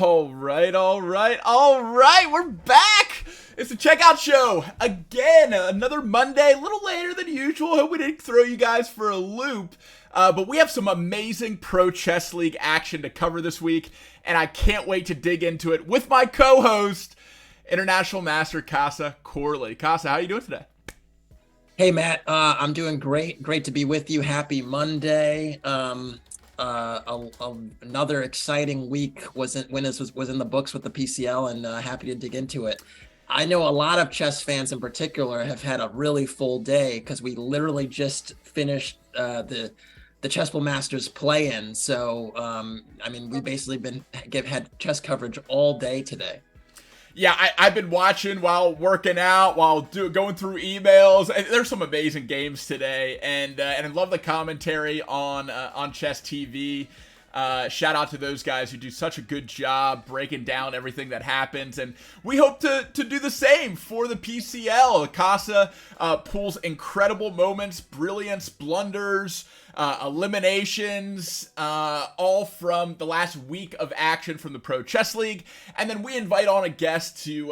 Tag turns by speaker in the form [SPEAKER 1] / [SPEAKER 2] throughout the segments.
[SPEAKER 1] All right. We're back. It's the Checkout Show again. Another Monday, a little later than usual. Hope we didn't throw you guys for a loop. But we have some amazing Pro Chess League action to cover this week, and I can't wait to dig into it with my co-host, International Master Casa Corley. Casa, how are you doing today?
[SPEAKER 2] Hey, Matt. I'm doing great. Great to be with you. Happy Monday. Another exciting week was in the books with the PCL, and happy to dig into it. I know a lot of chess fans in particular have had a really full day because we literally just finished the Chessable Masters play-in. So we basically had chess coverage all day today.
[SPEAKER 1] Yeah, I've been watching while working out, while going through emails. And there's some amazing games today, and I love the commentary on Chess TV. Shout out to those guys who do such a good job breaking down everything that happens, and we hope to do the same for the PCL. Casa pulls incredible moments, brilliance, blunders, eliminations, all from the last week of action from the Pro Chess League, and then we invite on a guest to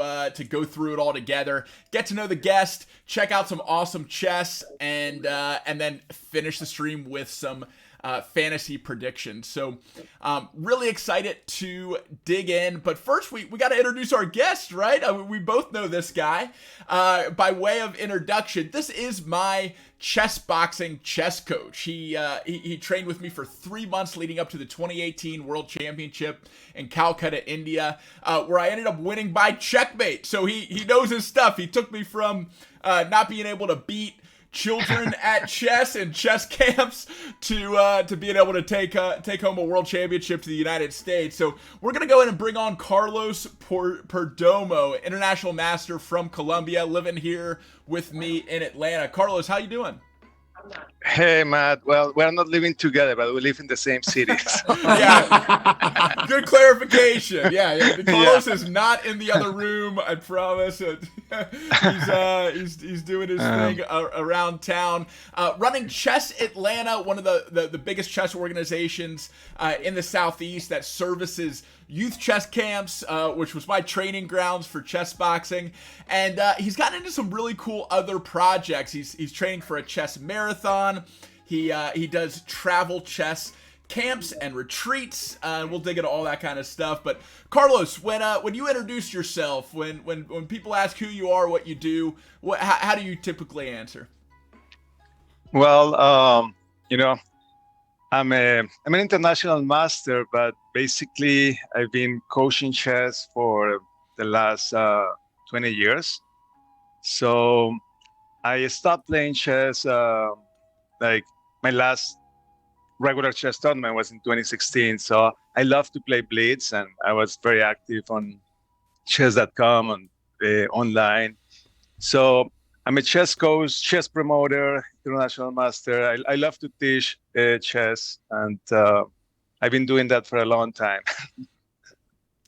[SPEAKER 1] go through it all together, get to know the guest, check out some awesome chess, and then finish the stream with some fantasy predictions. So really excited to dig in, but first we got to introduce our guest, right? We both know this guy. By way of introduction, this is my chess boxing chess coach. He trained with me for 3 months leading up to the 2018 World Championship in Calcutta, India, where I ended up winning by checkmate. So he knows his stuff. He took me from not being able to beat children at chess and chess camps to being able to take home a world championship to the United States. So we're gonna go ahead and bring on Carlos Perdomo, international master from Colombia, living here with me in Atlanta. Carlos, how you doing?
[SPEAKER 3] Hey, Matt. Well, we're not living together, but we live in the same cities.
[SPEAKER 1] Yeah, good clarification. Yeah. Carlos is not in the other room, I promise. He's doing his thing around town. Running Chess Atlanta, one of the biggest chess organizations in the Southeast that services youth chess camps, which was my training grounds for chess boxing. And he's gotten into some really cool other projects. He's training for a chess marathon. He does travel chess camps and retreats. We'll dig into all that kind of stuff. But Carlos, when you introduce yourself, when people ask who you are, what you do, how do you typically answer?
[SPEAKER 3] Well, I'm an international master, but basically I've been coaching chess for the last 20 years. So I stopped playing chess, like my last regular chess tournament was in 2016. So I love to play Blitz, and I was very active on chess.com and online. So I'm a chess coach, chess promoter, international master. I love to teach chess, and I've been doing that for a long time.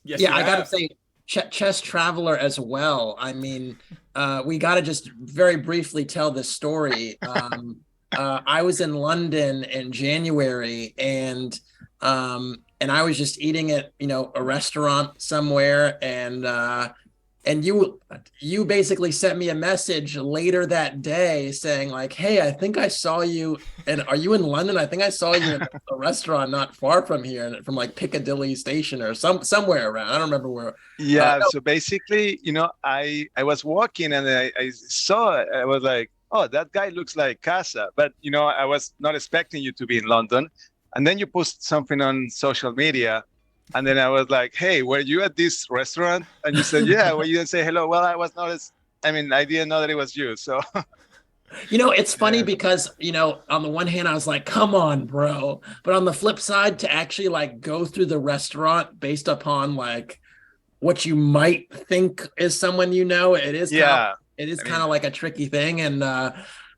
[SPEAKER 2] Yes, yeah, I got to say, chess traveler as well. I mean, we got to just very briefly tell this story. I was in London in January, and I was just eating at a restaurant somewhere, and you basically sent me a message later that day saying like, hey, I think I saw you, and are you in London? I think I saw you in a restaurant not far from here, from like Piccadilly Station or somewhere around. I don't remember where.
[SPEAKER 3] Yeah. No. So basically, I was walking and I saw it. I was like, oh, that guy looks like Casa. But, I was not expecting you to be in London. And then you post something on social media. And then I was like, hey, were you at this restaurant? And you said, yeah. Well, you didn't say hello. Well, I was not I didn't know that it was you. So,
[SPEAKER 2] it's funny because, on the one hand, I was like, come on, bro. But on the flip side, to actually like go through the restaurant based upon like what you might think is someone it is kind of like a tricky thing. And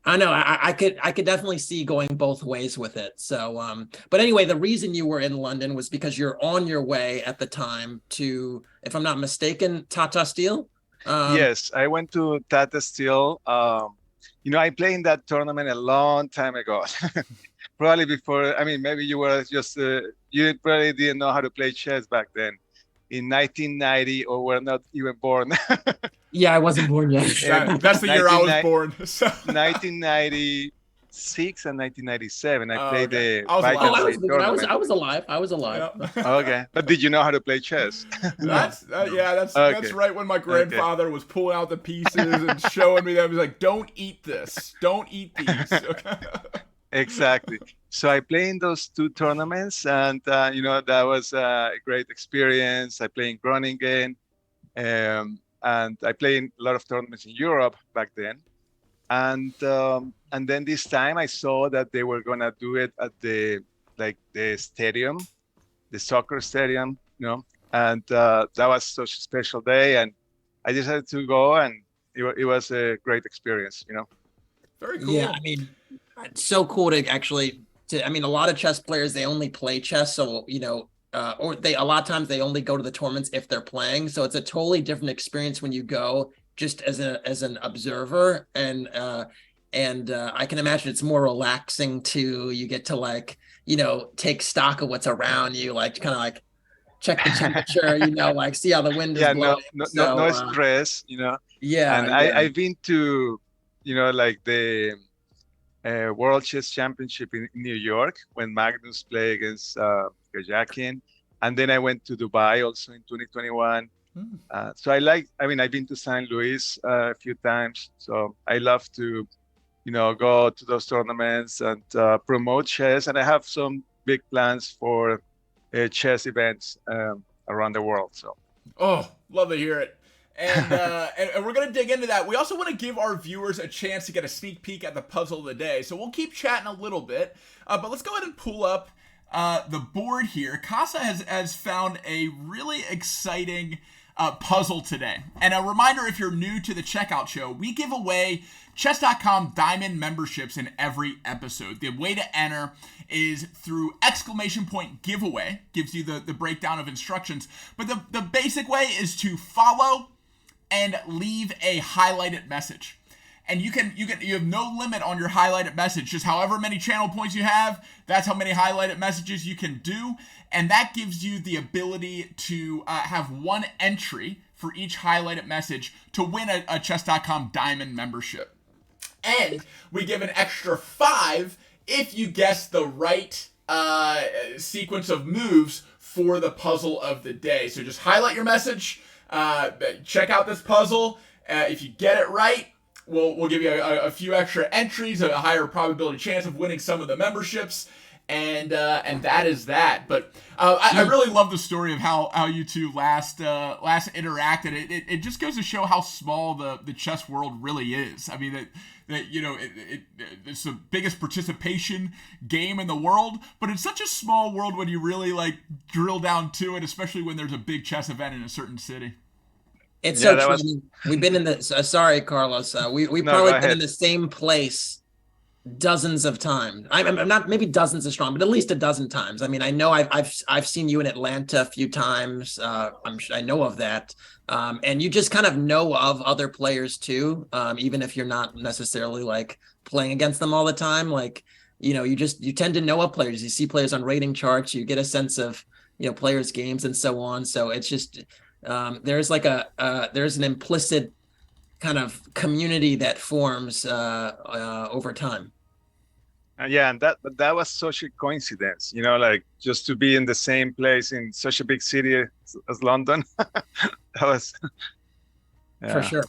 [SPEAKER 2] I know I could definitely see going both ways with it. So, but anyway, the reason you were in London was because you're on your way at the time to, if I'm not mistaken, Tata Steel.
[SPEAKER 3] Yes, I went to Tata Steel. I played in that tournament a long time ago. Probably before. Maybe you were just you probably didn't know how to play chess back then. in 1990, or were not even born.
[SPEAKER 2] Yeah, I wasn't born yet.
[SPEAKER 1] That's the year I was born. So.
[SPEAKER 3] 1996 and 1997. I played
[SPEAKER 1] okay.
[SPEAKER 3] the
[SPEAKER 1] I was alive.
[SPEAKER 3] tournament.
[SPEAKER 2] I was alive. I was alive.
[SPEAKER 1] Yeah.
[SPEAKER 3] Okay, but did you know how to play chess?
[SPEAKER 1] That's that's
[SPEAKER 3] Okay.
[SPEAKER 1] right when my grandfather was pulling out the pieces and showing me that. He was like, "Don't eat this. Don't eat these." Okay.
[SPEAKER 3] Exactly. So I played in those two tournaments, and that was a great experience. I played in Groningen, and I played in a lot of tournaments in Europe back then. And then this time I saw that they were gonna do it at the stadium, the soccer stadium, and that was such a special day, and I decided to go, and it was a great experience.
[SPEAKER 1] Very cool.
[SPEAKER 2] Yeah, I mean, it's so cool to actually. I mean, a lot of chess players, they only play chess, so or a lot of times they only go to the tournaments if they're playing. So it's a totally different experience when you go just as an observer, and I can imagine it's more relaxing too. You get to take stock of what's around you, kind of check the temperature, see how the wind is blowing.
[SPEAKER 3] No stress,
[SPEAKER 2] Yeah,
[SPEAKER 3] and I've been to, the World Chess Championship in New York when Magnus played against Gajakin, and then I went to Dubai also in 2021. So I've been to St. Louis a few times, so I love to, go to those tournaments and promote chess, and I have some big plans for chess events around the world. So,
[SPEAKER 1] love to hear it. And and we're going to dig into that. We also want to give our viewers a chance to get a sneak peek at the puzzle of the day. So we'll keep chatting a little bit, but let's go ahead and pull up the board here. Casa has found a really exciting puzzle today. And a reminder, if you're new to the Checkout Show, we give away Chess.com Diamond memberships in every episode. The way to enter is through !giveaway, gives you the breakdown of instructions. But the basic way is to follow and leave a highlighted message. And you have no limit on your highlighted message. Just however many channel points you have, that's how many highlighted messages you can do. And that gives you the ability to have one entry for each highlighted message to win a Chess.com Diamond membership. And we give an extra 5 if you guess the right sequence of moves for the puzzle of the day. So just highlight your message, check out this puzzle. If you get it right, we'll give you a few extra entries, a higher probability chance of winning some of the memberships, and that is that. But I really love the story of how you two last interacted. It just goes to show how small the chess world really is. I mean that it's the biggest participation game in the world, but it's such a small world when you really drill down to it, especially when there's a big chess event in a certain city.
[SPEAKER 2] It's so true. I mean, we've been in the. Sorry, Carlos. We've probably been in the same place dozens of times. I'm not maybe dozens is strong, but at least a dozen times. I mean, I know I've seen you in Atlanta a few times. I know of that, and you just kind of know of other players too, even if you're not necessarily playing against them all the time. You tend to know of players. You see players on rating charts. You get a sense of players' games and so on. So it's just. There's there's an implicit kind of community that forms over time.
[SPEAKER 3] Yeah, and that was such a coincidence, just to be in the same place in such a big city as London. That was
[SPEAKER 2] for sure.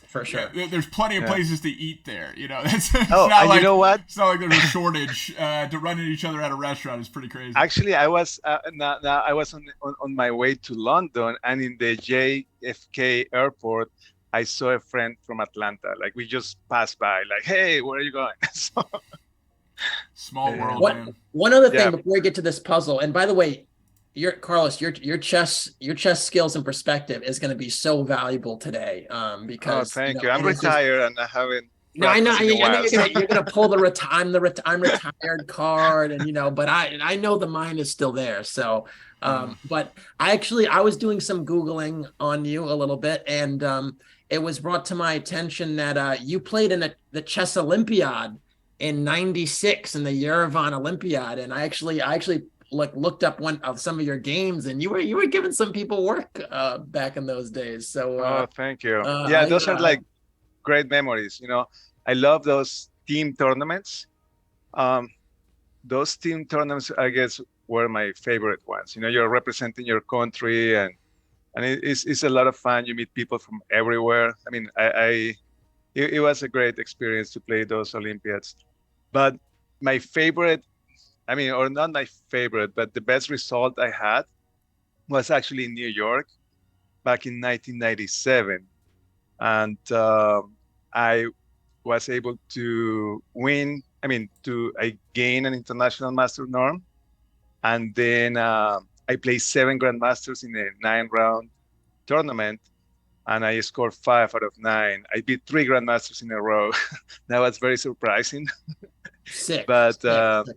[SPEAKER 1] Yeah, there's plenty of places to eat there. That's
[SPEAKER 3] you know what?
[SPEAKER 1] It's not like there's a shortage to run into each other at a restaurant. It's pretty crazy.
[SPEAKER 3] Actually, I was I was on my way to London, and in the JFK airport, I saw a friend from Atlanta. We just passed by. Hey, where are you going?
[SPEAKER 1] Small world, man.
[SPEAKER 2] One other thing before we get to this puzzle, and by the way, Carlos, your chess skills and perspective is going to be so valuable today. Because
[SPEAKER 3] thank you. I'm retired and I haven't.
[SPEAKER 2] No, I know you're gonna pull I'm retired card, and but I know the mind is still there. So, but I was doing some Googling on you a little bit, and it was brought to my attention that you played in the Chess Olympiad in '96 in the Yerevan Olympiad, and I actually looked up one of some of your games, and you were giving some people work back in those days. So
[SPEAKER 3] thank you. Yeah, those are like great memories. I love those team tournaments. Those team tournaments, I guess, were my favorite ones. You're representing your country, and it's a lot of fun. You meet people from everywhere. I mean, it was a great experience to play those Olympiads. But my favorite, or not my favorite, but the best result I had was actually in New York back in 1997. And I was able to win, I gain an international master norm. And then I played 7 grandmasters in a 9-round tournament, and I scored 5 out of 9. I beat 3 grandmasters in a row. That was very surprising.
[SPEAKER 2] Sick.
[SPEAKER 3] But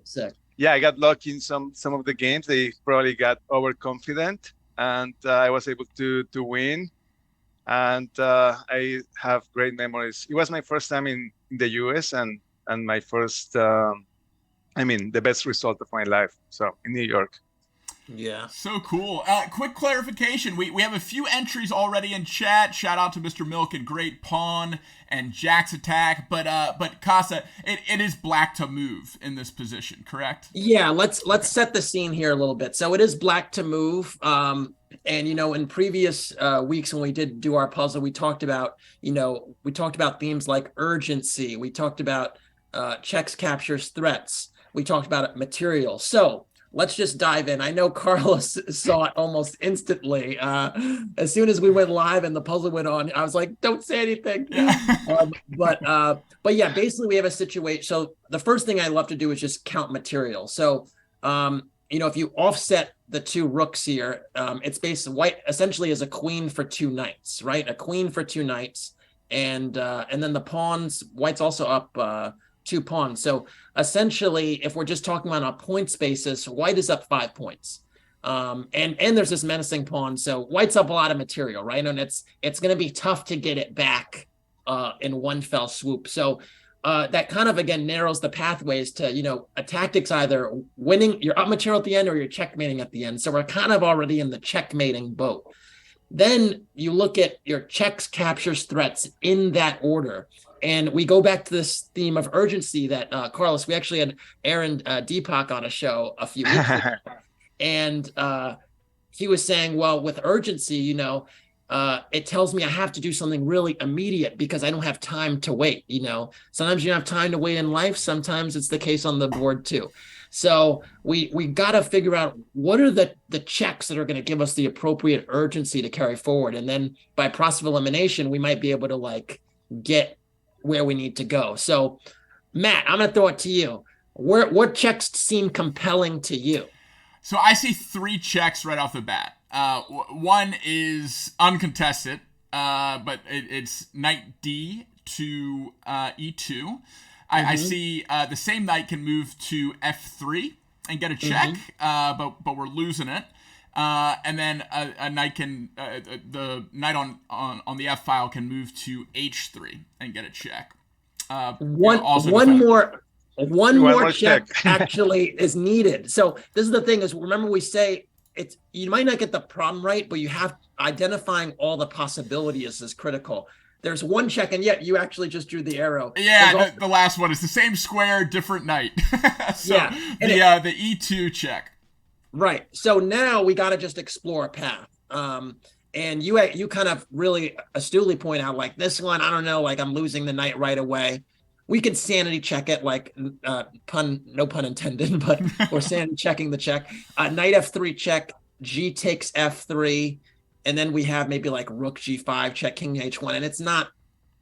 [SPEAKER 2] sick.
[SPEAKER 3] Yeah, I got lucky in some of the games. They probably got overconfident, and I was able to win. And I have great memories. It was my first time in the US, and my first, the best result of my life. So in New York.
[SPEAKER 1] Yeah. So cool. Quick clarification. We have a few entries already in chat. Shout out to Mr. Milk and Great Pawn and Jack's Attack. But Casa, it is black to move in this position, correct?
[SPEAKER 2] Yeah, let's set the scene here a little bit. So it is black to move. And in previous weeks when we did do our puzzle, we talked about themes like urgency. We talked about checks, captures, threats. We talked about material. So let's just dive in. I know Carlos saw it almost instantly. As soon as we went live and the puzzle went on, I was like, don't say anything. But yeah, basically we have a situation. So the first thing I love to do is just count material. So, if you offset the 2 rooks here, it's basically white essentially is a queen for 2 knights, right? A queen for 2 knights. And then the pawns, white's also up 2 pawns. So essentially, if we're just talking on a points basis, white is up 5 points. And there's this menacing pawn. So white's up a lot of material, right? And it's going to be tough to get it back in one fell swoop. So that kind of, again, narrows the pathways to, a tactics either winning, you're up material at the end, or you're checkmating at the end. So we're kind of already in the checkmating boat. Then you look at your checks, captures, threats in that order. And we go back to this theme of urgency that, Carlos, we actually had Aaron Deepak on a show a few weeks ago. And he was saying, well, with urgency, it tells me I have to do something really immediate because I don't have time to wait. Sometimes you don't have time to wait in life. Sometimes it's the case on the board too. So we got to figure out what are the checks that are going to give us the appropriate urgency to carry forward. And then by process of elimination, we might be able to get where we need to go. So Matt, I'm going to throw it to you. What checks seem compelling to you?
[SPEAKER 1] So I see 3 checks right off the bat. One is uncontested, but it's knight D to E2. I see the same knight can move to F3 and get a check, but we're losing it. And then a knight can the knight on the F file can move to H3 and get a check.
[SPEAKER 2] One more check actually is needed. So this is the thing: is remember we say you might not get the problem right, but you have identifying all the possibilities is critical. There's one check, and yet you actually just drew the arrow.
[SPEAKER 1] Yeah, the last one is the same square, different knight. So yeah, the E2 check.
[SPEAKER 2] Right. So now we got to just explore a path. And you kind of really astutely point out this one, I don't know, I'm losing the knight right away. We could sanity check it, no pun intended, but we're sanity checking the check. Knight F3 check, G takes F3, and then we have maybe rook G5 check, king H1, and it's not.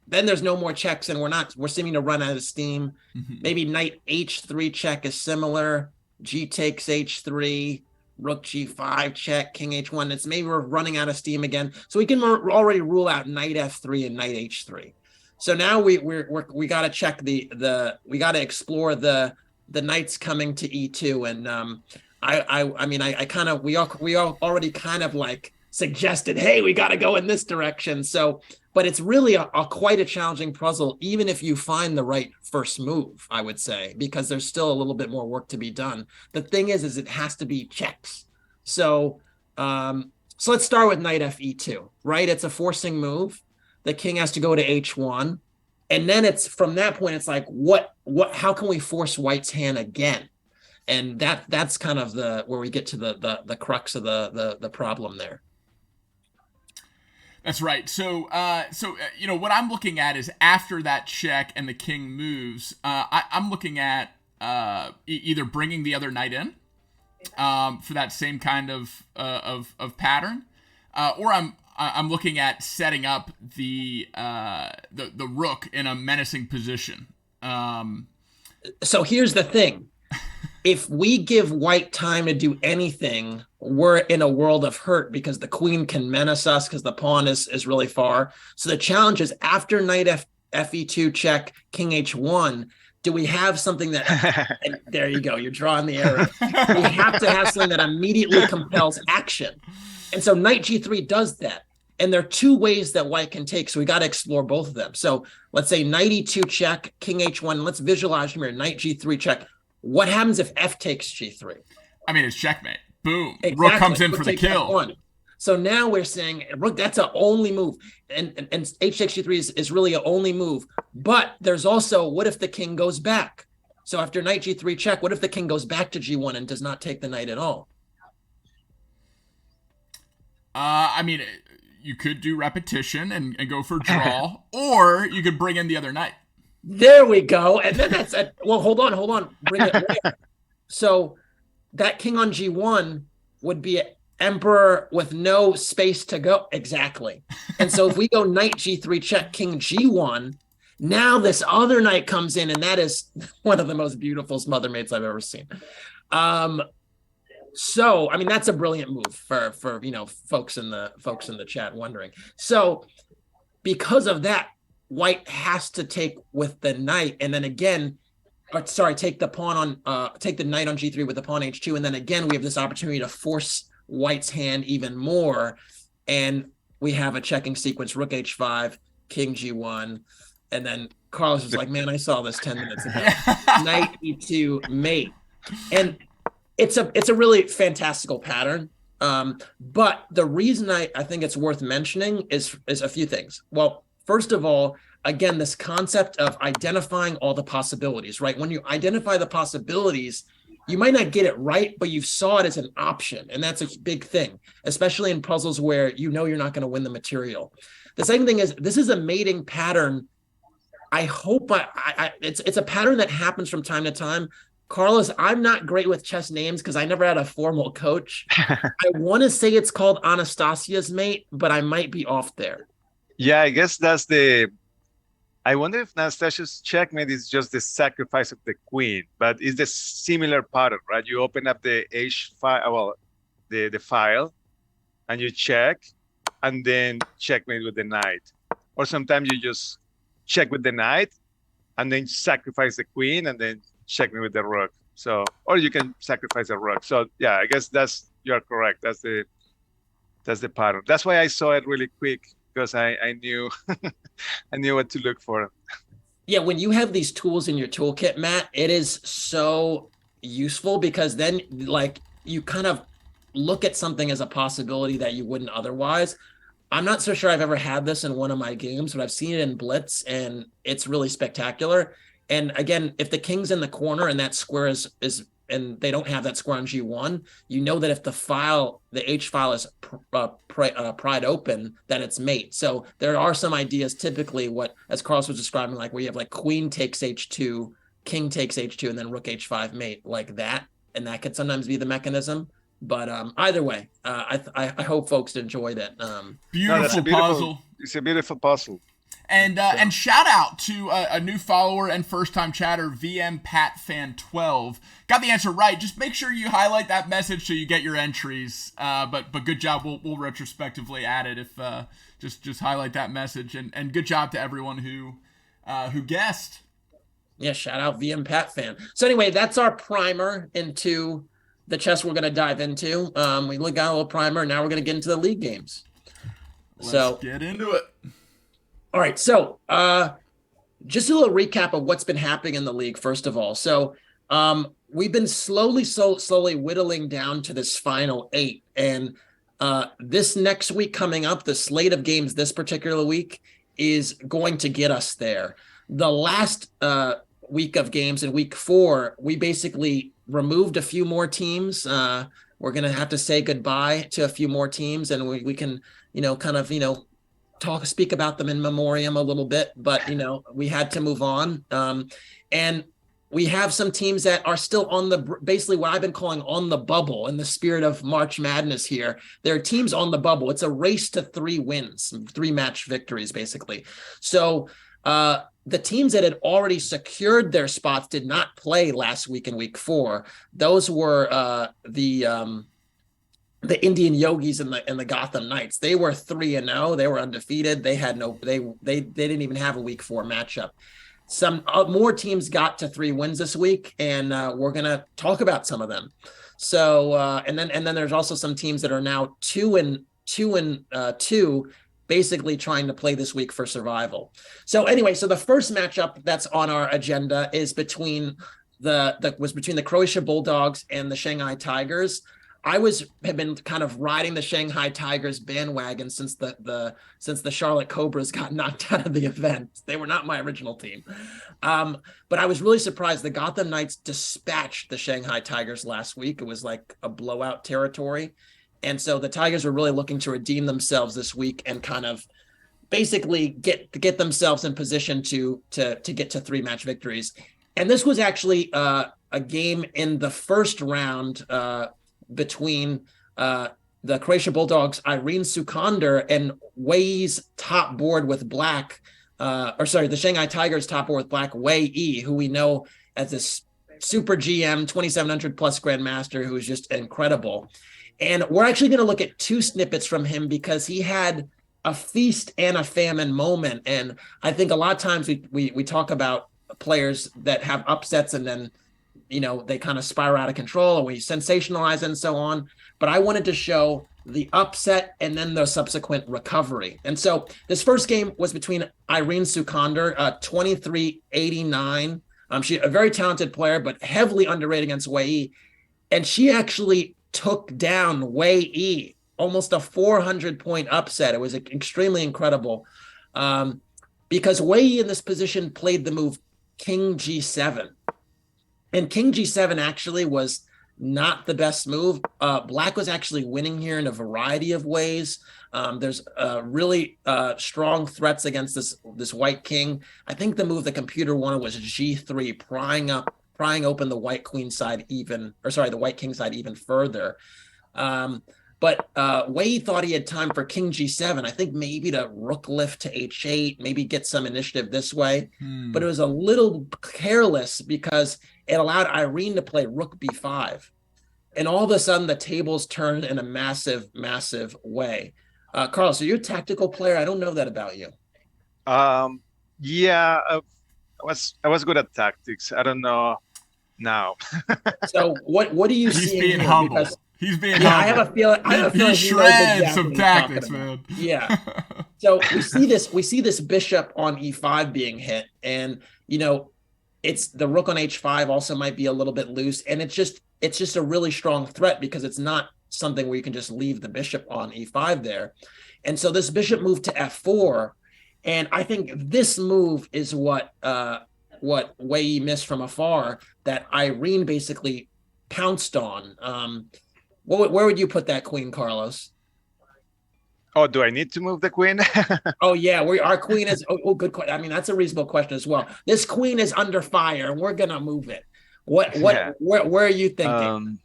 [SPEAKER 2] Then there's no more checks, and we're seeming to run out of steam. Maybe knight H3 check is similar. G takes H3, rook G5 check, king H1. It's maybe we're running out of steam again. So we can already rule out knight F3 and knight H3. So now we got to check we got to explore the knights coming to E2, and we already kind of suggested, hey, we got to go in this direction. So, but it's really a quite a challenging puzzle, even if you find the right first move, I would say, because there's still a little bit more work to be done. The thing is it has to be checks. So, so let's start with knight fe2, right? It's a forcing move. The king has to go to h1. And then it's from that point, it's like, how can we force white's hand again? And that's kind of where we get to the crux of the problem there.
[SPEAKER 1] That's right. So, what I'm looking at is after that check and the king moves, I'm looking at either bringing the other knight in for that same kind of pattern, or I'm looking at setting up the rook in a menacing position.
[SPEAKER 2] So here's the thing. If we give white time to do anything, we're in a world of hurt because the queen can menace us because the pawn is really far. So the challenge is after knight fe2 check, king h1, do we have something that, and there you go, you're drawing the arrow. We have to have something that immediately compels action. And so knight g3 does that. And there are two ways that white can take, so we got to explore both of them. So let's say knight e2 check, king h1, let's visualize here, knight g3 check. What happens if f takes g3?
[SPEAKER 1] I mean, it's checkmate. Boom.
[SPEAKER 2] Exactly.
[SPEAKER 1] Rook comes in for the kill.
[SPEAKER 2] F1. So now we're saying, rook, that's an only move. And h takes g3 is really an only move. But there's also, what if the king goes back? So after knight g3 check, what if the king goes back to g1 and does not take the knight at all?
[SPEAKER 1] I mean, you could do repetition and go for draw, or you could bring in the other knight.
[SPEAKER 2] There we go. And then that's well, hold on. Bring it where? So that king on g1 would be an emperor with no space to go. Exactly. And so if we go knight g3 check, king g1, now this other knight comes in, and that is one of the most beautiful smother mates I've ever seen. So I mean, that's a brilliant move for folks in the chat wondering. So because of that, white has to take with the knight, and then again, take the pawn on take the knight on g3 with the pawn h2, and then again we have this opportunity to force white's hand even more, and we have a checking sequence: rook h5, king g1, and then Carlos is like, man, I saw this 10 minutes ago. Knight e2 mate. And it's a really fantastical pattern. But the reason I think it's worth mentioning is a few things. Well, first of all, again, this concept of identifying all the possibilities, right? When you identify the possibilities, you might not get it right, but you saw it as an option. And that's a big thing, especially in puzzles where you know you're not going to win the material. The second thing is, this is a mating pattern. I hope it's a pattern that happens from time to time. Carlos, I'm not great with chess names because I never had a formal coach. I want to say it's called Anastasia's mate, but I might be off there.
[SPEAKER 3] Yeah, I guess I wonder if Anastasia's checkmate is just the sacrifice of the queen, but it's the similar pattern, right? You open up the H file, well, the file, and you check, and then checkmate with the knight. Or sometimes you just check with the knight, and then sacrifice the queen, and then checkmate with the rook. So, or you can sacrifice a rook. So yeah, I guess you're correct. That's the pattern. That's why I saw it really quick, because I knew I knew what to look for.
[SPEAKER 2] Yeah, when you have these tools in your toolkit, Matt, it is so useful because then like you kind of look at something as a possibility that you wouldn't otherwise. I'm not so sure I've ever had this in one of my games, but I've seen it in Blitz, and it's really spectacular. And again, if the king's in the corner and that square is and they don't have that square on G1, you know that if the H file is pried open, that it's mate. So there are some ideas typically as Carlos was describing, like where you have like queen takes H2, king takes H2, and then rook H5 mate like that. And that could sometimes be the mechanism. But either way, I hope folks enjoyed it.
[SPEAKER 1] Beautiful puzzle.
[SPEAKER 3] It's a beautiful puzzle.
[SPEAKER 1] And shout out to a new follower and first time chatter, VMPatFan12. Got the answer right. Just make sure you highlight that message so you get your entries. But good job. We'll retrospectively add it if just highlight that message. And good job to everyone who guessed.
[SPEAKER 2] Yeah, shout out VMPatFan. So anyway, that's our primer into the chess we're going to dive into. We got a little primer. Now we're going to get into the league games.
[SPEAKER 1] Let's get into it.
[SPEAKER 2] All right. So just a little recap of what's been happening in the league, first of all. So we've been slowly whittling down to this final 8. And this next week coming up, the slate of games this particular week is going to get us there. The last week of games in week 4, we basically removed a few more teams. We're going to have to say goodbye to a few more teams, and we can, speak about them in memoriam a little bit, but we had to move on. And we have some teams that are still on basically what I've been calling on the bubble in the spirit of March Madness here. There are teams on the bubble. It's a race to 3 wins, 3 match victories, basically. So the teams that had already secured their spots did not play last week in week 4. Those were the Indian Yogis and the Gotham Knights. They were 3-0. They were undefeated. They had they didn't even have a week 4 matchup. Some more teams got to 3 wins this week, and we're gonna talk about some of them. So and then there's also some teams that are now 2-2, basically trying to play this week for survival. So anyway, so the first matchup that's on our agenda is between the Croatia Bulldogs and the Shanghai Tigers. I have been kind of riding the Shanghai Tigers bandwagon since the Charlotte Cobras got knocked out of the event. They were not my original team. But I was really surprised. The Gotham Knights dispatched the Shanghai Tigers last week. It was like a blowout territory. And so the Tigers were really looking to redeem themselves this week and kind of basically get themselves in position to get to 3 match victories. And this was actually a game in the first round between the Croatia Bulldogs, Irene Sukander, and Wei's top board with black, the Shanghai Tigers top board with black, Wei Yi, who we know as this super GM, 2,700 plus Grandmaster, who is just incredible. And we're actually going to look at 2 snippets from him because he had a feast and a famine moment. And I think a lot of times we talk about players that have upsets and then they kind of spiral out of control and we sensationalize and so on. But I wanted to show the upset and then the subsequent recovery. And so this first game was between Irene Sukander, 23-89. She's a very talented player, but heavily underrated against Wei Yi. And she actually took down Wei Yi, almost a 400-point upset. It was extremely incredible because Wei Yi in this position played the move King G7. And King G7 actually was not the best move. Black was actually winning here in a variety of ways. There's really strong threats against this white king. I think the move the computer wanted was G3, prying open the white queen side the white king side even further. But Wei thought he had time for King G7. I think maybe to rook lift to H8, maybe get some initiative this way. But it was a little careless because it allowed Irene to play rook B5. And all of a sudden, the tables turned in a massive, massive way. Carlos, are you a tactical player? I don't know that about you.
[SPEAKER 3] Yeah, I was good at tactics. I don't know now.
[SPEAKER 2] So what do you see?
[SPEAKER 1] He's being humble. He's being humble.
[SPEAKER 2] I have a feeling
[SPEAKER 1] he shreds some tactics, man.
[SPEAKER 2] Yeah. So we see this bishop on E5 being hit, and it's the rook on H5 also might be a little bit loose, and it's just a really strong threat because it's not something where you can just leave the bishop on E5 there. And so this bishop moved to F4, and I think this move is what Wei missed from afar that Irene basically pounced on. Where would you put that queen, Carlos?
[SPEAKER 3] Oh, do I need to move the queen?
[SPEAKER 2] Oh yeah, our queen is. Good question. I mean, that's a reasonable question as well. This queen is under fire, and we're gonna move it. Where are you thinking?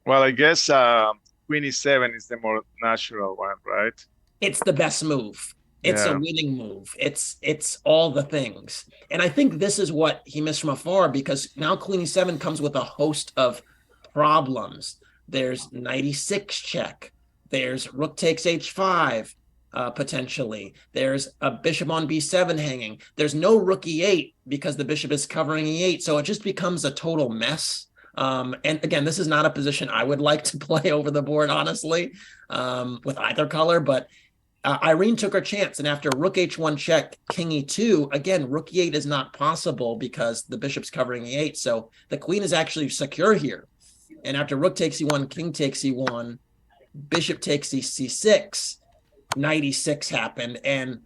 [SPEAKER 3] Well, I guess queen E7 is the more natural one, right?
[SPEAKER 2] It's the best move. It's a winning move. It's all the things. And I think this is what he missed from afar because now queen E7 comes with a host of problems. There's knight E6 check. There's rook takes H5. potentially. There's a bishop on b7 hanging. There's no rook e8 because the bishop is covering e8. So it just becomes a total mess. And again, this is not a position I would like to play over the board, honestly, with either color. But Irene took her chance. And after rook h1 check, king e2, again, rook e8 is not possible because the bishop's covering e8. So the queen is actually secure here. And after rook takes e1, king takes e1, bishop takes c6, knight e6 happened. And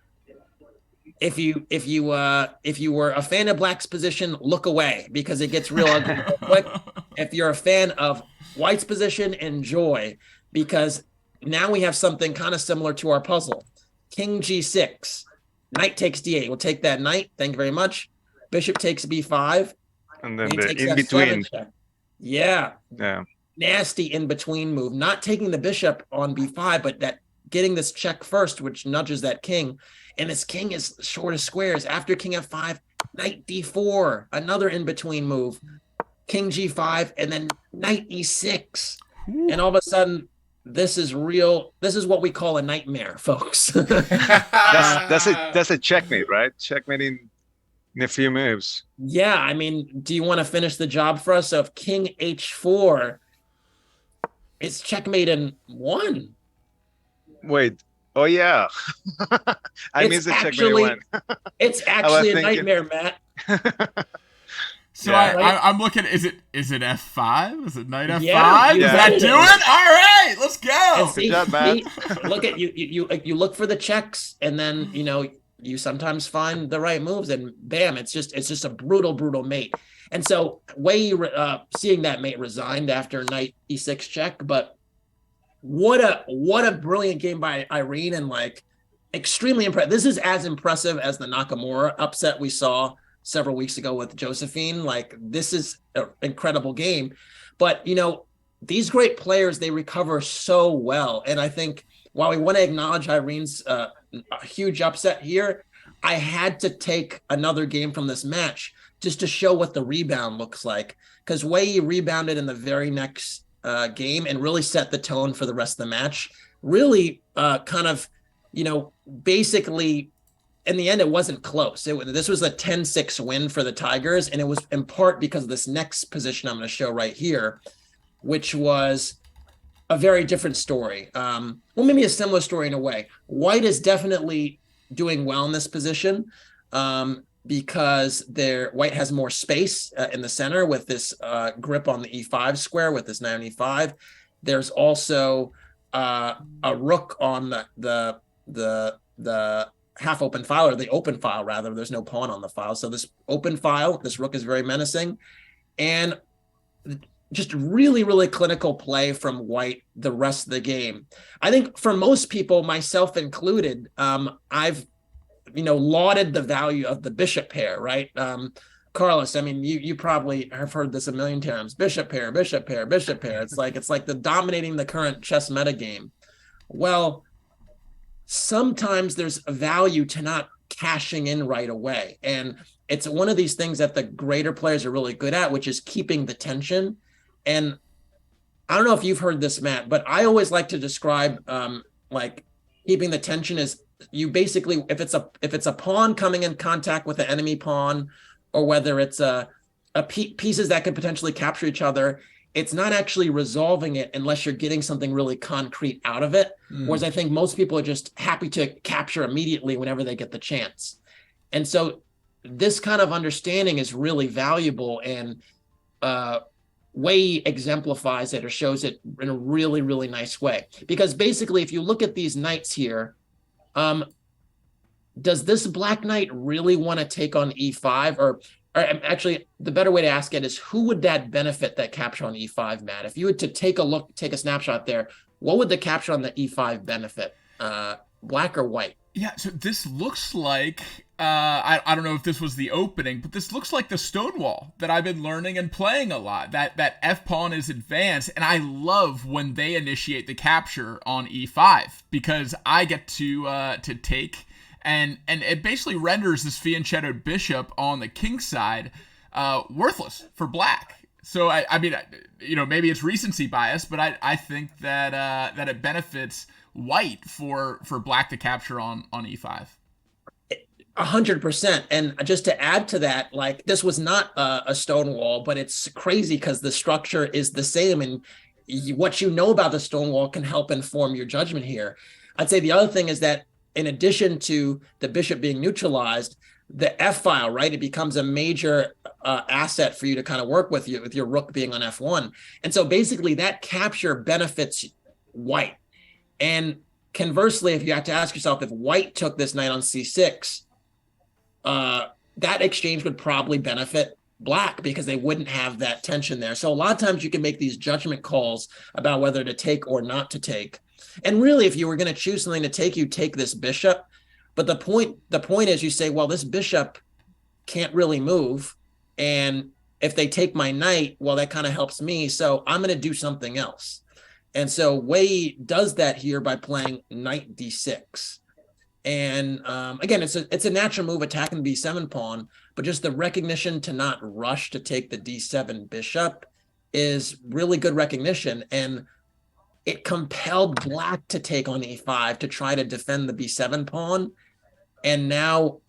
[SPEAKER 2] if you were a fan of black's position, look away because it gets real ugly real quick. If you're a fan of white's position, enjoy, because now we have something kind of similar to our puzzle. King g6, knight takes d8. We'll take that knight. Thank you very much. Bishop takes b5.
[SPEAKER 3] And then the in between.
[SPEAKER 2] Yeah.
[SPEAKER 3] Yeah.
[SPEAKER 2] Nasty in between move. Not taking the bishop on b5, but that getting this check first, which nudges that king. And this king is short of squares. After king f5, knight d4, another in between move. King g5, and then knight e6. And all of a sudden, this is real. This is what we call a nightmare, folks.
[SPEAKER 3] That's a checkmate, right? Checkmate in a few moves.
[SPEAKER 2] Yeah, I mean, do you want to finish the job for us? So if king h4, it's checkmate in 1.
[SPEAKER 3] Wait. Oh yeah. I missed the checkmate one.
[SPEAKER 2] It's actually a nightmare, Matt.
[SPEAKER 1] So yeah. I'm looking. Is it f5? Is it knight f5?
[SPEAKER 2] Yeah,
[SPEAKER 1] Does that do it? All right, let's go.
[SPEAKER 2] See,
[SPEAKER 3] good job, Matt.
[SPEAKER 2] Look at you look for the checks, and then you sometimes find the right moves, and bam, it's just a brutal mate. And so Wei seeing that mate resigned after knight e6 check, but what a brilliant game by Irene, and like extremely impressive. This is as impressive as the Nakamura upset we saw several weeks ago with Josephine. Like, this is an incredible game. But these great players, they recover so well. And I think while we want to acknowledge Irene's a huge upset here, I had to take another game from this match just to show what the rebound looks like, because Wei rebounded in the very next game and really set the tone for the rest of the match. Really basically in the end, it wasn't close. This was a 10-6 win for the Tigers, and it was in part because of this next position I'm going to show right here, which was a very different story. Well, maybe a similar story in a way. White is definitely doing well in this position because White has more space in the center with this grip on the e5 square with this knight on e5. There's also a rook on the half open file, or the open file rather. There's no pawn on the file. So this open file, this rook is very menacing, and just really, really clinical play from White the rest of the game. I think for most people, myself included, I've lauded the value of the bishop pair, right? Carlos, I mean, you probably have heard this a million times. Bishop pair, bishop pair, bishop pair. It's like the dominating the current chess metagame. Well, sometimes there's a value to not cashing in right away. And it's one of these things that the greater players are really good at, which is keeping the tension. And I don't know if you've heard this, Matt, but I always like to describe like keeping the tension is you basically, if it's a pawn coming in contact with an enemy pawn, or whether it's pieces that could potentially capture each other, it's not actually resolving it unless you're getting something really concrete out of it. Whereas I think most people are just happy to capture immediately whenever they get the chance. And so this kind of understanding is really valuable, and Wei exemplifies it or shows it in a really, really nice way. Because basically, if you look at these knights here, does this black knight really want to take on e5? Or actually, the better way to ask it is, who would that benefit that capture on e5, Matt? If you were to take a snapshot there, what would the capture on the e5 benefit? Black or white?
[SPEAKER 1] Yeah, so this looks like, I don't know if this was the opening, but this looks like the Stonewall that I've been learning and playing a lot. That f-pawn is advanced, and I love when they initiate the capture on e5, because I get to take, and it basically renders this fianchettoed bishop on the king side worthless for black. So, I mean, maybe it's recency bias, but I think that it benefits white for black to capture on e5.
[SPEAKER 2] 100%. And just to add to that, like this was not a stone wall, but it's crazy because the structure is the same, and what you know about the stone wall can help inform your judgment here. I'd say the other thing is that in addition to the bishop being neutralized, the F file, right? It becomes a major asset for you to kind of work with your rook being on F1. And so basically that capture benefits white. And conversely, if you have to ask yourself, if white took this knight on C6, that exchange would probably benefit black because they wouldn't have that tension there. So a lot of times you can make these judgment calls about whether to take or not to take. And really, if you were going to choose something to take, you take this bishop. But the point is you say, well, this bishop can't really move. And if they take my knight, well, that kind of helps me. So I'm going to do something else. And so Wei does that here by playing knight d6. And again, it's a natural move attacking the b7 pawn, but just the recognition to not rush to take the d7 bishop is really good recognition. And it compelled black to take on e5 to try to defend the b7 pawn. And now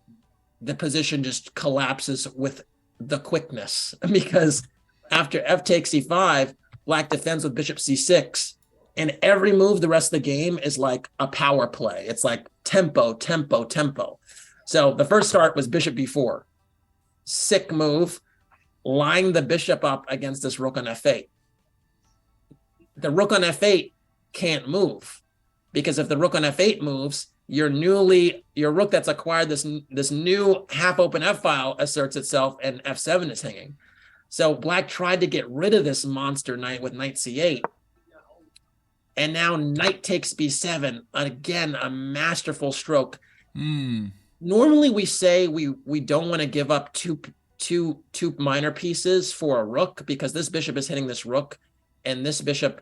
[SPEAKER 2] the position just collapses with the quickness because after f takes e5, black defends with bishop c6. And every move the rest of the game is like a power play. It's like tempo, tempo, tempo. So the first start was bishop b4. Sick move, line the bishop up against this rook on f8. The rook on f8 can't move because if the rook on f8 moves, your rook that's acquired this new half open f file asserts itself and f7 is hanging. So black tried to get rid of this monster knight with knight c8. And now knight takes b7. Again, a masterful stroke. Normally we say we don't want to give up two minor pieces for a rook because this bishop is hitting this rook and this bishop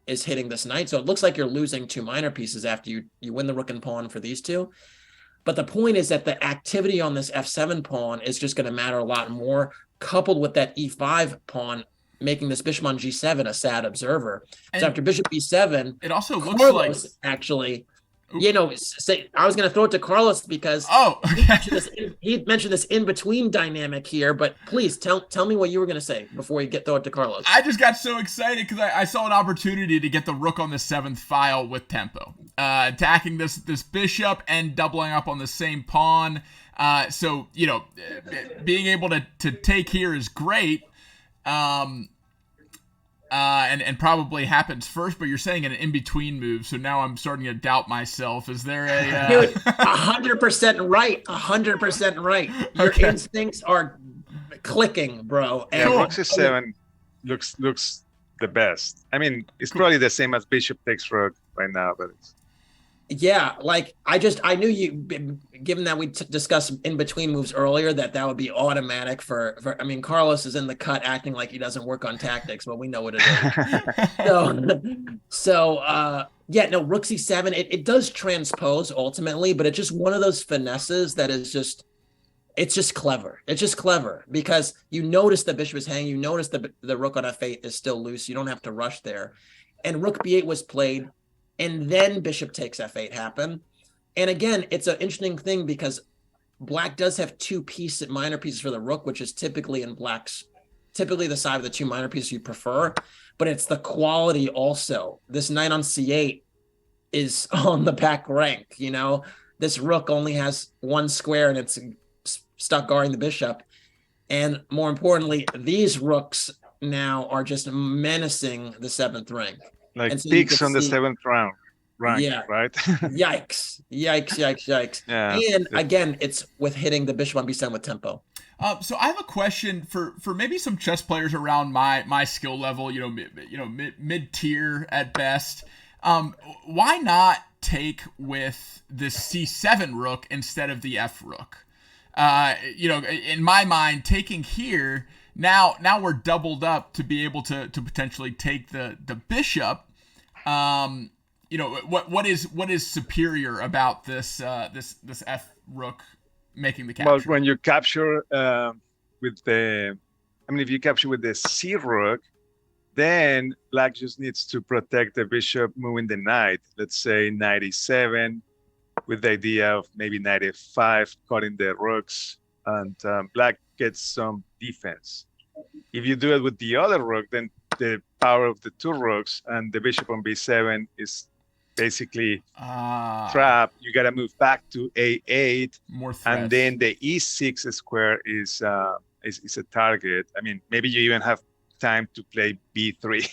[SPEAKER 2] is hitting this knight. So it looks like you're losing two minor pieces after you win the rook and pawn for these two. But the point is that the activity on this f7 pawn is just going to matter a lot more, coupled with that e5 pawn making this bishop on g7 a sad observer. And so after bishop b7,
[SPEAKER 1] it also looks
[SPEAKER 2] Carlos
[SPEAKER 1] like
[SPEAKER 2] actually, say I was going to throw it to Carlos because he mentioned this in between dynamic here. But please tell me what you were going to say before you throw it to Carlos.
[SPEAKER 1] I just got so excited because I saw an opportunity to get the rook on the 7th file with tempo, attacking this bishop and doubling up on the same pawn. So being able to take here is great. And probably happens first, but you're saying an in-between move, so now I'm starting to doubt myself. Is there a...
[SPEAKER 2] Dude, 100% right. 100% right. Your instincts are clicking, bro.
[SPEAKER 3] And rook c7 looks the best. I mean, it's probably the same as bishop takes rook right now, but it's...
[SPEAKER 2] Yeah, like I knew you, given that we discussed in between moves earlier, that would be automatic for I mean, Carlos is in the cut acting like he doesn't work on tactics, but we know what it is. so rook c7, it does transpose ultimately, but it's just one of those finesses that is just, it's just clever. It's just clever because you notice the bishop is hanging, you notice the rook on f8 is still loose, you don't have to rush there. And rook b8 was played, and then bishop takes f8 happen. And again, it's an interesting thing because black does have two minor pieces for the rook, which is typically the side of the two minor pieces you prefer, but it's the quality also. This knight on c8 is on the back rank, This rook only has one square and it's stuck guarding the bishop. And more importantly, these rooks now are just menacing the 7th rank.
[SPEAKER 3] Like peaks on the 7th rank,
[SPEAKER 2] yeah.
[SPEAKER 3] Right?
[SPEAKER 2] Yikes. Yeah. And again, it's with hitting the bishop on b7 with tempo.
[SPEAKER 1] So I have a question for maybe some chess players around my skill level, mid tier at best. Why not take with the c7 rook instead of the f rook? In my mind, taking here. Now we're doubled up to be able to potentially take the bishop. What is superior about this F rook making the capture?
[SPEAKER 3] Well, when you capture if you capture with the C rook, Then black just needs to protect the bishop moving the knight. Let's say 97, with the idea of maybe 95 cutting the rooks, and black gets some defense. If you do it with the other rook, then the power of the two rooks and the bishop on b7 is basically trapped. You got to move back to a8,
[SPEAKER 1] more threats.
[SPEAKER 3] And then the e6 square is a target. I mean, maybe you even have time to play b3.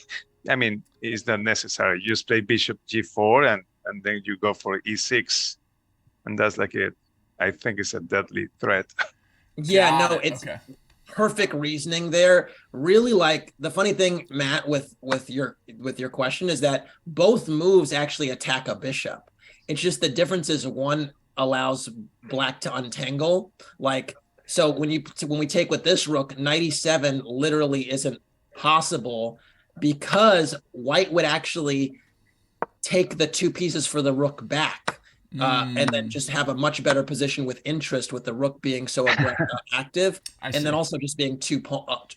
[SPEAKER 3] I mean, it's not necessary. You just play bishop g4 and then you go for e6, and that's like I think it's a deadly threat.
[SPEAKER 2] Yeah, no, it's okay. Perfect reasoning there. Really, like, the funny thing, Matt, with your question is that both moves actually attack a bishop. It's just the difference is one allows black to untangle. Like, so when we take with this rook, 97 literally isn't possible because white would actually take the two pieces for the rook back. And then just have a much better position with interest, with the rook being so active, and then also just being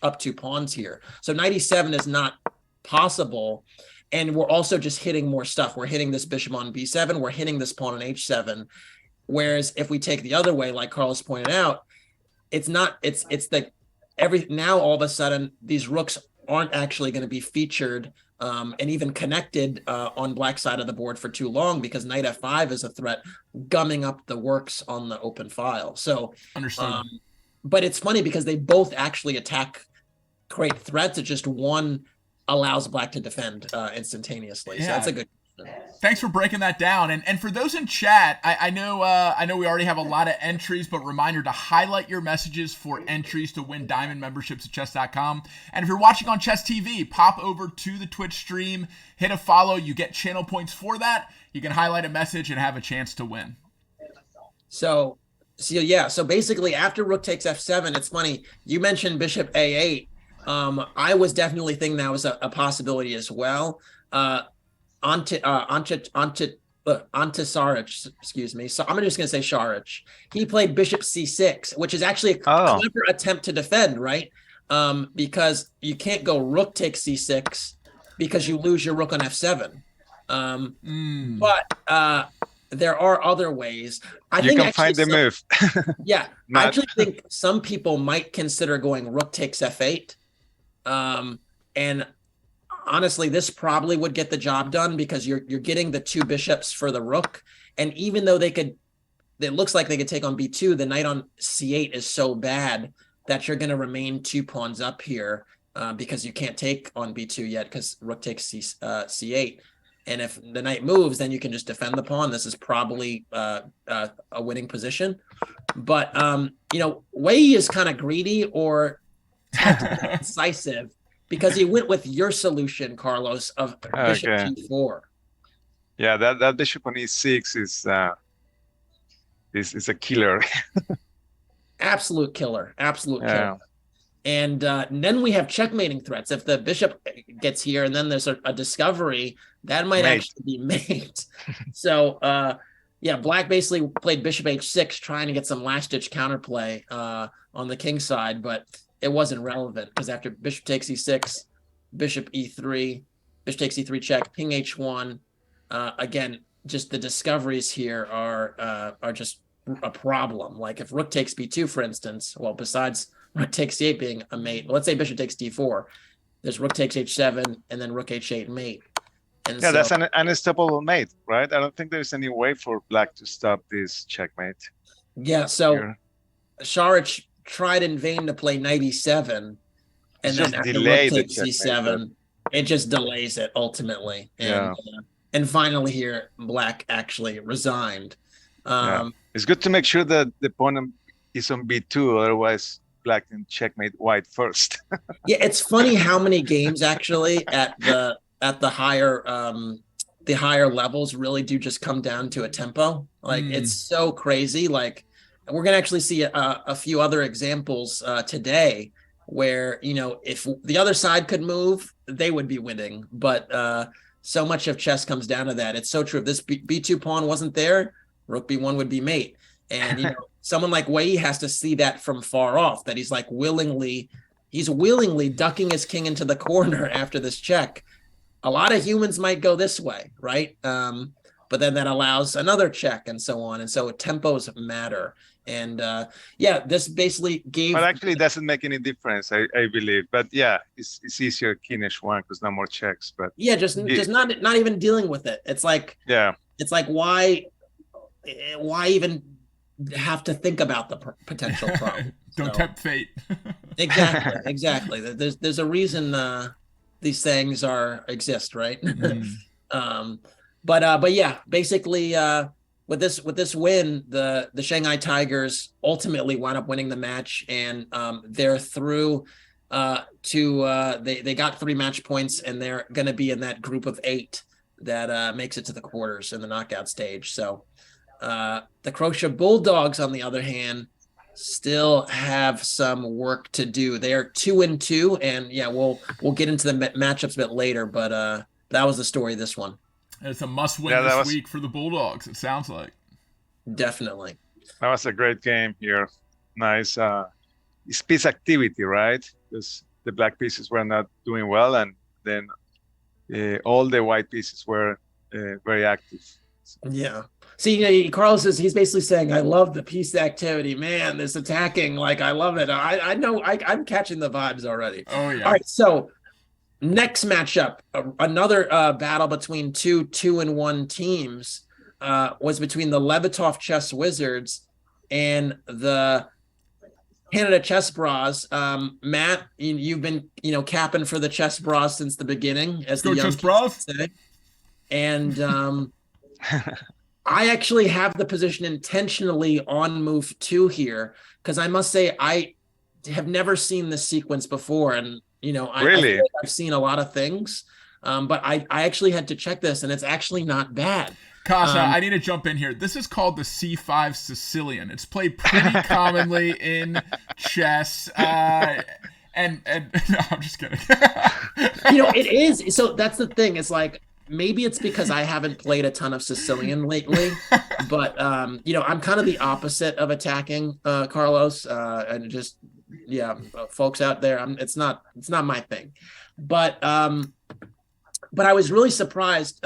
[SPEAKER 2] up 2 pawns here. So 97 is not possible, and we're also just hitting more stuff. We're hitting this bishop on b7. We're hitting this pawn on h7. Whereas if we take the other way, like Carlos pointed out, it's not. It's now all of a sudden these rooks aren't actually going to be featured and even connected on black side of the board for too long, because knight f5 is a threat, gumming up the works on the open file. So, but it's funny because they both actually attack great threats. It's just one allows black to defend instantaneously. Yeah. So that's a good.
[SPEAKER 1] Thanks for breaking that down. And for those in chat, I know we already have a lot of entries, but reminder to highlight your messages for entries to win diamond memberships at chess.com. And if you're watching on Chess TV, pop over to the Twitch stream, hit a follow. You get channel points for that. You can highlight a message and have a chance to win.
[SPEAKER 2] So basically after rook takes f7, it's funny. You mentioned bishop a8. I was definitely thinking that was a possibility as well. Ante Saric, excuse me. So I'm just going to say Saric. He played bishop c6, which is actually a clever attempt to defend, right? Because you can't go rook takes c6 because you lose your rook on f7. But there are other ways.
[SPEAKER 3] You can find the move.
[SPEAKER 2] Yeah, I actually think some people might consider going rook takes f8. And honestly, this probably would get the job done because you're getting the two bishops for the rook. And even though it looks like they could take on b2, the knight on c8 is so bad that you're going to remain 2 pawns up here because you can't take on b2 yet because rook takes c8. And if the knight moves, then you can just defend the pawn. This is probably a winning position. But, Wei is kind of greedy or tactically decisive, because he went with your solution, Carlos, of bishop g4.
[SPEAKER 3] Yeah, that bishop on e6 is a killer.
[SPEAKER 2] Absolute killer. And then we have checkmating threats. If the bishop gets here and then there's a discovery, that might actually be mate. So, black basically played bishop h6, trying to get some last-ditch counterplay on the king side, but it wasn't relevant because after bishop takes e6, bishop e3, bishop takes e3 check, king h1. Again, just the discoveries here are just a problem. Like if rook takes b2, for instance, well, besides rook takes c8 being a mate, let's say bishop takes d4, there's rook takes h7 and then rook h8 mate. And
[SPEAKER 3] that's an unstoppable mate, right? I don't think there's any way for black to stop this checkmate.
[SPEAKER 2] Yeah, so Saric tried in vain to play knight e7, and then after rook takes c7, it just delays it ultimately. And finally here, black actually resigned.
[SPEAKER 3] It's good to make sure that the pawn is on b2, otherwise black can checkmate white first.
[SPEAKER 2] Yeah, it's funny how many games actually at the higher levels really do just come down to a tempo. Like it's so crazy. Like we're gonna actually see a few other examples today where if the other side could move, they would be winning. But so much of chess comes down to that. It's so true. If this b2 pawn wasn't there, rook b1 would be mate. And someone like Wei has to see that from far off, that he's like willingly he's willingly ducking his king into the corner after this check. A lot of humans might go this way, right? But then that allows another check and so on. And so tempos matter. And this basically gave.
[SPEAKER 3] But actually, it doesn't make any difference, I believe. But yeah, it's easier king h1 because no more checks. But
[SPEAKER 2] just not even dealing with it. It's like it's like why even have to think about the potential problem?
[SPEAKER 1] Don't tempt fate.
[SPEAKER 2] Exactly. There's a reason these things exist, right? But yeah, basically with this win, the Shanghai Tigers ultimately wound up winning the match, and they're through they got 3 match points, and they're going to be in that group of 8 that makes it to the quarters in the knockout stage. So the Croatia Bulldogs, on the other hand, still have some work to do. They are 2-2, and we'll get into the matchups a bit later, but that was the story of this one.
[SPEAKER 1] It's a must-win this week for the Bulldogs, it sounds like.
[SPEAKER 2] Definitely.
[SPEAKER 3] That was a great game here. Nice. It's piece activity, right? Because the black pieces were not doing well, and then all the white pieces were very active.
[SPEAKER 2] Yeah. See, Carlos he's basically saying, I love the piece activity. Man, this attacking, like, I love it. I know I'm catching the vibes already.
[SPEAKER 1] Oh, yeah.
[SPEAKER 2] All right, so next matchup, another battle between 2-1 teams was between the Levitov Chess Wizards and the Canada Chess Bras. Matt, you've been capping for the Chess Bras since the beginning, as the young
[SPEAKER 1] Chess Bras
[SPEAKER 2] say. And I actually have the position intentionally on move 2 here, because I must say I have never seen this sequence before, and
[SPEAKER 3] really?
[SPEAKER 2] I've seen a lot of things, but I actually had to check this, and it's actually not bad.
[SPEAKER 1] Kasha, I need to jump in here. This is called the C5 Sicilian. It's played pretty commonly in chess. And no, I'm just kidding.
[SPEAKER 2] It is. So that's the thing. It's like, maybe it's because I haven't played a ton of Sicilian lately, but I'm kind of the opposite of attacking, Carlos, and just folks out there. It's not my thing, but I was really surprised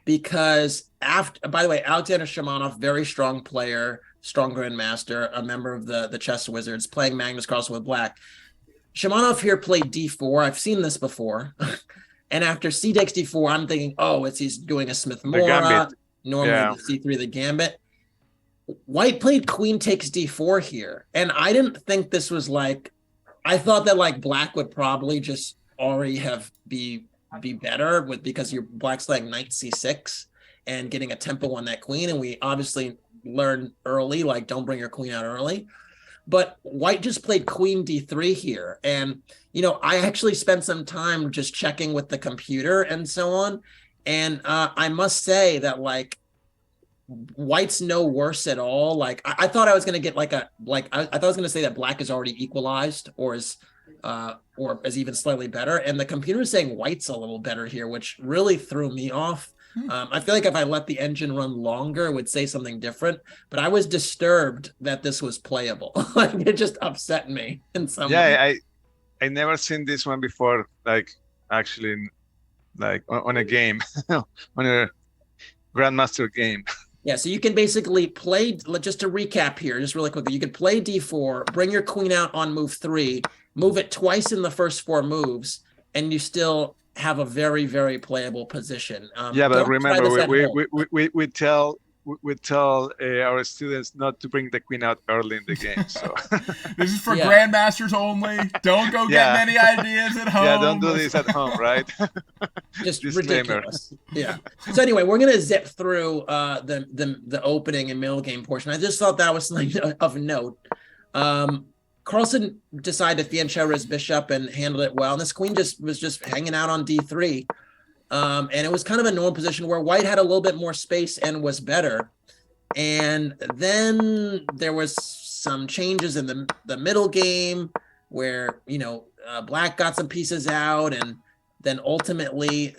[SPEAKER 2] because by the way, Alexander Shamanov, very strong player, strong grandmaster, a member of the Chess Wizards, playing Magnus Carlsen with black. Shamanov here played d4. I've seen this before. And after c takes d4, I'm thinking, he's doing a Smith-Morra, normally the c3, the gambit. White played queen takes d4 here. And I didn't think this was I thought that black would probably just already be better because your black's playing knight c6 and getting a tempo on that queen. And we obviously learned early, don't bring your queen out early. But white just played queen d3 here. And, I actually spent some time just checking with the computer and so on. And I must say that, white's no worse at all. I thought I was going to get I thought I was going to say that black is already equalized or is even slightly better. And the computer is saying white's a little better here, which really threw me off. I feel like if I let the engine run longer, it would say something different, but I was disturbed that this was playable. It just upset me in some way.
[SPEAKER 3] I never seen this one before, actually, on a game, on a grandmaster game.
[SPEAKER 2] Yeah, so you can basically play, just to recap here, just really quickly, you could play d4, bring your queen out on move 3, move it twice in the first 4 moves, and you still have a very, very playable position.
[SPEAKER 3] But remember, we tell our students not to bring the queen out early in the game. So
[SPEAKER 1] this is for grandmasters only. Don't go get many ideas at home.
[SPEAKER 3] Yeah, don't do this at home, right?
[SPEAKER 2] Just ridiculous. Yeah. So anyway, we're gonna zip through the opening and middle game portion. I just thought that was something of note. Carlsen decided to fianchetto his bishop and handled it well. And this queen was just hanging out on d3. And it was kind of a normal position where white had a little bit more space and was better. And then there was some changes in the middle game where, black got some pieces out and then ultimately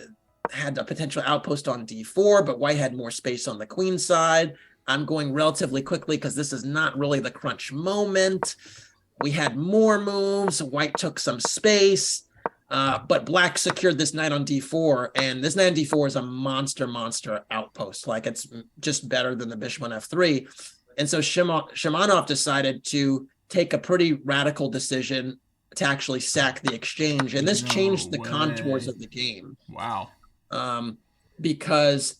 [SPEAKER 2] had a potential outpost on d4, but white had more space on the queen side. I'm going relatively quickly because this is not really the crunch moment. We had more moves. White took some space, but black secured this knight on d4, and this knight on d4 is a monster outpost. Like, it's just better than the bishop on f3. And so Shimanov decided to take a pretty radical decision to actually sack the exchange, and this changed the contours of the game.
[SPEAKER 1] Wow.
[SPEAKER 2] Because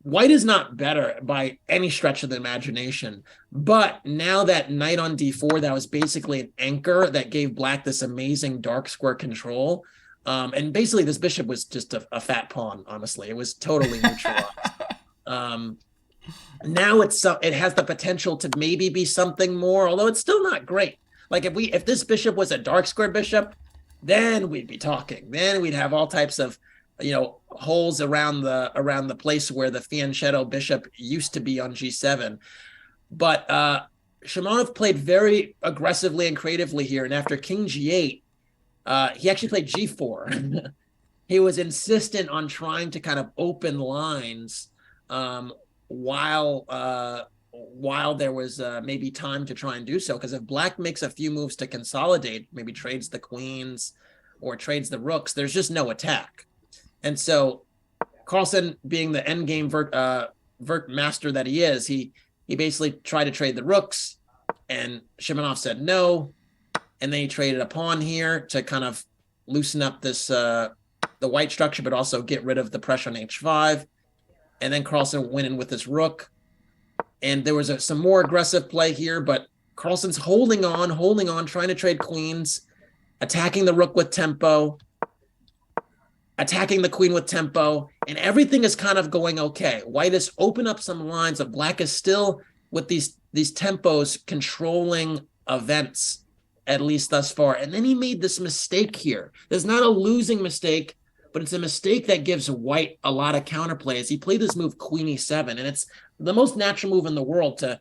[SPEAKER 2] white is not better by any stretch of the imagination, but now that knight on d4, that was basically an anchor that gave black this amazing dark square control. And basically this bishop was just a fat pawn, honestly. It was totally neutralized. Now it has the potential to maybe be something more, although it's still not great. Like, if this bishop was a dark square bishop, then we'd be talking. Then we'd have all types of, holes around the place where the fianchetto bishop used to be on g7. But Shimanov played very aggressively and creatively here, and after king g8, he actually played g4. He was insistent on trying to kind of open lines while there was maybe time to try and do so, because if black makes a few moves to consolidate, maybe trades the queens or trades the rooks, there's just no attack. And so Carlsen, being the endgame vert master that he is, he basically tried to trade the rooks, and Shimanov said no, and then he traded a pawn here to kind of loosen up this the white structure, but also get rid of the pressure on h5. And then Carlsen went in with this rook, and there was some more aggressive play here, but Carlsen's holding on, trying to trade queens, attacking the rook with tempo, attacking the queen with tempo, and everything is kind of going okay. White has opened up some lines, but black is still with these tempos controlling events, at least thus far. And then he made this mistake here. There's not a losing mistake, but it's a mistake that gives white a lot of counterplays. He played this move queen e7, and it's the most natural move in the world to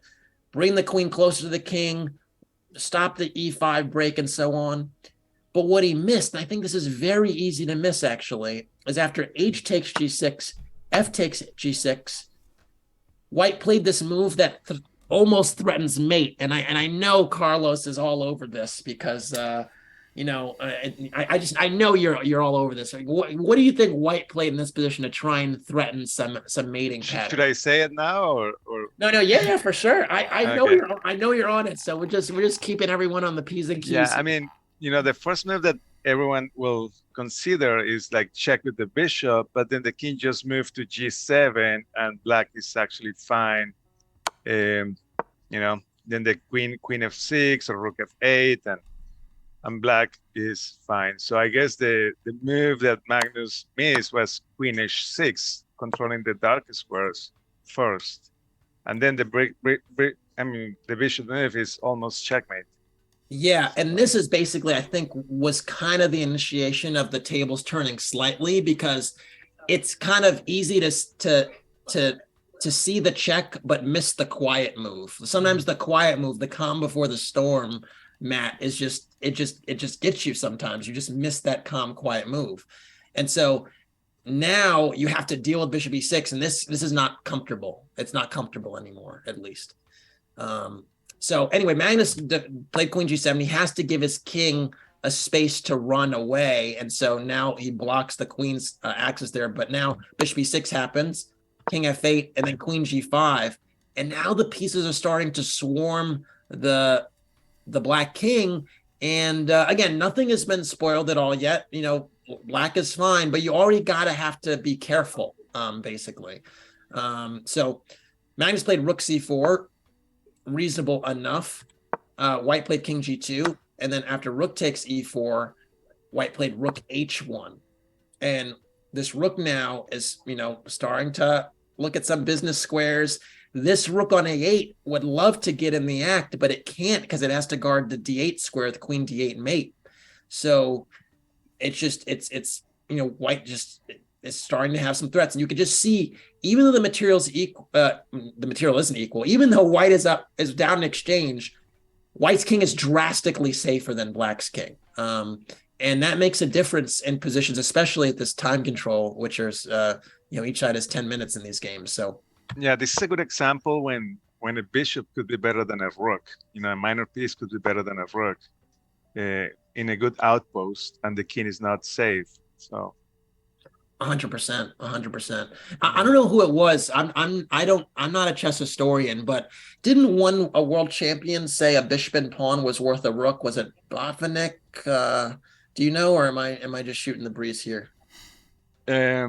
[SPEAKER 2] bring the queen closer to the king, stop the e5 break, and so on. But what he missed, and I think this is very easy to miss actually, is after h takes g6, f takes g6, white played this move that almost threatens mate. And I know Carlos is all over this because I know you're all over this. What do you think white played in this position to try and threaten some mating pattern?
[SPEAKER 3] Should I say it now or?
[SPEAKER 2] No, yeah, for sure. I know
[SPEAKER 3] Okay.
[SPEAKER 2] I know you're on it. So we're just keeping everyone on the P's and Q's.
[SPEAKER 3] Yeah, I mean, the first move that everyone will consider is like check with the bishop, but then the king just moved to g7 and black is actually fine. Then the queen f6 or rook f8 and black is fine. So I guess the move that Magnus missed was queen h6, controlling the dark squares first, and then the the bishop move is almost checkmate.
[SPEAKER 2] Yeah, and this is basically, I think, was kind of the initiation of the tables turning slightly, because it's kind of easy to see the check but miss the quiet move. Sometimes the quiet move, the calm before the storm, Matt, is just it just gets you sometimes. You just miss that calm quiet move. And so now you have to deal with bishop e6, and this is not comfortable. It's not comfortable anymore, at least. So anyway, Magnus played queen g7. He has to give his king a space to run away, and so now he blocks the queen's access there. But now bishop e6 happens, king f8, and then queen g5, and now the pieces are starting to swarm the black king. And again, nothing has been spoiled at all yet. Black is fine, but you already have to be careful, basically. So Magnus played rook c4. Reasonable enough. White played king g2, and then after rook takes e4, white played rook h1, and this rook now is starting to look at some business squares. This rook on a8 would love to get in the act, but it can't because it has to guard the d8 square, the queen d8 mate. So it's white just is starting to have some threats, and you can just see, even though the material isn't equal, even though white is down in exchange, white's king is drastically safer than black's king, and that makes a difference in positions, especially at this time control, which is each side has 10 minutes in these games. So
[SPEAKER 3] yeah, this is a good example when when a bishop could be better than a rook. A minor piece could be better than a rook in a good outpost, and the king is not safe. So
[SPEAKER 2] 100%, 100%. I don't know who it was. I'm not a chess historian, but didn't a world champion say a bishop and pawn was worth a rook? Was it Botvinnik? Do you know, or am I just shooting the breeze here?
[SPEAKER 3] I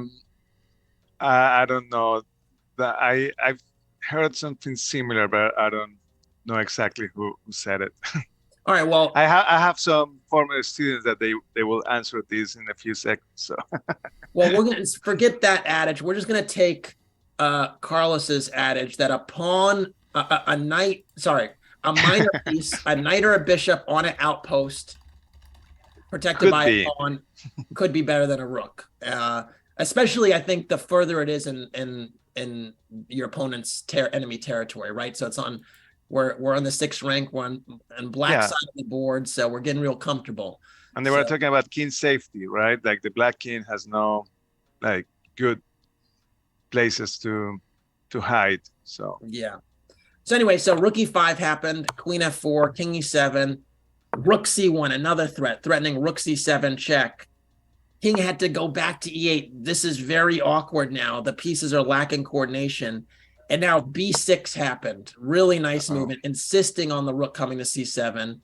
[SPEAKER 3] don't know. That I've heard something similar, but I don't know exactly who said it.
[SPEAKER 2] All right. Well,
[SPEAKER 3] I have some former students that they will answer this in a few seconds. So,
[SPEAKER 2] well, we're gonna forget that adage. We're just gonna take Carlos's adage that a pawn, a knight, sorry, a minor piece, a knight or a bishop on an outpost protected by a pawn could be better than a rook. Especially, I think the further it is in your opponent's enemy territory, right? So it's on. We're on the 6th rank. We're on black side of the board, so we're getting real comfortable.
[SPEAKER 3] And they were talking about king safety, right? Like the black king has no like good places to hide. So
[SPEAKER 2] yeah. So anyway, so rook e5 happened, queen f4, king e7, rook c1, another threat, threatening rook c7 check. King had to go back to e8. This is very awkward now. The pieces are lacking coordination. And now b6 happened. Really nice movement, insisting on the rook coming to c7.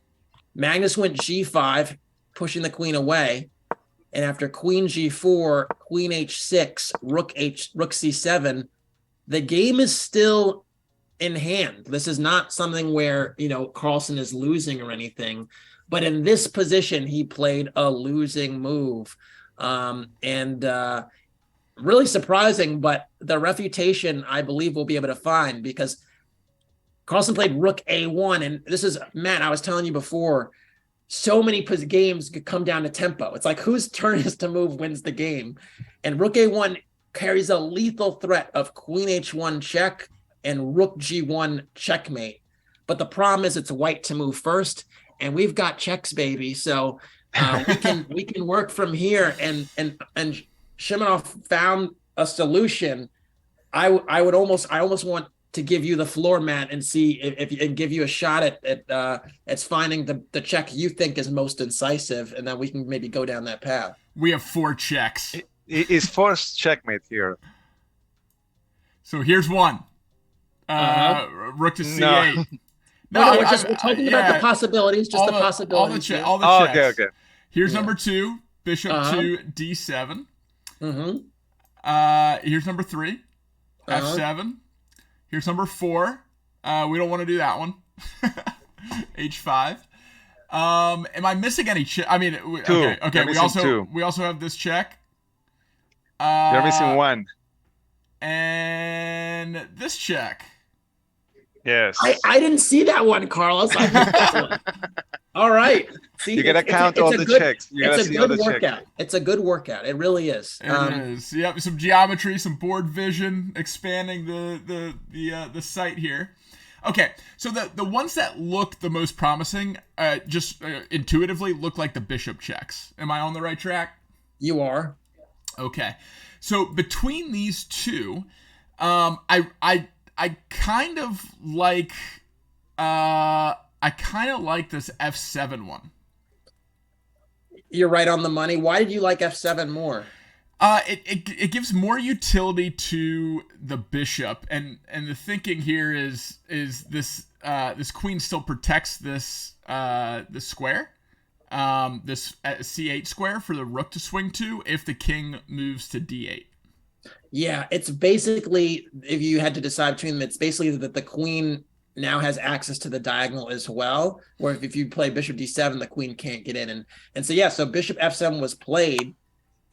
[SPEAKER 2] Magnus went g5, pushing the queen away. And after queen g4, queen h6, rook c7, the game is still in hand. This is not something where, Carlsen is losing or anything. But in this position, he played a losing move. Really surprising, but the refutation, I believe, we'll be able to find, because Carlsen played rook a1. And this is, Matt, I was telling you before, so many games could come down to tempo. It's like whose turn is to move wins the game. And rook a1 carries a lethal threat of queen h1 check and rook g1 checkmate. But the problem is it's white to move first, and we've got checks, baby. So we can work from here. And Shimonov found a solution. I almost want to give you the floor, Matt, and see if and give you a shot at finding the check you think is most incisive, and then we can maybe go down that path.
[SPEAKER 1] We have 4 checks.
[SPEAKER 3] It's forced checkmate here.
[SPEAKER 1] So here's one. Rook to c8.
[SPEAKER 2] No, we're talking about the possibilities, just the possibilities.
[SPEAKER 1] All the checks.
[SPEAKER 3] Okay.
[SPEAKER 1] Here's number 2, bishop to d7. Here's number 3, f7. Here's number 4. We don't want to do that one. h5. Am I missing any check? I mean, okay. We also have this check.
[SPEAKER 3] You're missing one.
[SPEAKER 1] And this check.
[SPEAKER 3] Yes.
[SPEAKER 2] I didn't see that one, Carlos. I missed that one. All right. See,
[SPEAKER 3] you gotta count all the checks.
[SPEAKER 2] It's a good workout. It's a good workout. It really is.
[SPEAKER 1] It is. Yep. Some geometry, some board vision, expanding the site here. Okay, so the ones that look the most promising, just intuitively look like the bishop checks. Am I on the right track?
[SPEAKER 2] You are.
[SPEAKER 1] Okay, so between these two, I kind of like this f7 one.
[SPEAKER 2] You're right on the money. Why did you like f7 more?
[SPEAKER 1] It gives more utility to the bishop, and the thinking here is this queen still protects this square, this c8 square for the rook to swing to if the king moves to d8.
[SPEAKER 2] Yeah, it's basically, if you had to decide between them, it's basically that the queen now has access to the diagonal as well, where if you play bishop d7, the queen can't get in. And so bishop f7 was played.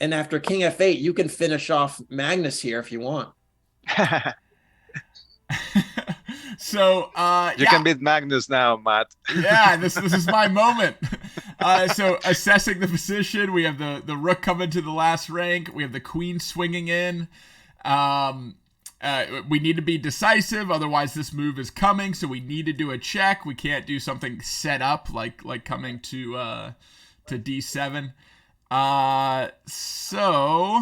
[SPEAKER 2] And after king f8, you can finish off Magnus here if you want.
[SPEAKER 1] So
[SPEAKER 3] you can beat Magnus now, Matt.
[SPEAKER 1] Yeah, this is my moment. So assessing the position, we have the rook coming to the last rank. We have the queen swinging in. We need to be decisive, otherwise this move is coming. So we need to do a check. We can't do something set up like coming to d7. So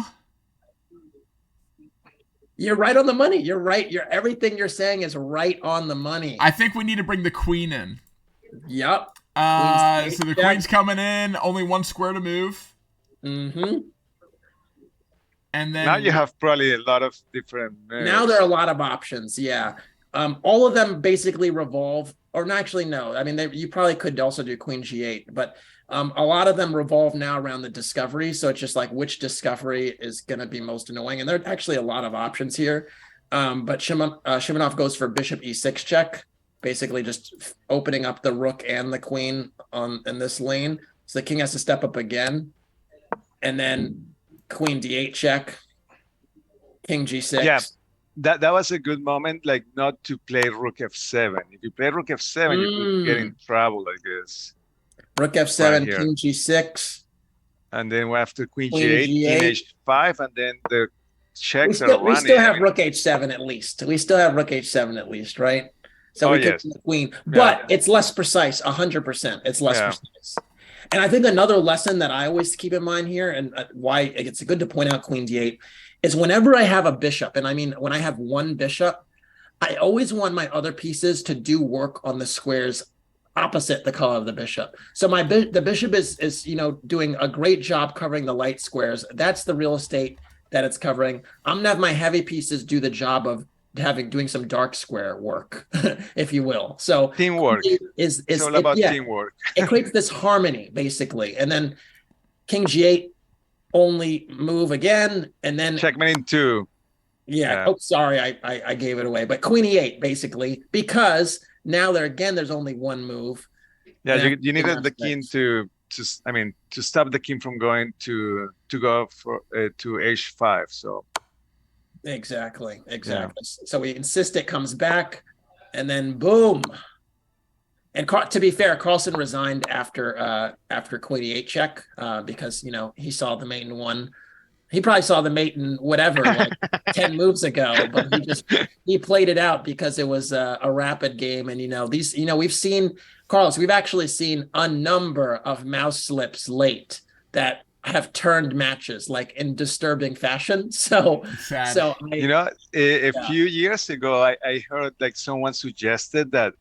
[SPEAKER 2] You're right on the money. You're right. Everything you're saying is right on the money.
[SPEAKER 1] I think we need to bring the queen in.
[SPEAKER 2] Yep.
[SPEAKER 1] So the queen's coming in, only one square to move.
[SPEAKER 2] Mm-hmm.
[SPEAKER 1] And then
[SPEAKER 3] now you have probably a lot of different moves.
[SPEAKER 2] Now there are a lot of options. Yeah. All of them basically revolve, or no, actually, no. I mean, you probably could also do Queen G8, but a lot of them revolve now around the discovery. So it's just like which discovery is going to be most annoying. And there are actually a lot of options here. But Shimonov goes for Bishop E6 check, basically just opening up the rook and the queen in this lane. So the king has to step up again. And then Queen D8 check, King G6.
[SPEAKER 3] Yeah, that was a good moment, like not to play Rook F7. If you play Rook F7, you could get in trouble, I guess.
[SPEAKER 2] Rook F7,
[SPEAKER 3] Right
[SPEAKER 2] King G6.
[SPEAKER 3] And then after Queen
[SPEAKER 2] Queen
[SPEAKER 3] G8,
[SPEAKER 2] G8.
[SPEAKER 3] King H5, and then the checks are running.
[SPEAKER 2] We still have Rook H7 at least. We still have Rook H7 at least, right? So we could the queen, but it's less precise, 100%. It's less precise. And I think another lesson that I always keep in mind here, and why it's good to point out Queen D8, is whenever I have a bishop, and I mean, when I have one bishop, I always want my other pieces to do work on the squares opposite the color of the bishop. So the bishop is doing a great job covering the light squares. That's the real estate that it's covering. I'm gonna have my heavy pieces do the job of doing some dark square work, if you will. So
[SPEAKER 3] teamwork
[SPEAKER 2] is
[SPEAKER 3] all about teamwork.
[SPEAKER 2] It creates this harmony basically, and then King G8 only move again, and then
[SPEAKER 3] checkmate in 2.
[SPEAKER 2] Yeah. Oh, sorry, I gave it away. But Queen E8 basically, because now there's only one move.
[SPEAKER 3] Yeah, you needed the king to stop the king from going to go for to H5. So
[SPEAKER 2] exactly. Yeah. So we insist it comes back, and then boom. And to be fair, Carlsen resigned after Queen E8 check because he saw the mate in one. He probably saw the mate in whatever, like 10 moves ago, but he played it out because it was a rapid game. And, we've seen, Carlos, we've actually seen a number of mouse slips late that have turned matches like in disturbing fashion. So,
[SPEAKER 3] a few years ago, I heard like someone suggested that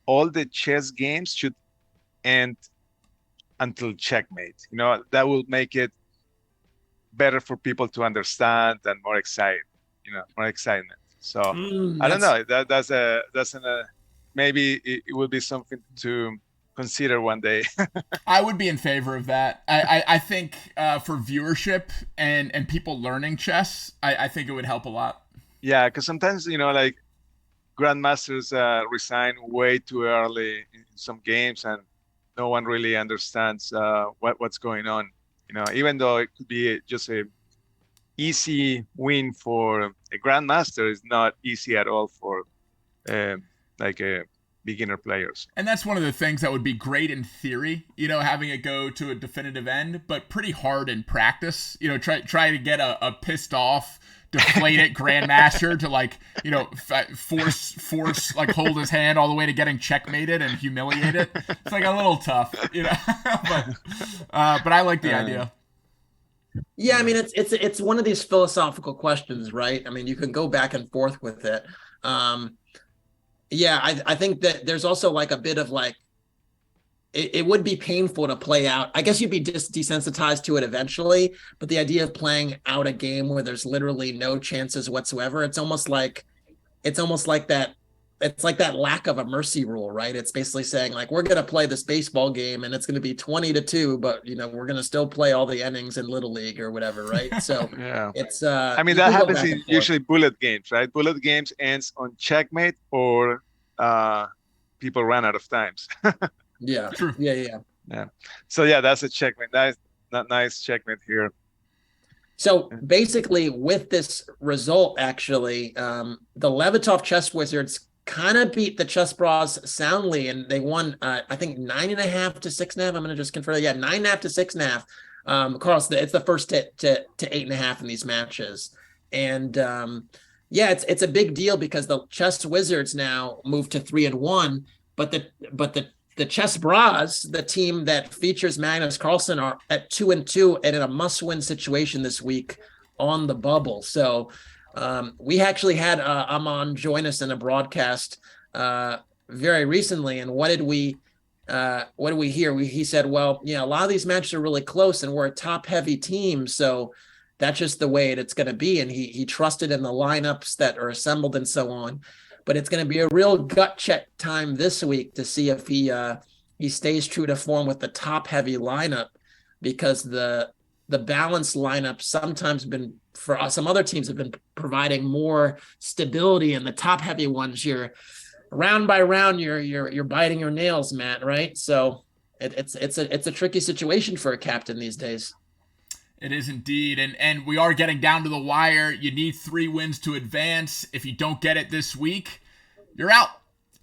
[SPEAKER 3] all the chess games should end until checkmate. That will make it better for people to understand and more excitement. So I don't know. That's maybe it will be something to consider one day.
[SPEAKER 1] I would be in favor of that. I think for viewership and people learning chess, I think it would help a lot.
[SPEAKER 3] Yeah, because sometimes like grandmasters resign way too early in some games, and no one really understands what's going on. Even though it could be just a easy win for a grandmaster, it's not easy at all for beginner players.
[SPEAKER 1] And that's one of the things that would be great in theory, having it go to a definitive end, but pretty hard in practice. Try to get a pissed off, deflated grandmaster to force like hold his hand all the way to getting checkmated and humiliated. It's like a little tough, but I like the idea.
[SPEAKER 2] Yeah, I mean it's one of these philosophical questions, right? I mean, you can go back and forth with it. I think that there's also like a bit of like it would be painful to play out. I guess you'd be desensitized to it eventually, but the idea of playing out a game where there's literally no chances whatsoever, it's almost like that. It's like that lack of a mercy rule, right? It's basically saying like, we're going to play this baseball game and it's going to be 20-2, but we're going to still play all the innings in Little League or whatever, right? So
[SPEAKER 3] yeah,
[SPEAKER 2] it's
[SPEAKER 3] I mean, that happens in usually bullet games, right? Bullet games ends on checkmate or people run out of times.
[SPEAKER 2] Yeah.
[SPEAKER 1] True.
[SPEAKER 2] Yeah.
[SPEAKER 3] So that's a checkmate. Nice checkmate here.
[SPEAKER 2] So basically, with this result, actually, the Levitov Chess Wizards kind of beat the Chess Bras soundly, and they won, I think, 9.5 to 6.5. I'm going to just confirm that. Yeah, 9.5 to 6.5. Carlos, it's the first to 8.5 in these matches, and it's a big deal because the Chess Wizards now move to 3-1, but the Chess Bras, the team that features Magnus Carlsen, are at 2-2 and in a must-win situation this week on the bubble. So We actually had Aman join us in a broadcast very recently, and what did we hear? He said, well, a lot of these matches are really close, and we're a top-heavy team, so that's just the way it's going to be. And he trusted in the lineups that are assembled and so on. But it's going to be a real gut check time this week to see if he stays true to form with the top-heavy lineup, because the balanced lineup sometimes been for us, some other teams have been providing more stability, and the top-heavy ones, you're round by round, you're biting your nails, Matt. Right? So it's a tricky situation for a captain these days.
[SPEAKER 1] It is indeed, and we are getting down to the wire. You need 3 wins to advance. If you don't get it this week, you're out.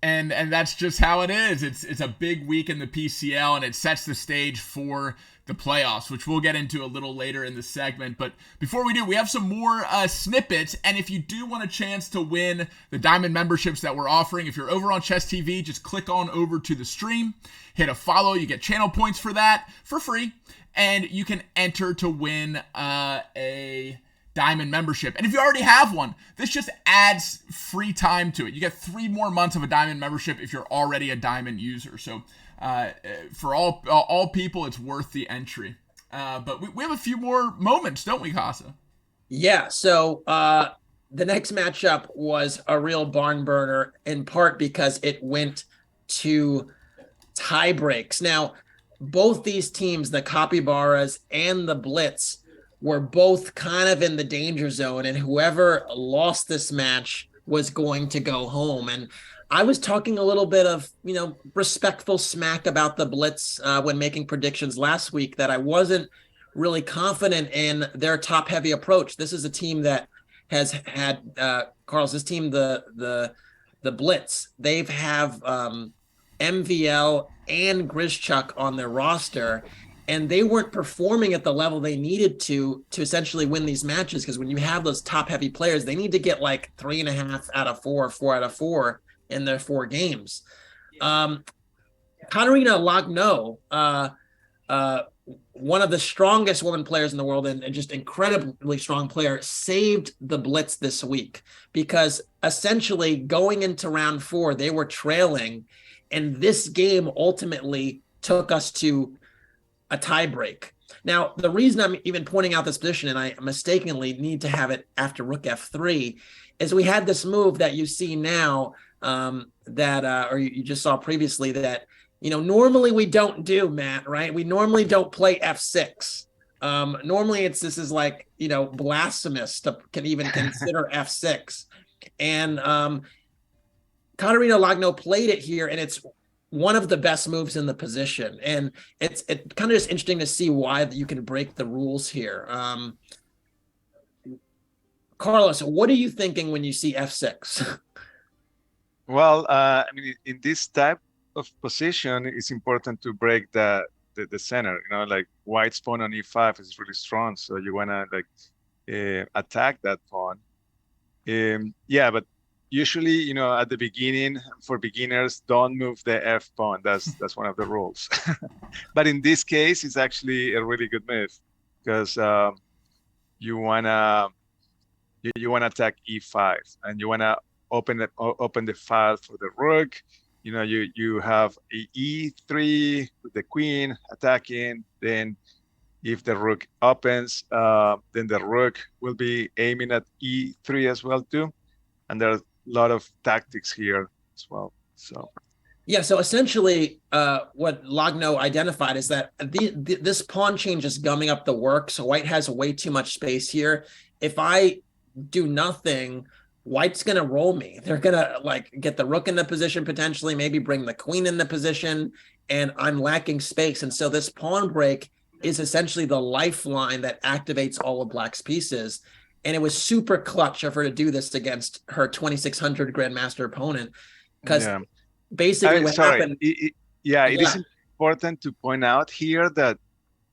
[SPEAKER 1] And that's just how it is. It's a big week in the PCL, and it sets the stage for the playoffs, which we'll get into a little later in the segment. But before we do, we have some more snippets. And if you do want a chance to win the Diamond memberships that we're offering, if you're over on Chess TV, just click on over to the stream, hit a follow. You get channel points for that for free. And you can enter to win a Diamond membership. And if you already have one, this just adds free time to it. You get 3 more months of a Diamond membership if you're already a Diamond user. So for all people, it's worth the entry. But we have a few more moments, don't we, Casa?
[SPEAKER 2] Yeah. So the next matchup was a real barn burner, in part because it went to tie breaks. Now, both these teams, the Capybaras and the Blitz, were both kind of in the danger zone, and whoever lost this match was going to go home. And I was talking a little bit of, respectful smack about the Blitz when making predictions last week, that I wasn't really confident in their top-heavy approach. This is a team that has had Carlos. This team, the Blitz, they've have MVL and Grischuk on their roster, and they weren't performing at the level they needed to essentially win these matches. Because when you have those top-heavy players, they need to get like 3.5 out of 4, 4 out of 4 in their 4 games. Katarina Lagno, one of the strongest women players in the world, and just incredibly strong player, saved the Blitz this week, because essentially going into round 4, they were trailing, and this game ultimately took us to a tie break. Now, the reason I'm even pointing out this position, and I mistakenly need to have it after rook f3, is we had this move that you see now or you just saw previously that, normally we don't do, Matt, right? We normally don't play f6. Normally this is like, blasphemous to can even consider f6. And Katarina Lagno played it here, and it's one of the best moves in the position. And it's kind of just interesting to see why you can break the rules here. Carlos, what are you thinking when you see f6?
[SPEAKER 3] Well, in this type of position, it's important to break the center. Like white's pawn on e5 is really strong, so you wanna attack that pawn. But usually, at the beginning, for beginners, don't move the f pawn. That's one of the rules. But in this case, it's actually a really good move, because you wanna attack e5, and you wanna open the file for the rook. You have a e3 with the queen attacking. Then if the rook opens, then the rook will be aiming at e3 as well too. And there's a lot of tactics here as well. So
[SPEAKER 2] essentially what Lagno identified is that this pawn change is gumming up the work, so white has way too much space here. If I do nothing, white's going to roll me. They're going to get the rook in the position, potentially maybe bring the queen in the position, and I'm lacking space. And so this pawn break is essentially the lifeline that activates all of black's pieces. And it was super clutch of her to do this against her 2,600 grandmaster opponent, because basically what happened.
[SPEAKER 3] It is important to point out here that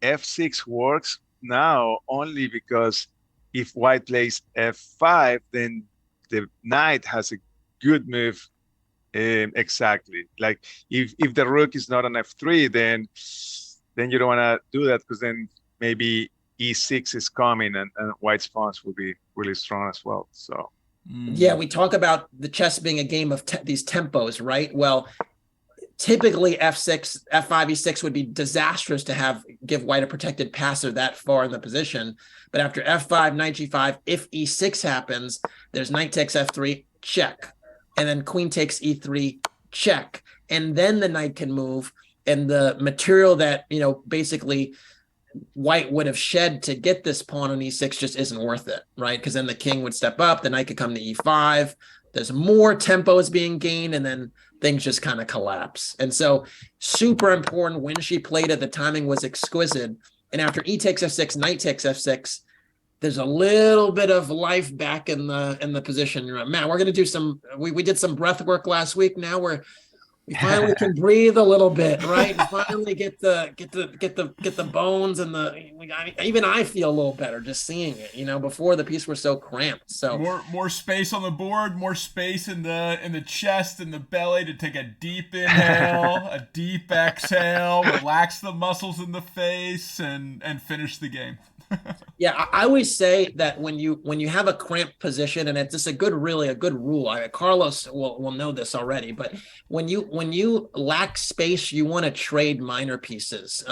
[SPEAKER 3] f6 works now only because if white plays f5, then the knight has a good move. Exactly. Like if the rook is not on f3, then you don't want to do that, because then maybe e6 is coming, and white's pawns will be really strong as well. So
[SPEAKER 2] yeah, we talk about the chess being a game of these tempos, right? Well, typically f6, f5, e6 would be disastrous to give white a protected passer that far in the position. But after f5, knight g5, if e6 happens, there's knight takes f3, check. And then queen takes e3, check. And then the knight can move. And the material that, basically white would have shed to get this pawn on e6 just isn't worth it, right? Because then the king would step up, the knight could come to e5. There's more tempos being gained, and then things just kind of collapse. And so super important when she played it, the timing was exquisite. And after e takes f6, knight takes f6, there's a little bit of life back in the position. Man, we're gonna do we did some breath work last week. Now we finally can breathe a little bit, right? And finally get the bones and even I feel a little better just seeing it. Before the piece were so cramped. So
[SPEAKER 1] more space on the board, more space in the chest and the belly to take a deep inhale, a deep exhale, relax the muscles in the face, and finish the game.
[SPEAKER 2] Yeah, I always say that when you have a cramped position, and it's just a good rule. Carlos will know this already, but when you lack space, you want to trade minor pieces.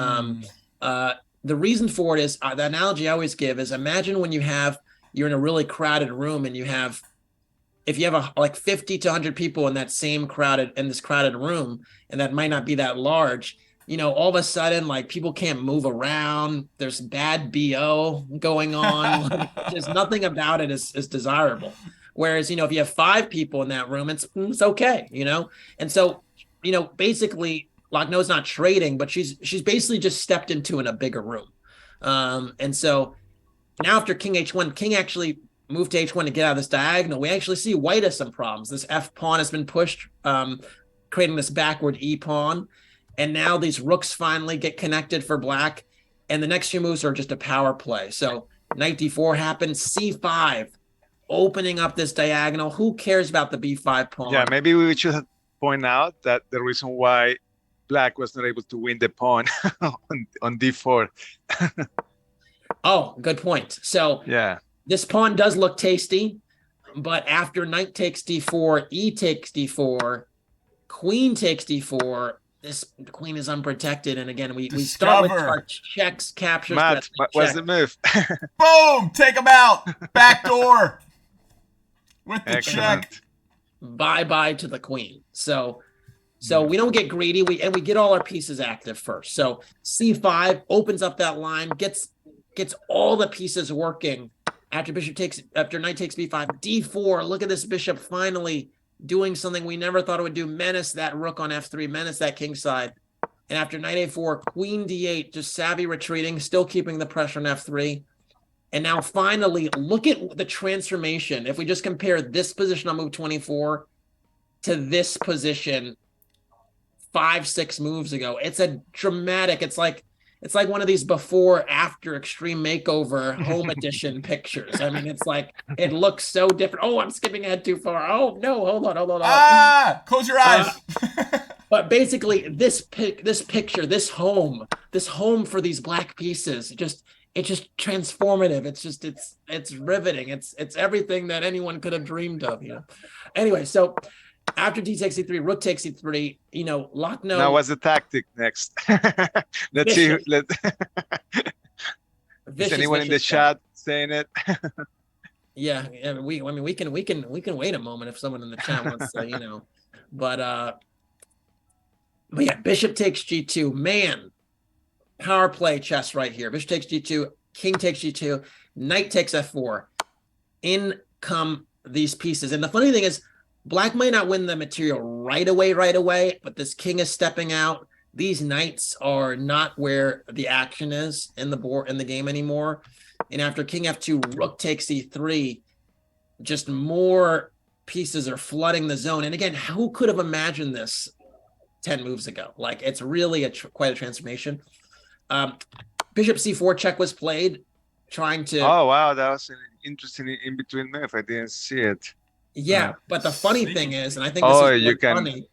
[SPEAKER 2] The reason for it is the analogy I always give is imagine when you're in a really crowded room and if you have like 50 to 100 people in this crowded room, and that might not be that large. All of a sudden, like people can't move around. There's bad BO going on. Just nothing about it is desirable. Whereas, if you have 5 people in that room, it's okay, And so, basically, Lacno's not trading, but she's basically just stepped into a bigger room. And so now after king h1, king actually moved to h1 to get out of this diagonal. We actually see white has some problems. This f pawn has been pushed, creating this backward e pawn. And now these rooks finally get connected for black. And the next few moves are just a power play. So knight d4 happens, c5, opening up this diagonal. Who cares about the b5 pawn?
[SPEAKER 3] Yeah, maybe we should point out that the reason why black was not able to win the pawn on d4.
[SPEAKER 2] Oh, good point. So
[SPEAKER 3] yeah,
[SPEAKER 2] this pawn does look tasty. But after knight takes d4, e takes d4, queen takes d4, this queen is unprotected, and again we start with our checks, captures.
[SPEAKER 3] Matt, what's the move?
[SPEAKER 1] Boom! Take him out. Back door with the check.
[SPEAKER 2] Bye to the queen. So we don't get greedy. We get all our pieces active first. So c5 opens up that line, gets all the pieces working. After knight takes b5, d4. Look at this bishop finally doing something we never thought it would do. Menace that rook on f3, menace that king side. And after knight a4, queen d8, just savvy retreating, still keeping the pressure on f3. And now finally, look at the transformation. If we just compare this position on move 24 to this position 5-6 moves ago, it's a dramatic, it's like one of these before after extreme makeover home edition pictures. I mean, it's like it looks so different. Oh, I'm skipping ahead too far. Oh no, hold on.
[SPEAKER 1] Close your eyes.
[SPEAKER 2] But basically this picture, this home for these black pieces, it's just transformative. It's riveting. It's everything that anyone could have dreamed of, Anyway, so after d takes e3, rook takes e3, Lacno.
[SPEAKER 3] Now what's the tactic next? Let's see. Is anyone in the chat saying it?
[SPEAKER 2] Yeah, we can wait a moment if someone in the chat wants to, But yeah, bishop takes g2. Man, power play chess right here. Bishop takes g2, king takes g2, knight takes f4. In come these pieces. And the funny thing is, black might not win the material right away, but this king is stepping out. These knights are not where the action is in the game anymore. And after king f2, rook takes e3, just more pieces are flooding the zone. And again, who could have imagined this 10 moves ago? Like, it's really quite a transformation. Bishop c4 check was played, trying to...
[SPEAKER 3] Oh, wow, that was an interesting in-between move. I didn't see it.
[SPEAKER 2] Yeah, but the funny thing is, and I think this is funny,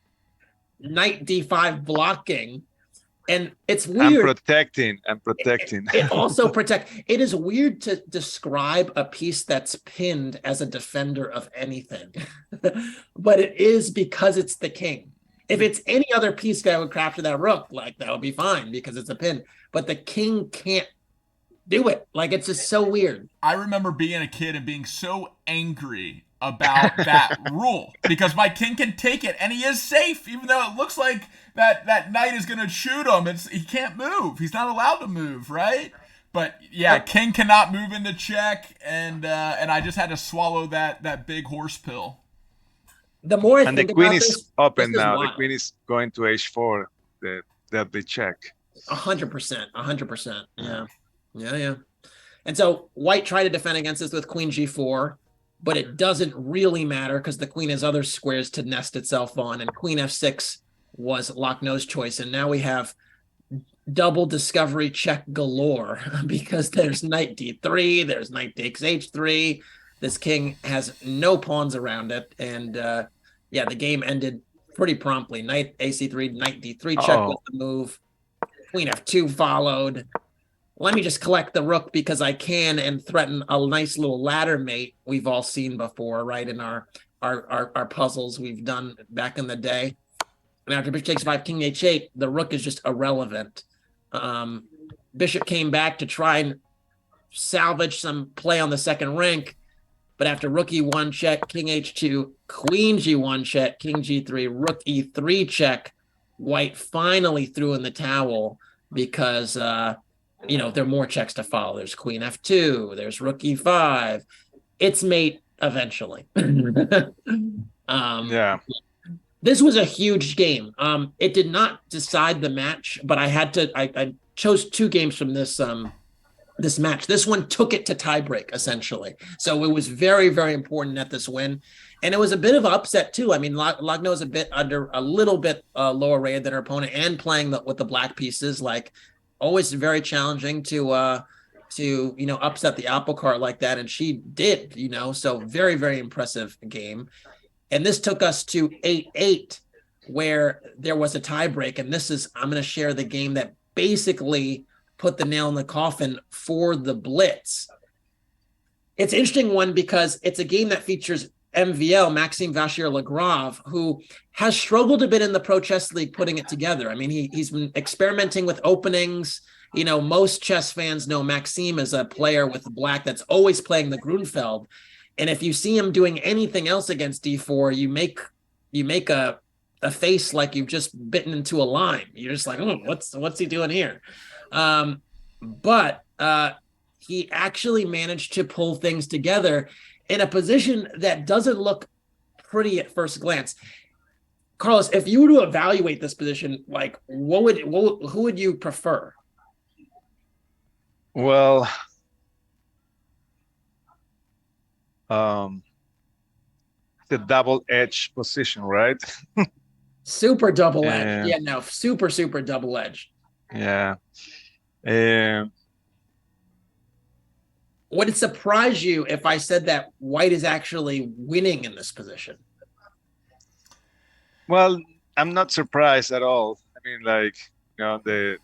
[SPEAKER 2] knight d5 blocking, And it's
[SPEAKER 3] I'm
[SPEAKER 2] weird.
[SPEAKER 3] protecting.
[SPEAKER 2] It also protect. It is weird to describe a piece that's pinned as a defender of anything, but it is because it's the king. If it's any other piece guy would capture that rook, like that would be fine because it's a pin. But the king can't do it. Like it's just so weird.
[SPEAKER 1] I remember being a kid and being so angry about that rule because my king can take it and he is safe, even though it looks like that knight is gonna shoot him. He can't move. He's not allowed to move, right? But yeah, king cannot move into check, and I just had to swallow that big horse pill.
[SPEAKER 2] The more I
[SPEAKER 3] and
[SPEAKER 2] think
[SPEAKER 3] the queen
[SPEAKER 2] about
[SPEAKER 3] is
[SPEAKER 2] this,
[SPEAKER 3] open
[SPEAKER 2] this is
[SPEAKER 3] now.
[SPEAKER 2] wild.
[SPEAKER 3] The queen is going to h4. That they check.
[SPEAKER 2] 100%, 100%. Yeah. And so white tried to defend against this with queen g4, but it doesn't really matter because the queen has other squares to nest itself on, and queen f6 was Lochno's choice. And now we have double discovery check galore because there's knight d3, there's knight takes h3. This king has no pawns around it. And yeah, the game ended pretty promptly. Knight ac3, knight d3 check with the move. Queen f2 followed. Let me just collect the rook because I can and threaten a nice little ladder mate we've all seen before, right? In our puzzles we've done back in the day. And after bishop takes 5, king h8, the rook is just irrelevant. Bishop came back to try and salvage some play on the second rank, but after rook e1 check, king h2, queen g1 check, king g3, rook e3 check, white finally threw in the towel because there are more checks to follow. There's queen f2, there's rook e5. It's mate eventually.
[SPEAKER 3] Yeah.
[SPEAKER 2] This was a huge game. It did not decide the match, but I chose 2 games from this this match. This one took it to tiebreak, essentially. So it was very, very important that this win. And it was a bit of an upset, too. I mean, Lochno is a little bit lower rated than her opponent and playing with the black pieces. Like, always very challenging to upset the apple cart like that. And she did, so very, very impressive game. And this took us to 8-8, where there was a tiebreak. And I'm going to share the game that basically put the nail in the coffin for the blitz. It's an interesting one because it's a game that features MVL, Maxime Vachier-Lagrave, who has struggled a bit in the Pro Chess League putting it together. I mean, he's been experimenting with openings. Most chess fans know Maxime is a player with black that's always playing the Grunfeld. And if you see him doing anything else against d4, you make a face like you've just bitten into a lime. You're just like, oh, what's he doing here? But he actually managed to pull things together in a position that doesn't look pretty at first glance. Carlos, if you were to evaluate this position, like who would you prefer?
[SPEAKER 3] Well, the double-edged position, right?
[SPEAKER 2] Super double-edged. Yeah, no, super, super double-edged.
[SPEAKER 3] Yeah.
[SPEAKER 2] Would it surprise you if I said that white is actually winning in this position?
[SPEAKER 3] Well, I'm not surprised at all. I mean, like, the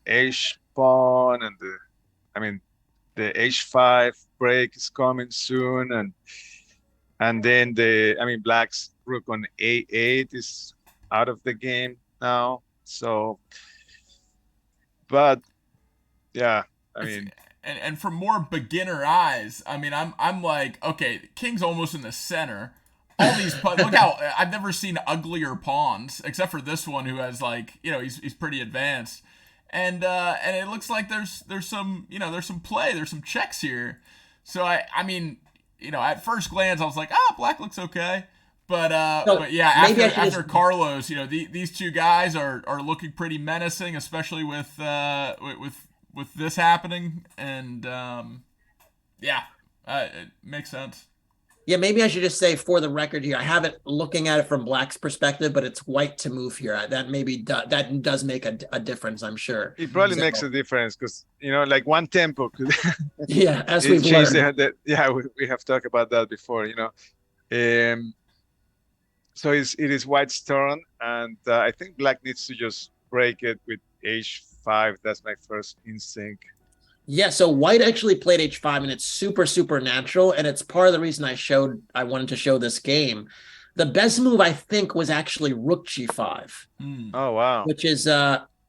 [SPEAKER 3] H pawn and the H5 break is coming soon, and then black's rook on A8 is out of the game now. So, but yeah, I mean.
[SPEAKER 1] And for more beginner eyes, I mean, I'm like, okay, king's almost in the center. All these look how I've never seen uglier pawns except for this one who has he's pretty advanced, and it looks like there's some play, there's some checks here. So I mean at first glance I was like, black looks okay, but yeah, after Carlos, these 2 guys are looking pretty menacing, especially with this happening, and it makes sense.
[SPEAKER 2] Yeah, maybe I should just say for the record here, I have it looking at it from black's perspective, but it's white to move here. That maybe that does make a difference, I'm sure.
[SPEAKER 3] It probably makes a difference because like one tempo could.
[SPEAKER 2] Yeah, as we've learned.
[SPEAKER 3] We have talked about that before. So it is white's turn, and I think black needs to just break it with h5. That's my first instinct.
[SPEAKER 2] Yeah, so white actually played h5, and it's super, super natural, and it's part of the reason I wanted to show this game. The best move, I think, was actually rook g5.
[SPEAKER 3] Oh, wow.
[SPEAKER 2] Which is,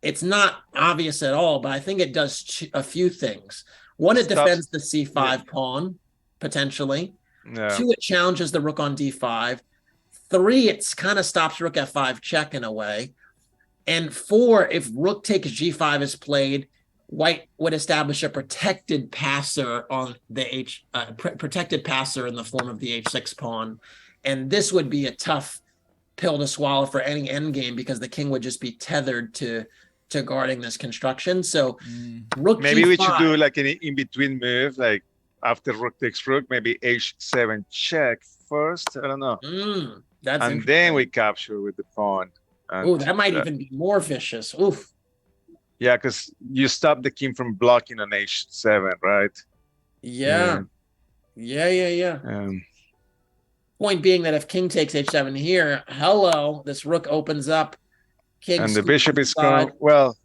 [SPEAKER 2] it's not obvious at all, but I think it does a few things. One, it defends the c5 pawn, potentially.
[SPEAKER 3] Yeah.
[SPEAKER 2] 2, it challenges the rook on d5. 3, it's kind of stops rook f5 check in a way. And 4, if rook takes g5 is played, white would establish a protected passer on the protected passer in the form of the h6 pawn. And this would be a tough pill to swallow for any endgame because the king would just be tethered to guarding this construction. So rook
[SPEAKER 3] maybe
[SPEAKER 2] g5,
[SPEAKER 3] we should do like an in-between move, like after rook takes rook, maybe h7 check first. I don't know.
[SPEAKER 2] And
[SPEAKER 3] then we capture with the pawn.
[SPEAKER 2] Oh, that might even be more vicious. Oof.
[SPEAKER 3] Yeah, because you stop the king from blocking on h7, right?
[SPEAKER 2] Yeah. Point being that if king takes h7 here, hello, this rook opens up. King
[SPEAKER 3] and the bishop is going well.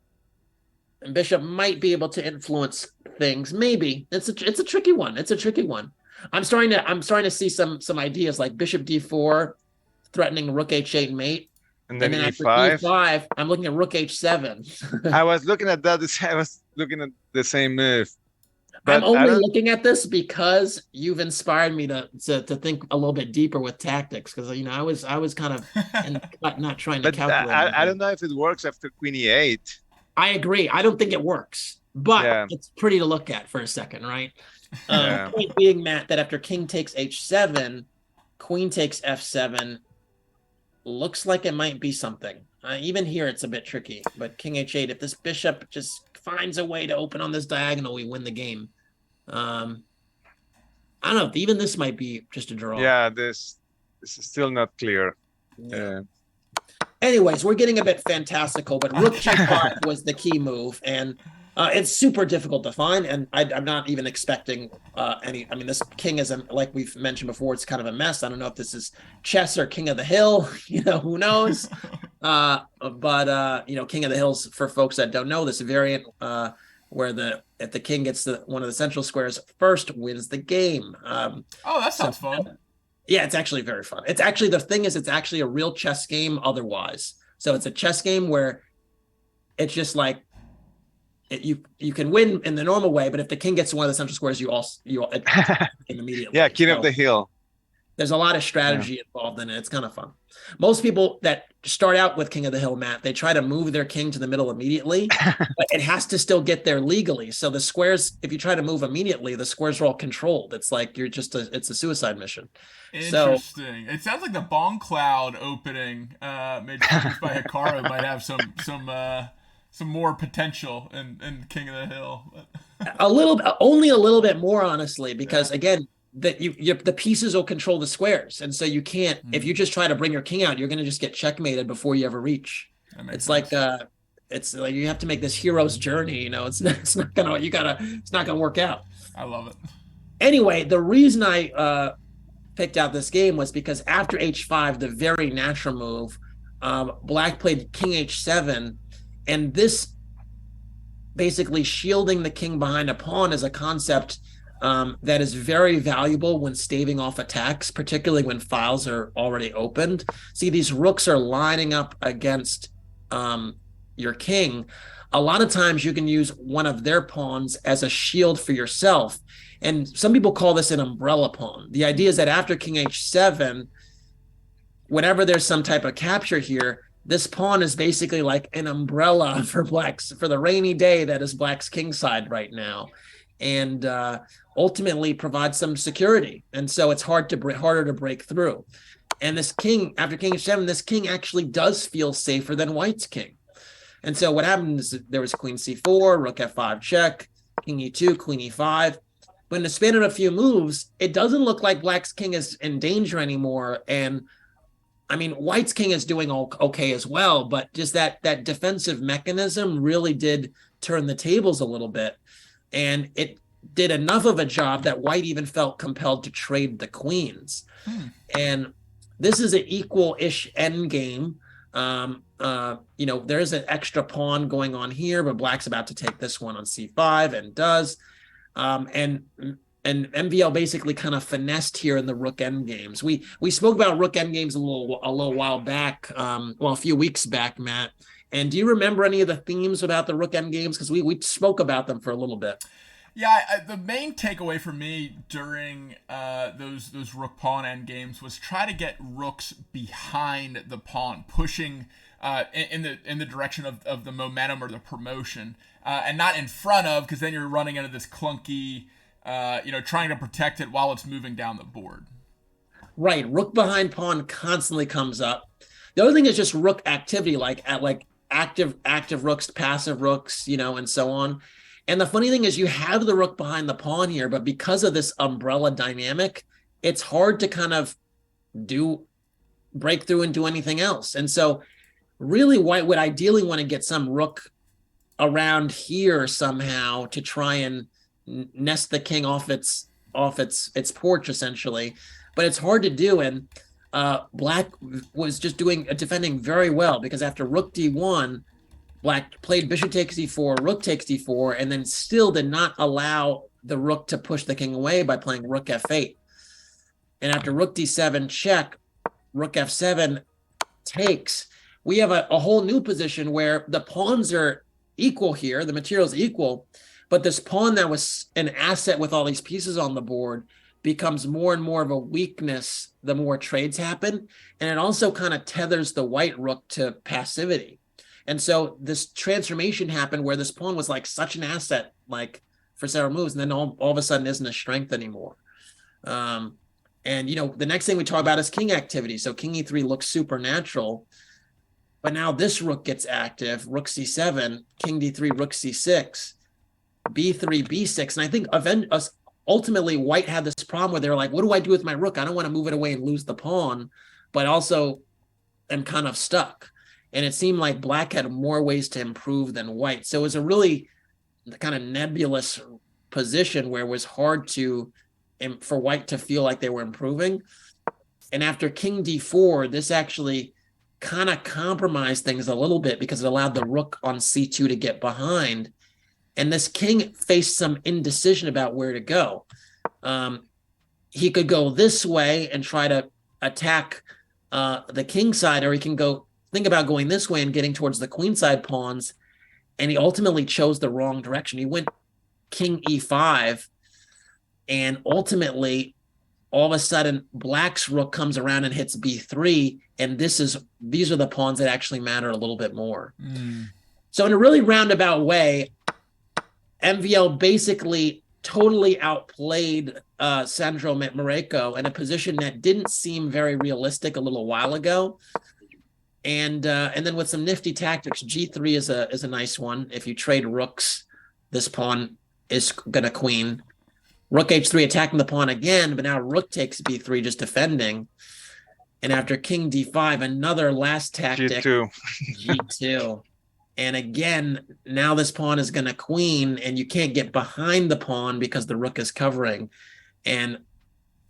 [SPEAKER 2] And bishop might be able to influence things. Maybe it's a tricky one. I'm starting to see some ideas like bishop d4, threatening rook h8 mate.
[SPEAKER 3] And then
[SPEAKER 2] e5. E5, I'm looking at rook h7.
[SPEAKER 3] I was looking at that. I was looking at the same move. But
[SPEAKER 2] I'm only looking at this because you've inspired me to think a little bit deeper with tactics. Because I was kind of not trying to calculate.
[SPEAKER 3] I don't know if it works after queen e8.
[SPEAKER 2] I agree. I don't think it works, but it's pretty to look at for a second, right? Point being, Matt, that after king takes h7, queen takes f7. Looks like it might be something. Even here, it's a bit tricky. But king h8, if this bishop just finds a way to open on this diagonal, we win the game. I don't know. Even this might be just a draw.
[SPEAKER 3] Yeah, this is still not clear.
[SPEAKER 2] Yeah. Anyways, we're getting a bit fantastical, but rook g5 was the key move, and it's super difficult to find, and I'm not even expecting any. I mean, this king is, like we've mentioned before, it's kind of a mess. I don't know if this is chess or King of the Hill. Who knows? But King of the Hills, for folks that don't know, this variant where if the king gets one of the central squares first, wins the game.
[SPEAKER 1] That sounds fun.
[SPEAKER 2] Yeah, it's actually very fun. It's actually, the thing is, it's actually a real chess game otherwise. So it's a chess game where it's just like, you can win in the normal way, but if the king gets to one of the central squares, you immediately.
[SPEAKER 3] Yeah, King of the Hill.
[SPEAKER 2] There's a lot of strategy involved in it. It's kind of fun. Most people that start out with King of the Hill, Matt, they try to move their king to the middle immediately, but it has to still get there legally. So the squares, if you try to move immediately, the squares are all controlled. It's like it's a suicide mission.
[SPEAKER 1] Interesting. It sounds like the Bong Cloud opening made by Hikaru might have some more potential in King of the Hill.
[SPEAKER 2] Only a little bit more, honestly, because again, that the pieces will control the squares, and so you can't. If you just try to bring your king out, you're going to just get checkmated before you ever reach. It's like you have to make this hero's journey. It's not gonna work out.
[SPEAKER 1] I love it.
[SPEAKER 2] Anyway, the reason I picked out this game was because after h5, the very natural move, black played king h7, and this basically shielding the king behind a pawn is a concept that is very valuable when staving off attacks, particularly when files are already opened. See, these rooks are lining up against your king. A lot of times you can use one of their pawns as a shield for yourself. And some people call this an umbrella pawn. The idea is that after king h7, whenever there's some type of capture here, this pawn is basically like an umbrella for the rainy day that is black's king side right now. And ultimately provide some security, and so it's harder to break through. And this king, after king h7, this king actually does feel safer than white's king. And so what happened is there was queen c4, rook f5 check, king e2, queen e5. But in the span of a few moves, it doesn't look like black's king is in danger anymore. And I mean, white's king is doing okay as well, but just that defensive mechanism really did turn the tables a little bit. And it did enough of a job that white even felt compelled to trade the queens. And this is an equal-ish end game. There's an extra pawn going on here, but black's about to take this one on c5 and does. And MVL basically kind of finessed here in the rook end games. We spoke about rook end games a little while back, a few weeks back, Matt. And do you remember any of the themes about the rook end games? Because we spoke about them for a little bit.
[SPEAKER 1] Yeah, the main takeaway for me during those rook pawn end games was try to get rooks behind the pawn, pushing in the direction of the momentum or the promotion, and not in front of, because then you're running into this clunky, trying to protect it while it's moving down the board.
[SPEAKER 2] Right, rook behind pawn constantly comes up. The other thing is just rook activity, like active rooks, passive rooks, and so on. And the funny thing is you have the rook behind the pawn here, but because of this umbrella dynamic, it's hard to kind of break through and do anything else. And so really white would ideally want to get some rook around here somehow to try and nest the king off its porch, essentially. But it's hard to do. And black was just defending very well, because after rook d1, black played bishop takes d4, rook takes d4, and then still did not allow the rook to push the king away by playing rook f8. And after rook d7 check, rook f7 takes, we have a whole new position where the pawns are equal here, the material's equal, but this pawn that was an asset with all these pieces on the board becomes more and more of a weakness the more trades happen. And it also kind of tethers the white rook to passivity. And so this transformation happened where this pawn was like such an asset, like for several moves, and then all of a sudden isn't a strength anymore. And the next thing we talk about is king activity. So king e3 looks supernatural, but now this rook gets active, rook c7, king d3, rook c6, b3, b6. And I think ultimately white had this problem where they're like, what do I do with my rook? I don't want to move it away and lose the pawn, but also am kind of stuck. And it seemed like black had more ways to improve than white. So it was a really kind of nebulous position where it was hard for white to feel like they were improving. And after king d4, this actually kind of compromised things a little bit, because it allowed the rook on c2 to get behind. And this king faced some indecision about where to go. He could go this way and try to attack the king side, or he can think about going this way and getting towards the queen side pawns. And he ultimately chose the wrong direction. He went king e5, and ultimately all of a sudden black's rook comes around and hits b3, and these are the pawns that actually matter a little bit more. So in a really roundabout way, MVL basically totally outplayed Sandro Mareko in a position that didn't seem very realistic a little while ago. And then with some nifty tactics, g3 is a nice one. If you trade rooks, this pawn is gonna queen. Rook h3 attacking the pawn again, but now rook takes b3, just defending. And after king d5, another last tactic, g2. And again, now this pawn is gonna queen, and you can't get behind the pawn because the rook is covering. And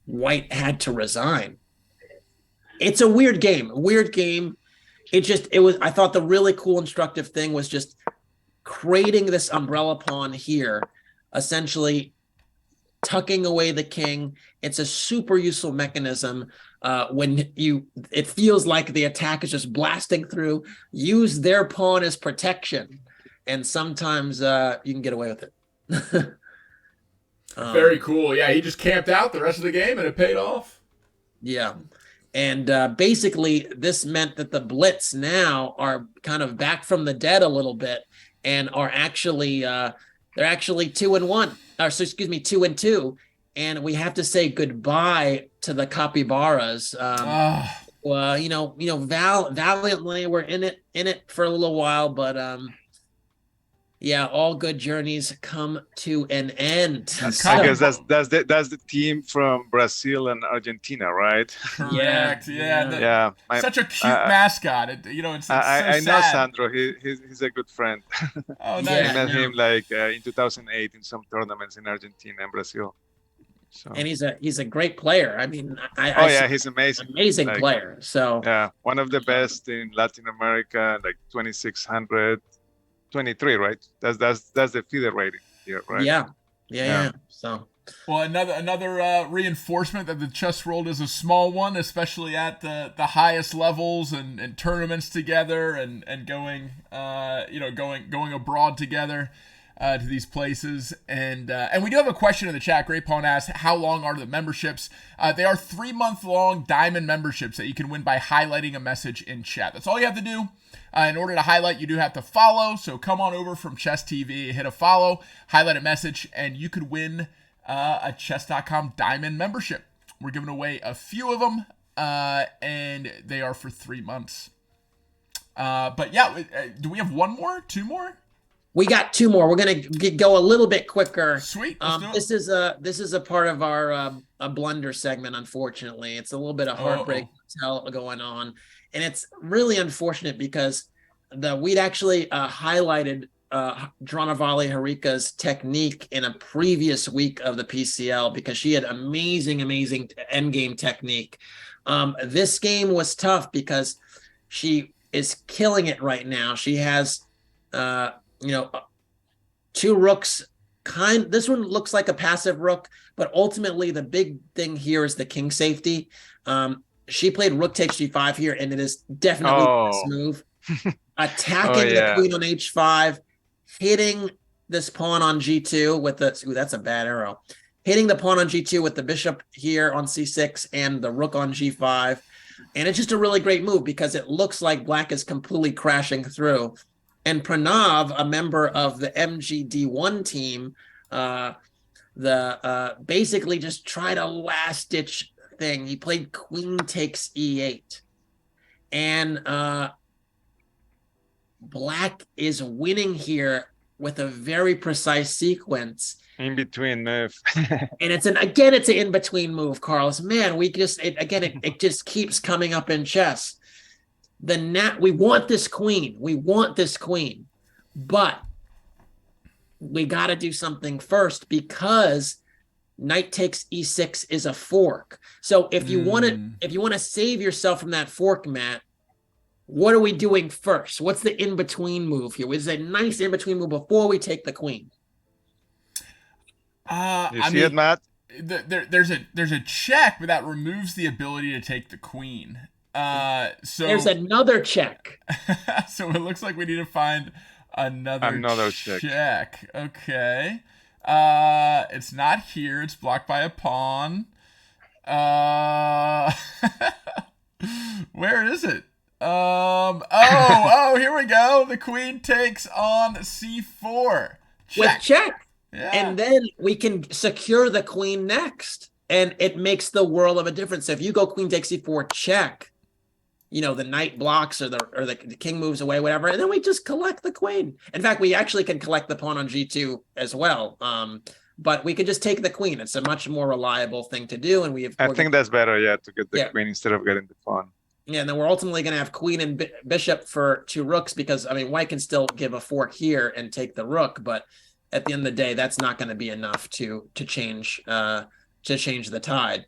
[SPEAKER 2] white had to resign. It's a weird game. I thought the really cool instructive thing was just creating this umbrella pawn here, essentially tucking away the king. It's a super useful mechanism when it feels like the attack is just blasting through. Use their pawn as protection, and sometimes you can get away with it.
[SPEAKER 1] Very cool. Yeah, he just camped out the rest of the game, and it paid off.
[SPEAKER 2] Yeah. And basically, this meant that the Blitz now are kind of back from the dead a little bit, and are actually they're actually 2-1. Or so, excuse me, 2-2. And we have to say goodbye to the capybaras. Valiantly we're in it for a little while, but yeah, all good journeys come to an end.
[SPEAKER 3] I guess that's the team from Brazil and Argentina, right?
[SPEAKER 1] Correct. Yeah. Such a cute mascot. It's
[SPEAKER 3] I
[SPEAKER 1] so
[SPEAKER 3] know
[SPEAKER 1] sad.
[SPEAKER 3] Sandro. He's a good friend.
[SPEAKER 1] Oh, nice.
[SPEAKER 3] I met him in 2008 in some tournaments in Argentina and Brazil. So.
[SPEAKER 2] And he's a great player. I mean,
[SPEAKER 3] he's amazing.
[SPEAKER 2] Amazing player. So
[SPEAKER 3] yeah, one of the best in Latin America, like 2,600, 23, right? That's the FIDE rating here, right?
[SPEAKER 2] Yeah. So.
[SPEAKER 1] Well, another reinforcement that the chess world is a small one, especially at the highest levels and tournaments together and going going abroad together to these places. And we do have a question in the chat. Great Pawn asks, how long are the memberships? They are 3-month-long diamond memberships that you can win by highlighting a message in chat. That's all you have to do. In order to highlight, you do have to follow. So come on over from Chess TV, hit a follow, highlight a message, and you could win a chess.com diamond membership. We're giving away a few of them, and they are for 3 months. But yeah, do we have one more? 2 more?
[SPEAKER 2] We got 2 more. We're gonna go a little bit quicker.
[SPEAKER 1] Sweet.
[SPEAKER 2] This is a part of our a blunder segment. Unfortunately, it's a little bit of heartbreak going on, and it's really unfortunate because we'd actually highlighted Dronavali Harika's technique in a previous week of the PCL because she had amazing endgame technique. This game was tough because she is killing it right now. She has 2 rooks. This one looks like a passive rook, but ultimately the big thing here is the king safety. She played rook takes g5 here, and it is definitely the best move. Attacking the queen on h5, hitting this pawn on g2 with that's a bad arrow. Hitting the pawn on g2 with the bishop here on c6 and the rook on g5. And it's just a really great move because it looks like black is completely crashing through. And Pranav, a member of the MGD1 team, basically just tried a last-ditch thing. He played queen takes e8. And black is winning here with a very precise sequence.
[SPEAKER 3] In between move.
[SPEAKER 2] And it's an in-between move, Carlos. Man, it just keeps coming up in chess. We want this queen. But we got to do something first because knight takes e6 is a fork. So if you want to save yourself from that fork, Matt, what are we doing first? What's the in-between move here? Is a nice in-between move before we take the queen?
[SPEAKER 3] You see it, Matt?
[SPEAKER 1] There's a check, but that removes the ability to take the queen. So
[SPEAKER 2] there's another check.
[SPEAKER 1] So it looks like we need to find another check. Okay. It's not here. It's blocked by a pawn. Where is it? Here we go. The queen takes on c4.
[SPEAKER 2] With check.
[SPEAKER 1] Yeah.
[SPEAKER 2] And then we can secure the queen next. And it makes the world of a difference. So if you go queen takes c4 check, the knight blocks or the king moves away, whatever, and then we just collect the queen. In fact, we actually can collect the pawn on g2 as well. But we could just take the queen. It's a much more reliable thing to do. And I
[SPEAKER 3] think that's better, to get the queen instead of getting the pawn.
[SPEAKER 2] Yeah, and then we're ultimately going to have queen and bishop for 2 rooks because, white can still give a fork here and take the rook, but at the end of the day, that's not going to be enough to change the tide.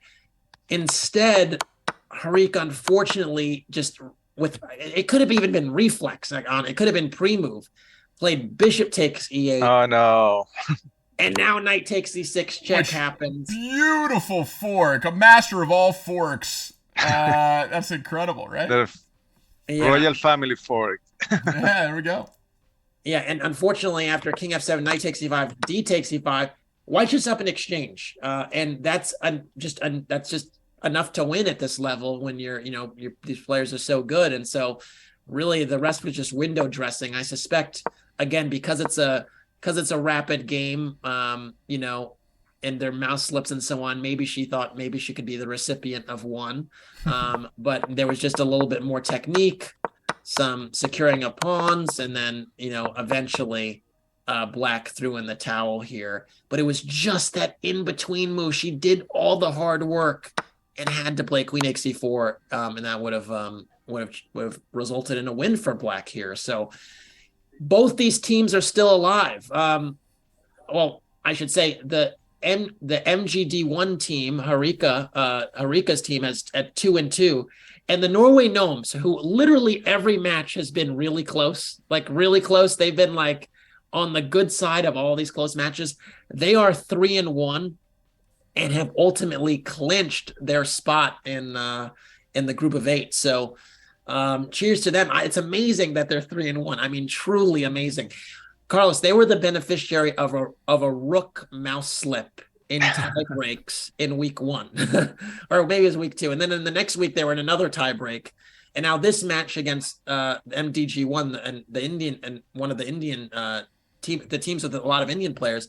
[SPEAKER 2] Instead, Harika, unfortunately, it could have even been reflex. It could have been pre-move. Played bishop takes e8.
[SPEAKER 3] Oh, no.
[SPEAKER 2] And now knight takes e6 check happens.
[SPEAKER 1] Beautiful fork. A master of all forks. That's incredible, right?
[SPEAKER 3] The royal family fork.
[SPEAKER 1] Yeah, there we go.
[SPEAKER 2] Yeah, and unfortunately, after king f7, knight takes e5, d takes e5, white's just up in exchange, and that's just enough to win at this level when these players are so good, and so really the rest was just window dressing. I suspect again because it's a rapid game, and their mouse slips and so on. Maybe she thought maybe she could be the recipient of one, but there was just a little bit more technique, some securing of pawns, and then eventually black threw in the towel here. But it was just that in-between move. She did all the hard work and had to play queen takes c4, and that would have resulted in a win for black here. So both these teams are still alive. Well, I should say the the MGD1 team, Harika's team, has at 2-2, and the Norway Gnomes, who literally every match has been really close, like really close. They've been like on the good side of all these close matches. They are 3-1 and have ultimately clinched their spot in the group of 8. So cheers to them. It's amazing that they're 3-1. I mean, truly amazing. Carlos, they were the beneficiary of a rook mouse slip in tie breaks in week 1, or maybe it was week 2, and then in the next week they were in another tie break. And now this match against MDG1 and the Indian, and one of the Indian the teams with a lot of Indian players,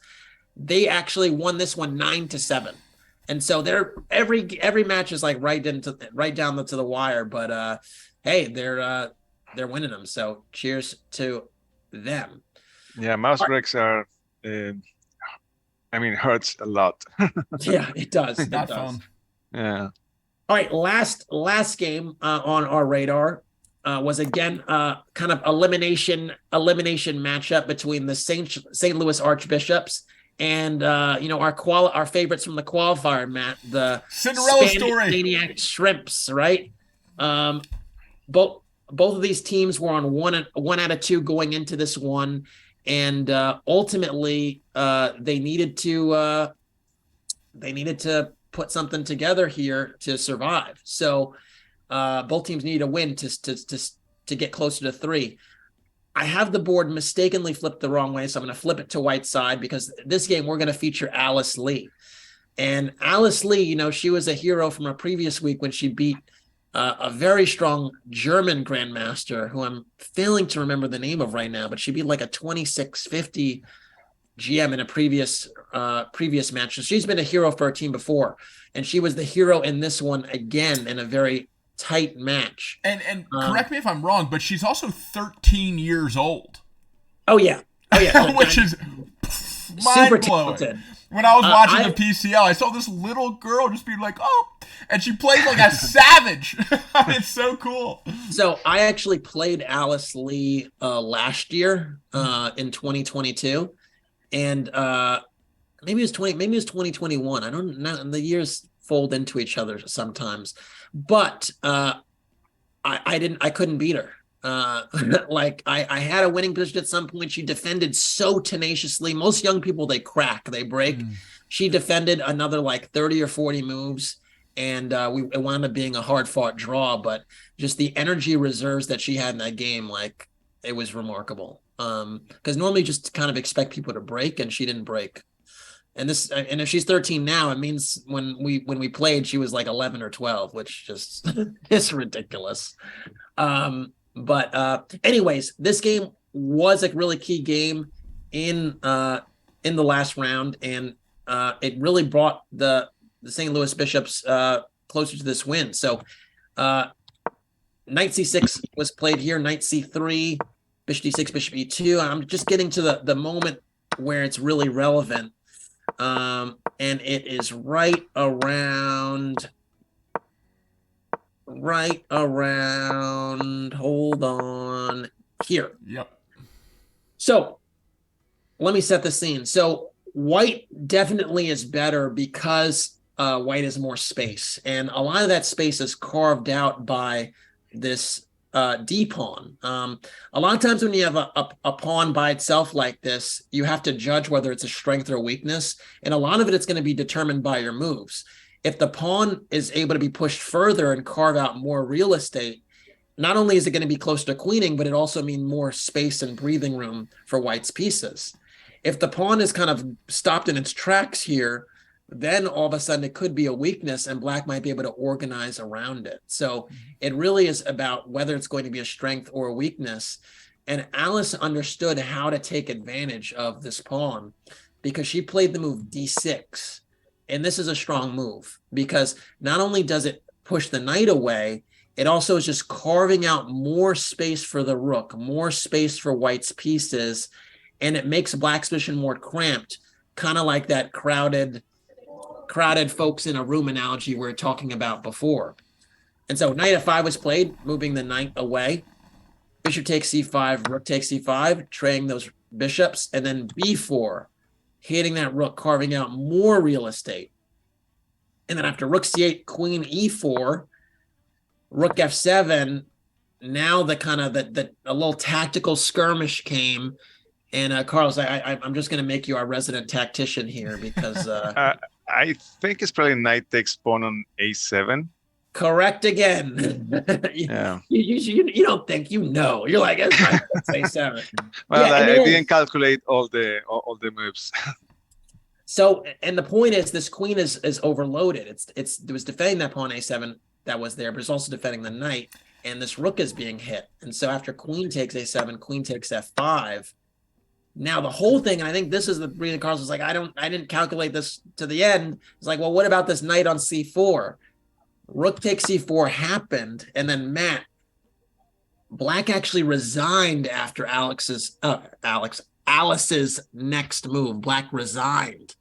[SPEAKER 2] they actually won this one 9-7. And so they're every match is like right down to the wire. But hey, they're winning them. So cheers to them.
[SPEAKER 3] Yeah, mouse breaks are, hurts a lot.
[SPEAKER 2] Yeah, it does. It
[SPEAKER 1] Not
[SPEAKER 2] does.
[SPEAKER 1] fun.
[SPEAKER 3] Yeah.
[SPEAKER 2] All right, last game on our radar was again kind of elimination matchup between the St. Louis Archbishops and our favorites from the qualifier, Matt, the
[SPEAKER 1] Cinderella
[SPEAKER 2] Spanish
[SPEAKER 1] story
[SPEAKER 2] Maniac Shrimps, right? Both of these teams were on one out of 2 going into this one, and ultimately they needed to put something together here to survive. So both teams need a win to get closer to 3. I have the board mistakenly flipped the wrong way, so I'm going to flip it to White's side, because this game we're going to feature Alice Lee. And Alice Lee, she was a hero from a previous week when she beat a very strong German grandmaster, who I'm failing to remember the name of right now, but she beat like a 2650 GM in a previous match. So she's been a hero for her team before, and she was the hero in this one again in a very tight match.
[SPEAKER 1] And correct me if I'm wrong, but she's also 13 years old.
[SPEAKER 2] Oh yeah.
[SPEAKER 1] Which is
[SPEAKER 2] super
[SPEAKER 1] mind-blowing.
[SPEAKER 2] talented.
[SPEAKER 1] When I was watching the PCL, I saw this little girl just being like, oh, and she plays like a savage. It's so cool.
[SPEAKER 2] So I actually played Alice Lee last year in 2022. And maybe it was 2021. I don't know. The years fold into each other sometimes, but I couldn't beat her. Like I had a winning position at some point. She defended so tenaciously. Most young people, they crack, they break. She defended another like 30 or 40 moves, and it wound up being a hard fought draw. But just the energy reserves that she had in that game, like, it was remarkable. Because normally just kind of expect people to break, and she didn't break. And if she's 13 now, it means when we played, she was like 11 or 12, which just is ridiculous. But anyways, this game was a really key game in the last round, and it really brought the St. Louis Bishops closer to this win. So knight c6 was played here, knight c3, bishop d6, bishop e2. I'm just getting to the moment where it's really relevant. And it is right around, hold on, here.
[SPEAKER 1] Yep.
[SPEAKER 2] So let me set the scene. So White definitely is better because White has more space, and a lot of that space is carved out by this D pawn. A lot of times when you have a pawn by itself like this, you have to judge whether it's a strength or a weakness, and a lot of it's going to be determined by your moves. If the pawn is able to be pushed further and carve out more real estate, not only is it going to be close to queening, but it also means more space and breathing room for White's pieces. If the pawn is kind of stopped in its tracks here, then all of a sudden it could be a weakness, and Black might be able to organize around it. So it really is about whether it's going to be a strength or a weakness. And Alice understood how to take advantage of this pawn, because she played the move d6. And this is a strong move, because not only does it push the knight away, it also is just carving out more space for the rook, more space for White's pieces, and it makes Black's position more cramped, kind of like that crowded folks in a room analogy we were talking about before. And so knight f5 was played, moving the knight away. Bishop takes c5, rook takes c5, traying those bishops, and then b4. hitting that rook, carving out more real estate. And then after rook c8, queen e4, rook f7, now the kind of the a little tactical skirmish came. And Carlos, I'm just going to make you our resident tactician here because
[SPEAKER 3] I think it's probably knight takes pawn on a7.
[SPEAKER 2] Correct again.
[SPEAKER 3] Yeah.
[SPEAKER 2] You don't think you know. You're like, it's knight takes a7.
[SPEAKER 3] Well,
[SPEAKER 2] yeah,
[SPEAKER 3] I didn't calculate all the moves.
[SPEAKER 2] So, and the point is, this queen is overloaded. It was defending that pawn a7 that was there, but it's also defending the knight, and this rook is being hit. And so after queen takes a7, queen takes f5. Now the whole thing, and I think this is the reason Carlos was like, I didn't calculate this to the end. It's like, well, what about this knight on c4? Rook takes c4 happened, and then Black actually resigned after Alice's next move. Black resigned.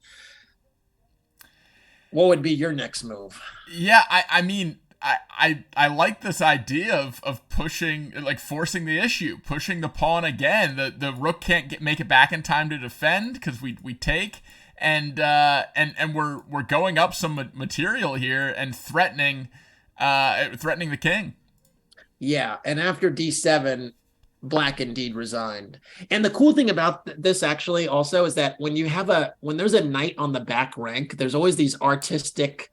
[SPEAKER 2] What would be your next move?
[SPEAKER 1] Yeah, I mean, I like this idea of pushing, like forcing the issue, pushing the pawn again. The rook can't make it back in time to defend because we take, and we're going up some material here and threatening the king.
[SPEAKER 2] Yeah, and after d7, Black indeed resigned. And the cool thing about this actually also is that when there's a knight on the back rank, there's always this artistic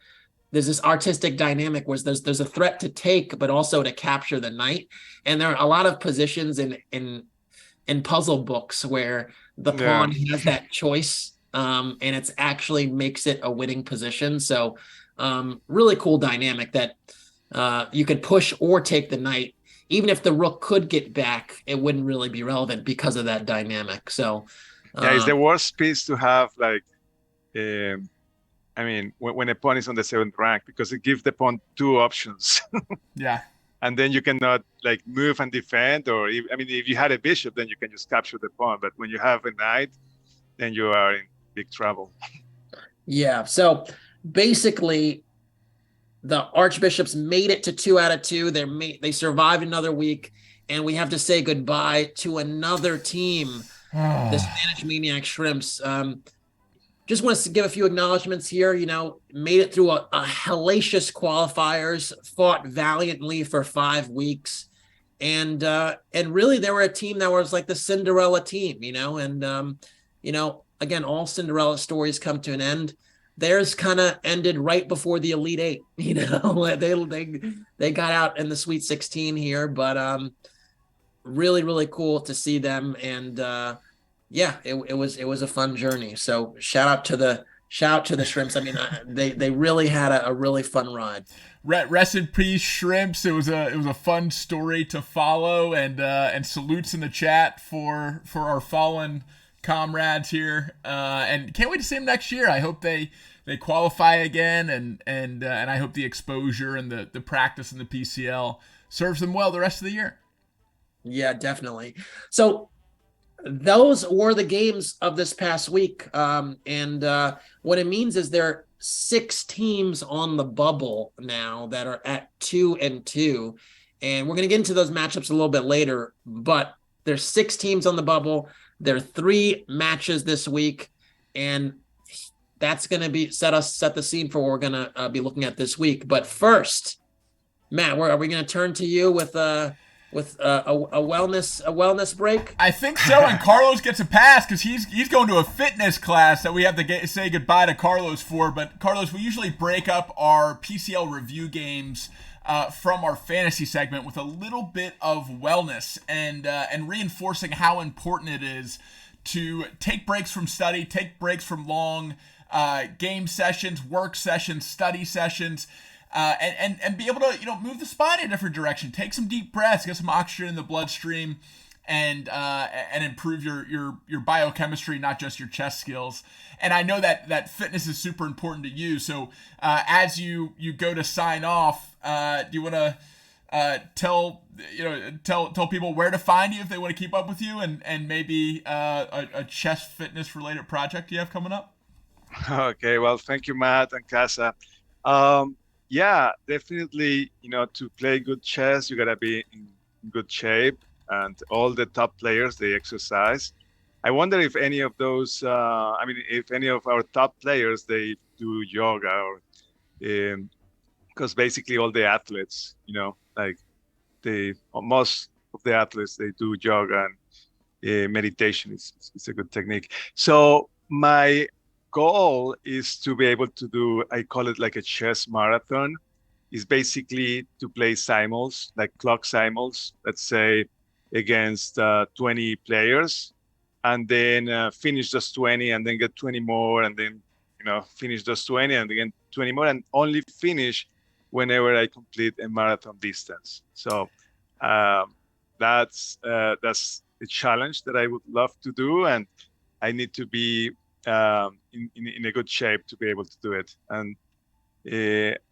[SPEAKER 2] dynamic where there's a threat to take, but also to capture the knight. And there are a lot of positions in puzzle books where the pawn has that choice, and it's actually makes it a winning position. So really cool dynamic that you could push or take the knight. Even if the rook could get back, it wouldn't really be relevant because of that dynamic. So
[SPEAKER 3] it's the worst piece to have, like, I mean, when a pawn is on the 7th rank, because it gives the pawn two options.
[SPEAKER 1] Yeah.
[SPEAKER 3] And then you cannot like move and defend, or if you had a bishop, then you can just capture the pawn. But when you have a knight, then you are in big trouble.
[SPEAKER 2] Yeah. So basically, the Archbishops made it to 2 out of 2. They survived another week, and we have to say goodbye to another team, the Spanish Maniac Shrimps. Just want to give a few acknowledgments here. Made it through a hellacious qualifiers, fought valiantly for 5 weeks, and really they were a team that was like the Cinderella team, and again, all Cinderella stories come to an end. Theirs kind of ended right before the Elite Eight. They got out in the Sweet 16 here, but really, really cool to see them. And it was a fun journey. So shout out to the Shrimps. I mean, they really had a really fun ride.
[SPEAKER 1] Rest in peace, Shrimps. It was a fun story to follow, and salutes in the chat for our fallen comrades here, and can't wait to see them next year. I hope they qualify again, and I hope the exposure and the practice in the PCL serves them well the rest of the year.
[SPEAKER 2] Yeah, definitely. So those were the games of this past week, and what it means is there are 6 teams on the bubble now that are at 2-2, and we're going to get into those matchups a little bit later, but there's 6 teams on the bubble. There are 3 matches this week, and that's going to set the scene for what we're going to be looking at this week. But first, Matt, are we going to turn to you with a wellness break?
[SPEAKER 1] I think so, and Carlos gets a pass because he's going to a fitness class that we have to say goodbye to Carlos for. But Carlos, we usually break up our PCL review games from our fantasy segment with a little bit of wellness and reinforcing how important it is to take breaks from study, take breaks from long game sessions, work sessions, study sessions, and be able to move the spine in a different direction, take some deep breaths, get some oxygen in the bloodstream, and improve your biochemistry, not just your chess skills. And I know that fitness is super important to you. So as you go to sign off, do you want to tell people where to find you if they want to keep up with you, and maybe a chess fitness related project you have coming up?
[SPEAKER 3] Okay, well, thank you, Matt and Casa. Yeah, definitely. To play good chess, you gotta be in good shape, and all the top players, they exercise. I wonder if any of those, if any of our top players, they do yoga, or because basically all the athletes, like most of the athletes, they do yoga, and meditation is a good technique. So my goal is to be able to do, I call it like a chess marathon, is basically to play simuls, like clock simuls, let's say against 20 players, and then finish those 20, and then get 20 more, and then finish those 20, and again 20 more, and only finish whenever I complete a marathon distance. So that's a challenge that I would love to do, and I need to be in a good shape to be able to do it. And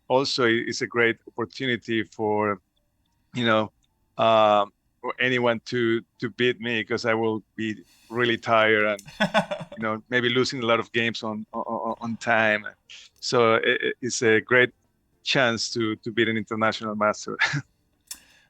[SPEAKER 3] also, it's a great opportunity for for anyone to beat me, because I will be really tired, and maybe losing a lot of games on time. So it's a great chance to beat an international master.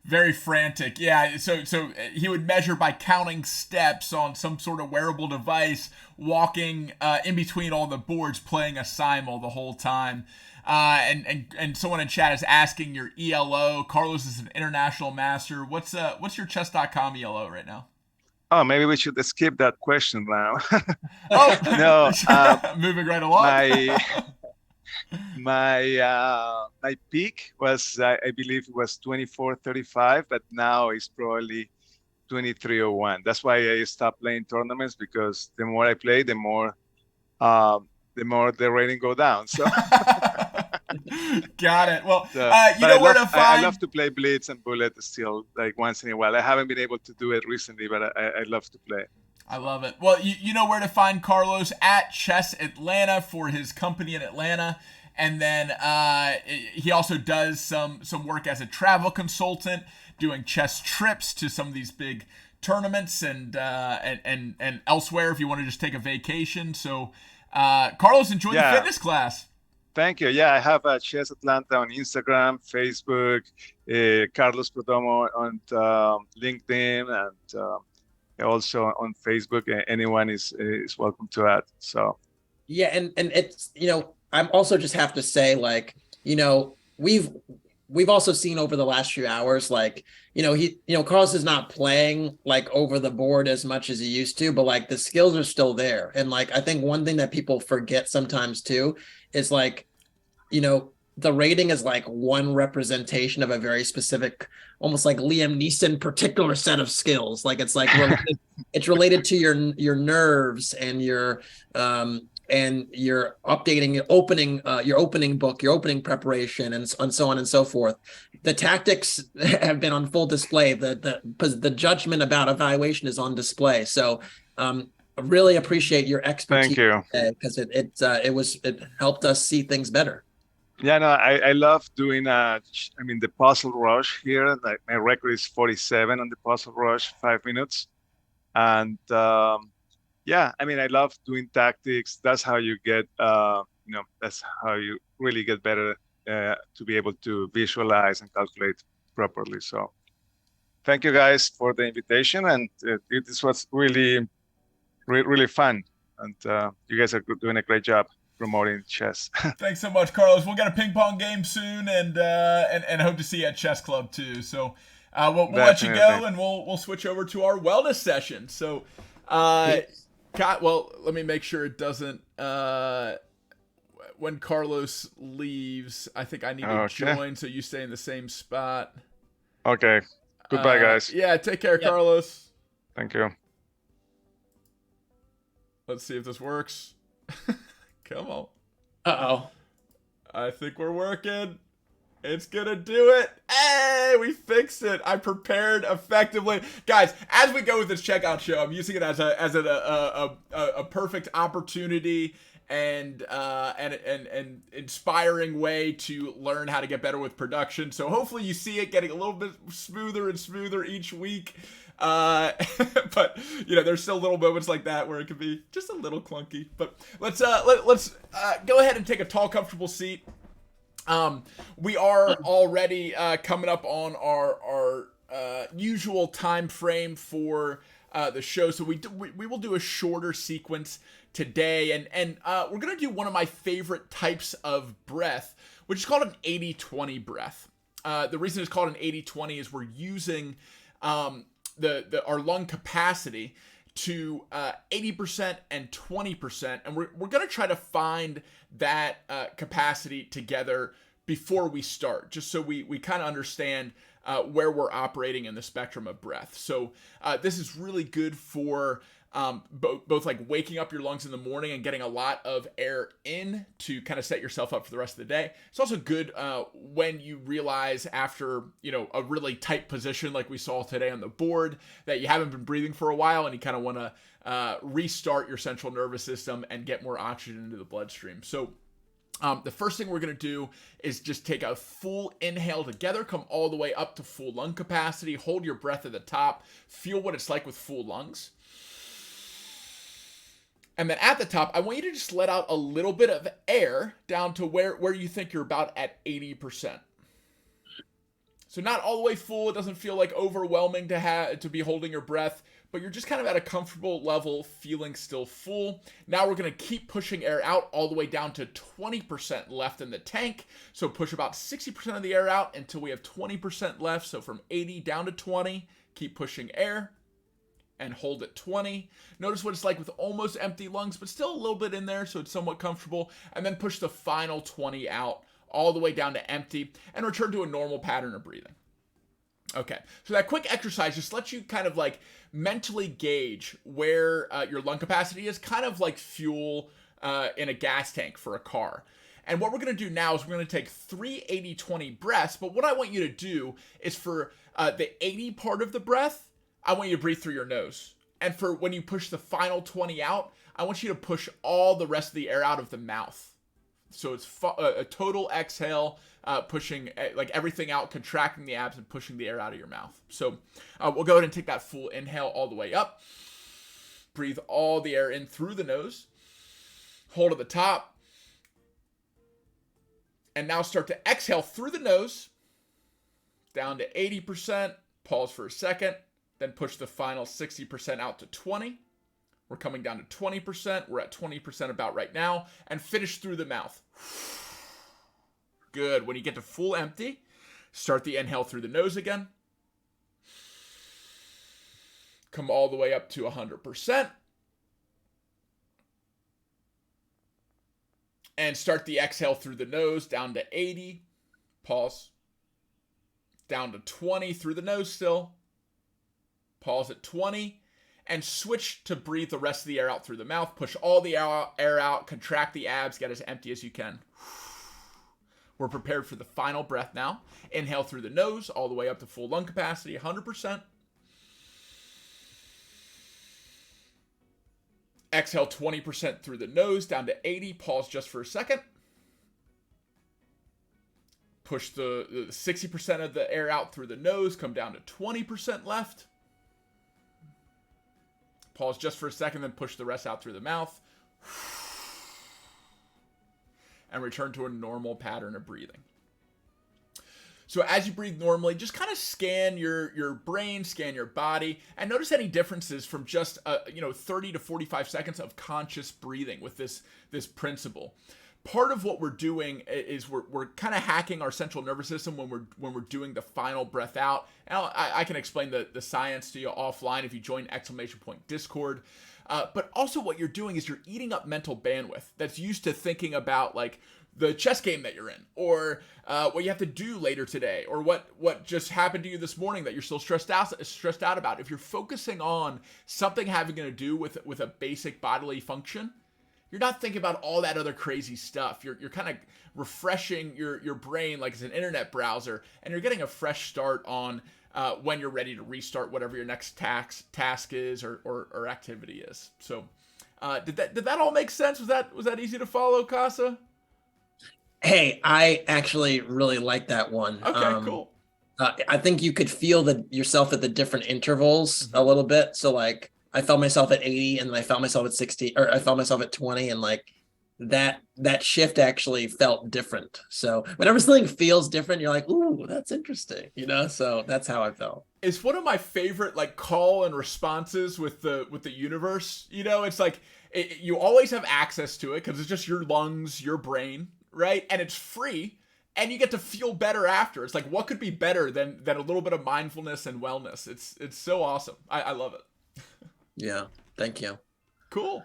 [SPEAKER 1] Very frantic. Yeah, so he would measure by counting steps on some sort of wearable device, walking in between all the boards, playing a simul the whole time. And someone in chat is asking your ELO. Carlos is an international master. What's your chess.com ELO right now?
[SPEAKER 3] Oh, maybe we should skip that question now.
[SPEAKER 1] Oh,
[SPEAKER 3] no.
[SPEAKER 1] Moving right along.
[SPEAKER 3] My peak was, I believe it was 24:35, but now it's probably 23:01. That's why I stopped playing tournaments, because the more I play, the more the rating go down. So
[SPEAKER 1] got it. Well,
[SPEAKER 3] where
[SPEAKER 1] to find.
[SPEAKER 3] I love to play Blitz and Bullet still, like once in a while. I haven't been able to do it recently, but I love to play.
[SPEAKER 1] I love it. Well, you know where to find Carlos at Chess Atlanta for his company in Atlanta. And then he also does some work as a travel consultant, doing chess trips to some of these big tournaments and elsewhere if you want to just take a vacation. So, Carlos, enjoy the fitness class.
[SPEAKER 3] Thank you. Yeah, I have Chess Atlanta on Instagram, Facebook, Carlos Perdomo on LinkedIn, and also on Facebook. Anyone is welcome to add. So.
[SPEAKER 2] Yeah, and it's I'm also just have to say, like, we've also seen over the last few hours, like, Carlos is not playing like over the board as much as he used to, but like the skills are still there. And like, I think one thing that people forget sometimes too is like, the rating is like one representation of a very specific, almost like Liam Neeson particular set of skills. Like it's like it's related to your nerves and your updating your opening book, your opening preparation, and so on and so forth. The tactics have been on full display. The judgment about evaluation is on display. So I really appreciate your expertise.
[SPEAKER 3] Thank you.
[SPEAKER 2] Because it helped us see things better.
[SPEAKER 3] Yeah, no, I love doing the puzzle rush here. Like my record is 47 on the puzzle rush, 5 minutes. And I love doing tactics. That's how you get, that's how you really get better to be able to visualize and calculate properly. So thank you guys for the invitation. And this was really, really fun. And you guys are doing a great job promoting chess.
[SPEAKER 1] Thanks so much, Carlos. We'll get a ping pong game soon, and hope to see you at Chess Club too. So we'll let you go, and we'll switch over to our wellness session. So, let me make sure it doesn't. When Carlos leaves, I think I need to join, so you stay in the same spot.
[SPEAKER 3] Okay. Goodbye, guys.
[SPEAKER 1] Yeah, take care, Carlos.
[SPEAKER 3] Thank you.
[SPEAKER 1] Let's see if this works. Come on.
[SPEAKER 2] Uh-oh.
[SPEAKER 1] I think we're working. It's gonna do it. Hey, we fixed it. I prepared effectively. Guys, as we go with this checkout show, I'm using it as a perfect opportunity and inspiring way to learn how to get better with production. So hopefully you see it getting a little bit smoother and smoother each week. But there's still little moments like that where it can be just a little clunky. But let's go ahead and take a tall, comfortable seat. We are already coming up on our usual time frame for the show. So we will do a shorter sequence today, and we're gonna do one of my favorite types of breath, which is called an 80-20 breath. The reason it's called an 80-20 is we're using our lung capacity to 80% and 20%, and we're going to try to find that capacity together before we start, just so we kind of understand where we're operating in the spectrum of breath. So this is really good for both like waking up your lungs in the morning and getting a lot of air in to kind of set yourself up for the rest of the day. It's also good when you realize after, a really tight position like we saw today on the board that you haven't been breathing for a while and you kind of want to restart your central nervous system and get more oxygen into the bloodstream. So the first thing we're going to do is just take a full inhale together, come all the way up to full lung capacity, hold your breath at the top, feel what it's like with full lungs. And then at the top, I want you to just let out a little bit of air down to where you think you're about at 80%. So not all the way full. It doesn't feel like overwhelming to be holding your breath, but you're just kind of at a comfortable level, feeling still full. Now we're going to keep pushing air out all the way down to 20% left in the tank. So push about 60% of the air out until we have 20% left. So from 80 down to 20, keep pushing air. And hold at 20. Notice what it's like with almost empty lungs, but still a little bit in there, so it's somewhat comfortable. And then push the final 20 out all the way down to empty and return to a normal pattern of breathing. Okay, so that quick exercise just lets you kind of like mentally gauge where your lung capacity is, kind of like fuel in a gas tank for a car. And what we're going to do now is we're going to take 3 80-20 breaths, but what I want you to do is for the 80 part of the breath, I want you to breathe through your nose. And for when you push the final 20 out, I want you to push all the rest of the air out of the mouth. So it's a total exhale, pushing like everything out, contracting the abs and pushing the air out of your mouth. So we'll go ahead and take that full inhale all the way up. Breathe all the air in through the nose. Hold at the top. And now start to exhale through the nose. Down to 80%. Pause for a second. Then push the final 60% out to 20. We're coming down to 20%. We're at 20% about right now. And finish through the mouth. Good. When you get to full empty, start the inhale through the nose again. Come all the way up to 100%. And start the exhale through the nose down to 80. Pause. Down to 20 through the nose still. Pause at 20 and switch to breathe the rest of the air out through the mouth. Push all the air out, contract the abs, get as empty as you can. We're prepared for the final breath now. Inhale through the nose all the way up to full lung capacity, 100%. Exhale 20% through the nose down to 80. Pause just for a second. Push the 60% of the air out through the nose, come down to 20% left. Pause just for a second, then push the rest out through the mouth. And return to a normal pattern of breathing. So as you breathe normally, just kind of scan your brain, scan your body, and notice any differences from just 30 to 45 seconds of conscious breathing with this principle. Part of what we're doing is we're kind of hacking our central nervous system when we're doing the final breath out. And I can explain the science to you offline if you join exclamation point Discord. But also what you're doing is you're eating up mental bandwidth that's used to thinking about like the chess game that you're in, or what you have to do later today, or what just happened to you this morning that you're still stressed out about. If you're focusing on something having to do with a basic bodily function, you're not thinking about all that other crazy stuff. You're kind of refreshing your brain like it's an internet browser, and you're getting a fresh start on when you're ready to restart whatever your next task is or activity is. So did that all make sense? Was that easy to follow, Casa?
[SPEAKER 2] Hey, I actually really like that one.
[SPEAKER 1] Okay, cool.
[SPEAKER 2] I think you could feel yourself at the different intervals a little bit. So like I felt myself at 80 and then I felt myself at 60, or I felt myself at 20, and like that shift actually felt different. So whenever something feels different, you're like, ooh, that's interesting, so that's how I felt.
[SPEAKER 1] is one of my favorite like call and responses with the universe. You know, it's like you always have access to it because it's just your lungs, your brain, right? And it's free, and you get to feel better after. It's like, what could be better than a little bit of mindfulness and wellness? It's so awesome. I love it.
[SPEAKER 2] Yeah, thank you.
[SPEAKER 1] Cool.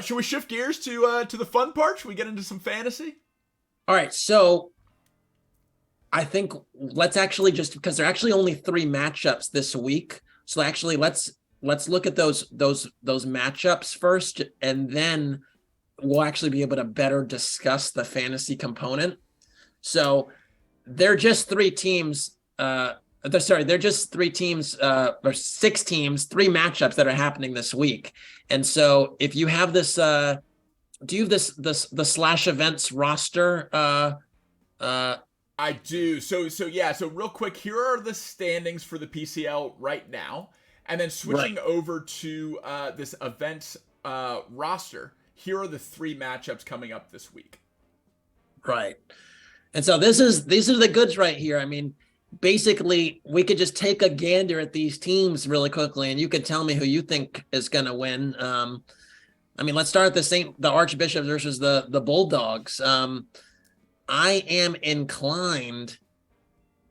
[SPEAKER 1] Should we shift gears to the fun part? Should we get into some fantasy?
[SPEAKER 2] All right, so I think let's actually, just because there are actually only 3 matchups this week, so actually let's look at those matchups first, and then we'll actually be able to better discuss the fantasy component. So they're just 3 teams. They're just 3 teams, or 6 teams, 3 matchups that are happening this week. And so if you have this, do you have the slash events roster?
[SPEAKER 1] I do. So yeah. So real quick, here are the standings for the PCL right now, and then switching over to this events roster. Here are the 3 matchups coming up this week.
[SPEAKER 2] Right. And so these are the goods right here. I mean, basically, we could just take a gander at these teams really quickly, and you could tell me who you think is going to win. I mean, let's start at the Archbishops versus the Bulldogs. I am inclined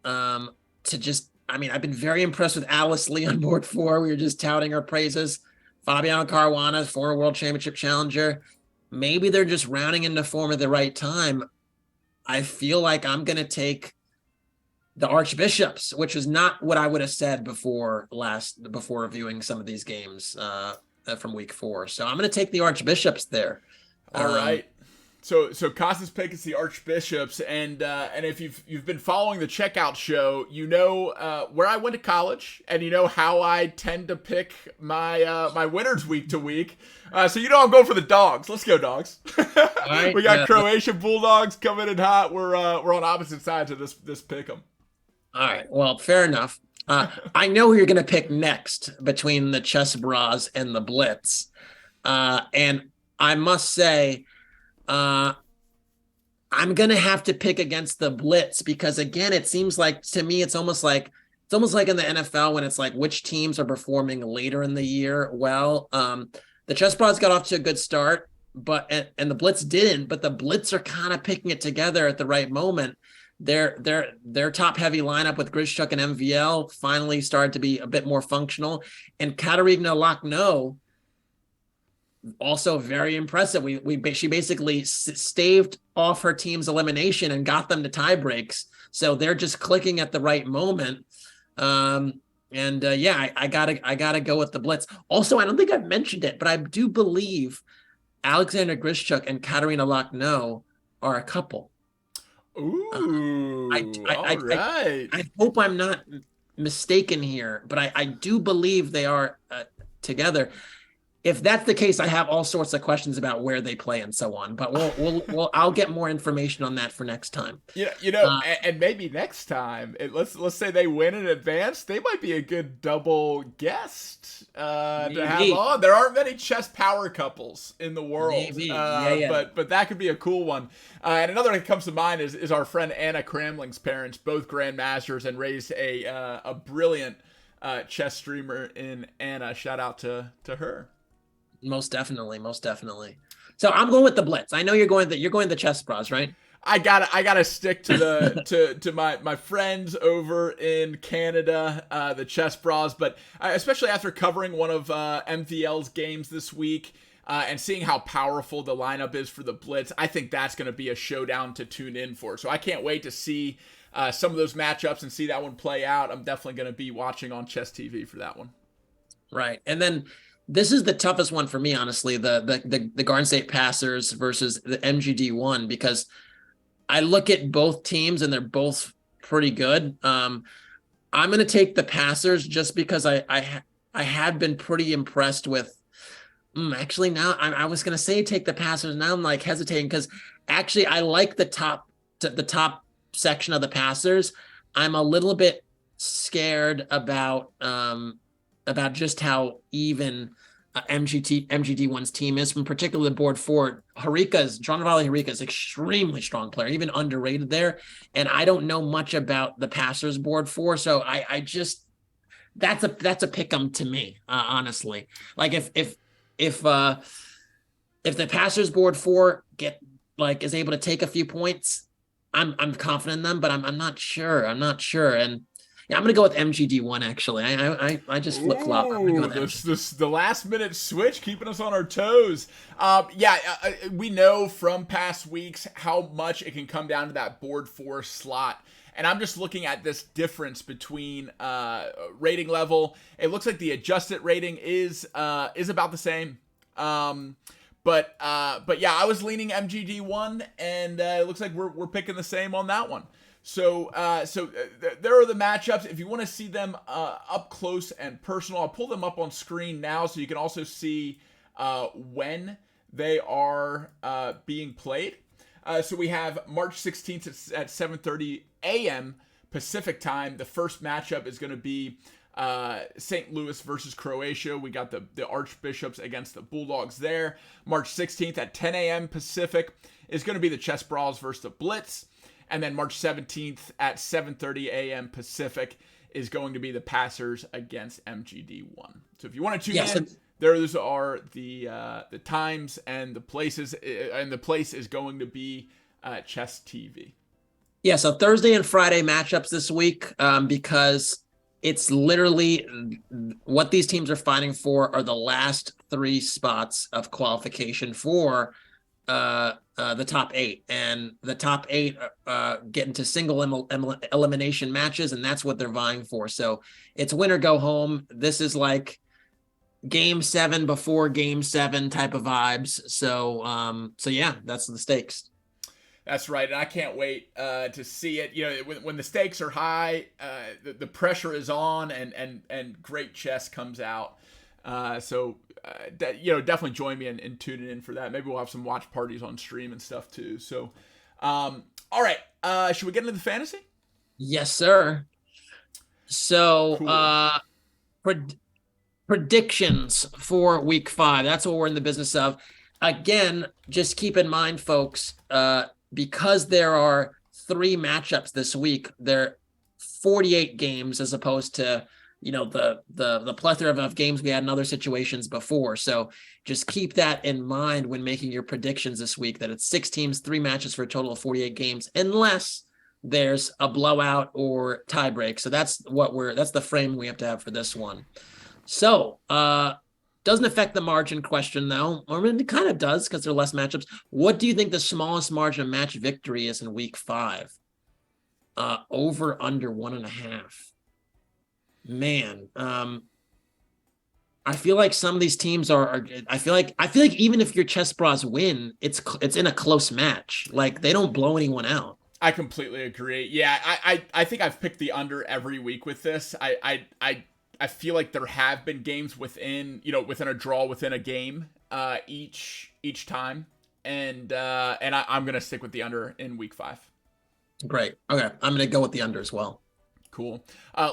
[SPEAKER 2] to just, I mean, I've been very impressed with Alice Lee on board 4. We were just touting her praises. Fabiano Caruana, former World Championship challenger. Maybe they're just rounding into form at the right time. I feel like I'm going to take the Archbishops, which is not what I would have said before reviewing some of these games from week 4. So I'm going to take the Archbishops there.
[SPEAKER 1] All right. So Costa's pick is the Archbishops, and if you've been following the Checkout Show, you know where I went to college, and you know how I tend to pick my my winners week to week. So you know I'm going for the Dogs. Let's go Dogs. Right, we got Croatian Bulldogs coming in hot. We're on opposite sides of this pick 'em.
[SPEAKER 2] All right. Well, fair enough. I know who you're going to pick next between the Chess Bras and the Blitz, and I must say, I'm going to have to pick against the Blitz because, again, it seems like to me it's almost like in the NFL when it's like which teams are performing later in the year. Well, the Chess Bras got off to a good start, but and the Blitz didn't. But the Blitz are kind of picking it together at the right moment. Their top heavy lineup with Grishchuk and MVL finally started to be a bit more functional, and Katarina Lochno, also very impressive. She basically staved off her team's elimination and got them to tie breaks. So they're just clicking at the right moment. I gotta go with the Blitz. Also, I don't think I've mentioned it, but I do believe Alexander Grishchuk and Katarina Lochno are a couple.
[SPEAKER 1] Ooh, all right.
[SPEAKER 2] I hope I'm not mistaken here, but I do believe they are together. If that's the case, I have all sorts of questions about where they play and so on. But I'll get more information on that for next time.
[SPEAKER 1] And maybe next time, let's say they win in advance, they might be a good double guest to have on. There aren't many chess power couples in the world, but that could be a cool one. And another that comes to mind is our friend Anna Cramling's parents, both grandmasters, and raised a brilliant chess streamer in Anna. Shout out to her.
[SPEAKER 2] Most definitely. So I'm going with the Blitz. I know you're going the Chess Bras, right?
[SPEAKER 1] I gotta stick to the to my friends over in Canada, the Chess Bras. But especially after covering one of MVL's games this week and seeing how powerful the lineup is for the Blitz, I think that's going to be a showdown to tune in for. So I can't wait to see some of those matchups and see that one play out. I'm definitely going to be watching on Chess TV for that one.
[SPEAKER 2] Right, and then. This is the toughest one for me, honestly, the Garden State Passers versus the MGD1, because I look at both teams and they're both pretty good. I'm going to take the Passers just because I had been pretty impressed with. Actually, now I was going to say take the Passers. Now I'm like hesitating because actually I like the top section of the Passers. I'm a little bit scared about just how even MGD1's team is, in particular the board 4. Jonavali Harika is extremely strong player, even underrated there. And I don't know much about the Passers board 4, so I just that's a pick 'em to me, honestly. Like if the Pacers board 4 is able to take a few points, I'm confident in them, but I'm not sure. I'm not sure. And yeah, I'm gonna go with MGD1 actually. I just flip flop. I'm gonna go with MGD.
[SPEAKER 1] The last minute switch, keeping us on our toes. We know from past weeks how much it can come down to that board 4 slot. And I'm just looking at this difference between rating level. It looks like the adjusted rating is about the same. But yeah, I was leaning MGD1, and it looks like we're picking the same on that one. So there are the matchups. If you want to see them up close and personal, I'll pull them up on screen now so you can also see when they are being played. So we have March 16th at 7:30 a.m. Pacific time. The first matchup is going to be St. Louis versus Croatia. We got the Archbishops against the Bulldogs there. March 16th at 10 a.m. Pacific is going to be the Chess Brawls versus the Blitz. And then March 17th at 7:30 a.m. Pacific is going to be the Passers against MGD1. So if you want to tune in, those are the times and the places, and the place is going to be Chess TV.
[SPEAKER 2] Yeah, so Thursday and Friday matchups this week, because it's literally what these teams are fighting for are the last 3 spots of qualification for the top 8, and the top 8 get into single elimination matches, and that's what they're vying for. So it's win or go home. This is like game 7 before game 7 type of vibes. So yeah, that's the stakes.
[SPEAKER 1] That's right, and I can't wait to see it. You know, when the stakes are high, the pressure is on, and great chess comes out. Definitely join me and tune in for that. Maybe we'll have some watch parties on stream and stuff too. So, all right, should we get into the fantasy?
[SPEAKER 2] Yes, sir. So, cool. Predictions for week 5. That's what we're in the business of. Again, just keep in mind, folks, because there are 3 matchups this week, there are 48 games as opposed to, the plethora of games we had in other situations before. So just keep that in mind when making your predictions this week, that it's 6 teams, 3 matches for a total of 48 games, unless there's a blowout or tiebreak. So that's the frame we have to have for this one. So, doesn't affect the margin question, though. Or it kind of does because there are less matchups. What do you think the smallest margin of match victory is in week 5? Over, under 1.5. Man, I feel like some of these teams are. I feel like even if your Chess Bras win, it's in a close match. Like they don't blow anyone out.
[SPEAKER 1] I completely agree. Yeah, I think I've picked the under every week with this. I feel like there have been games within a draw within a game each time, and I'm gonna stick with the under in week 5.
[SPEAKER 2] Great. Okay, I'm gonna go with the under as well.
[SPEAKER 1] Cool.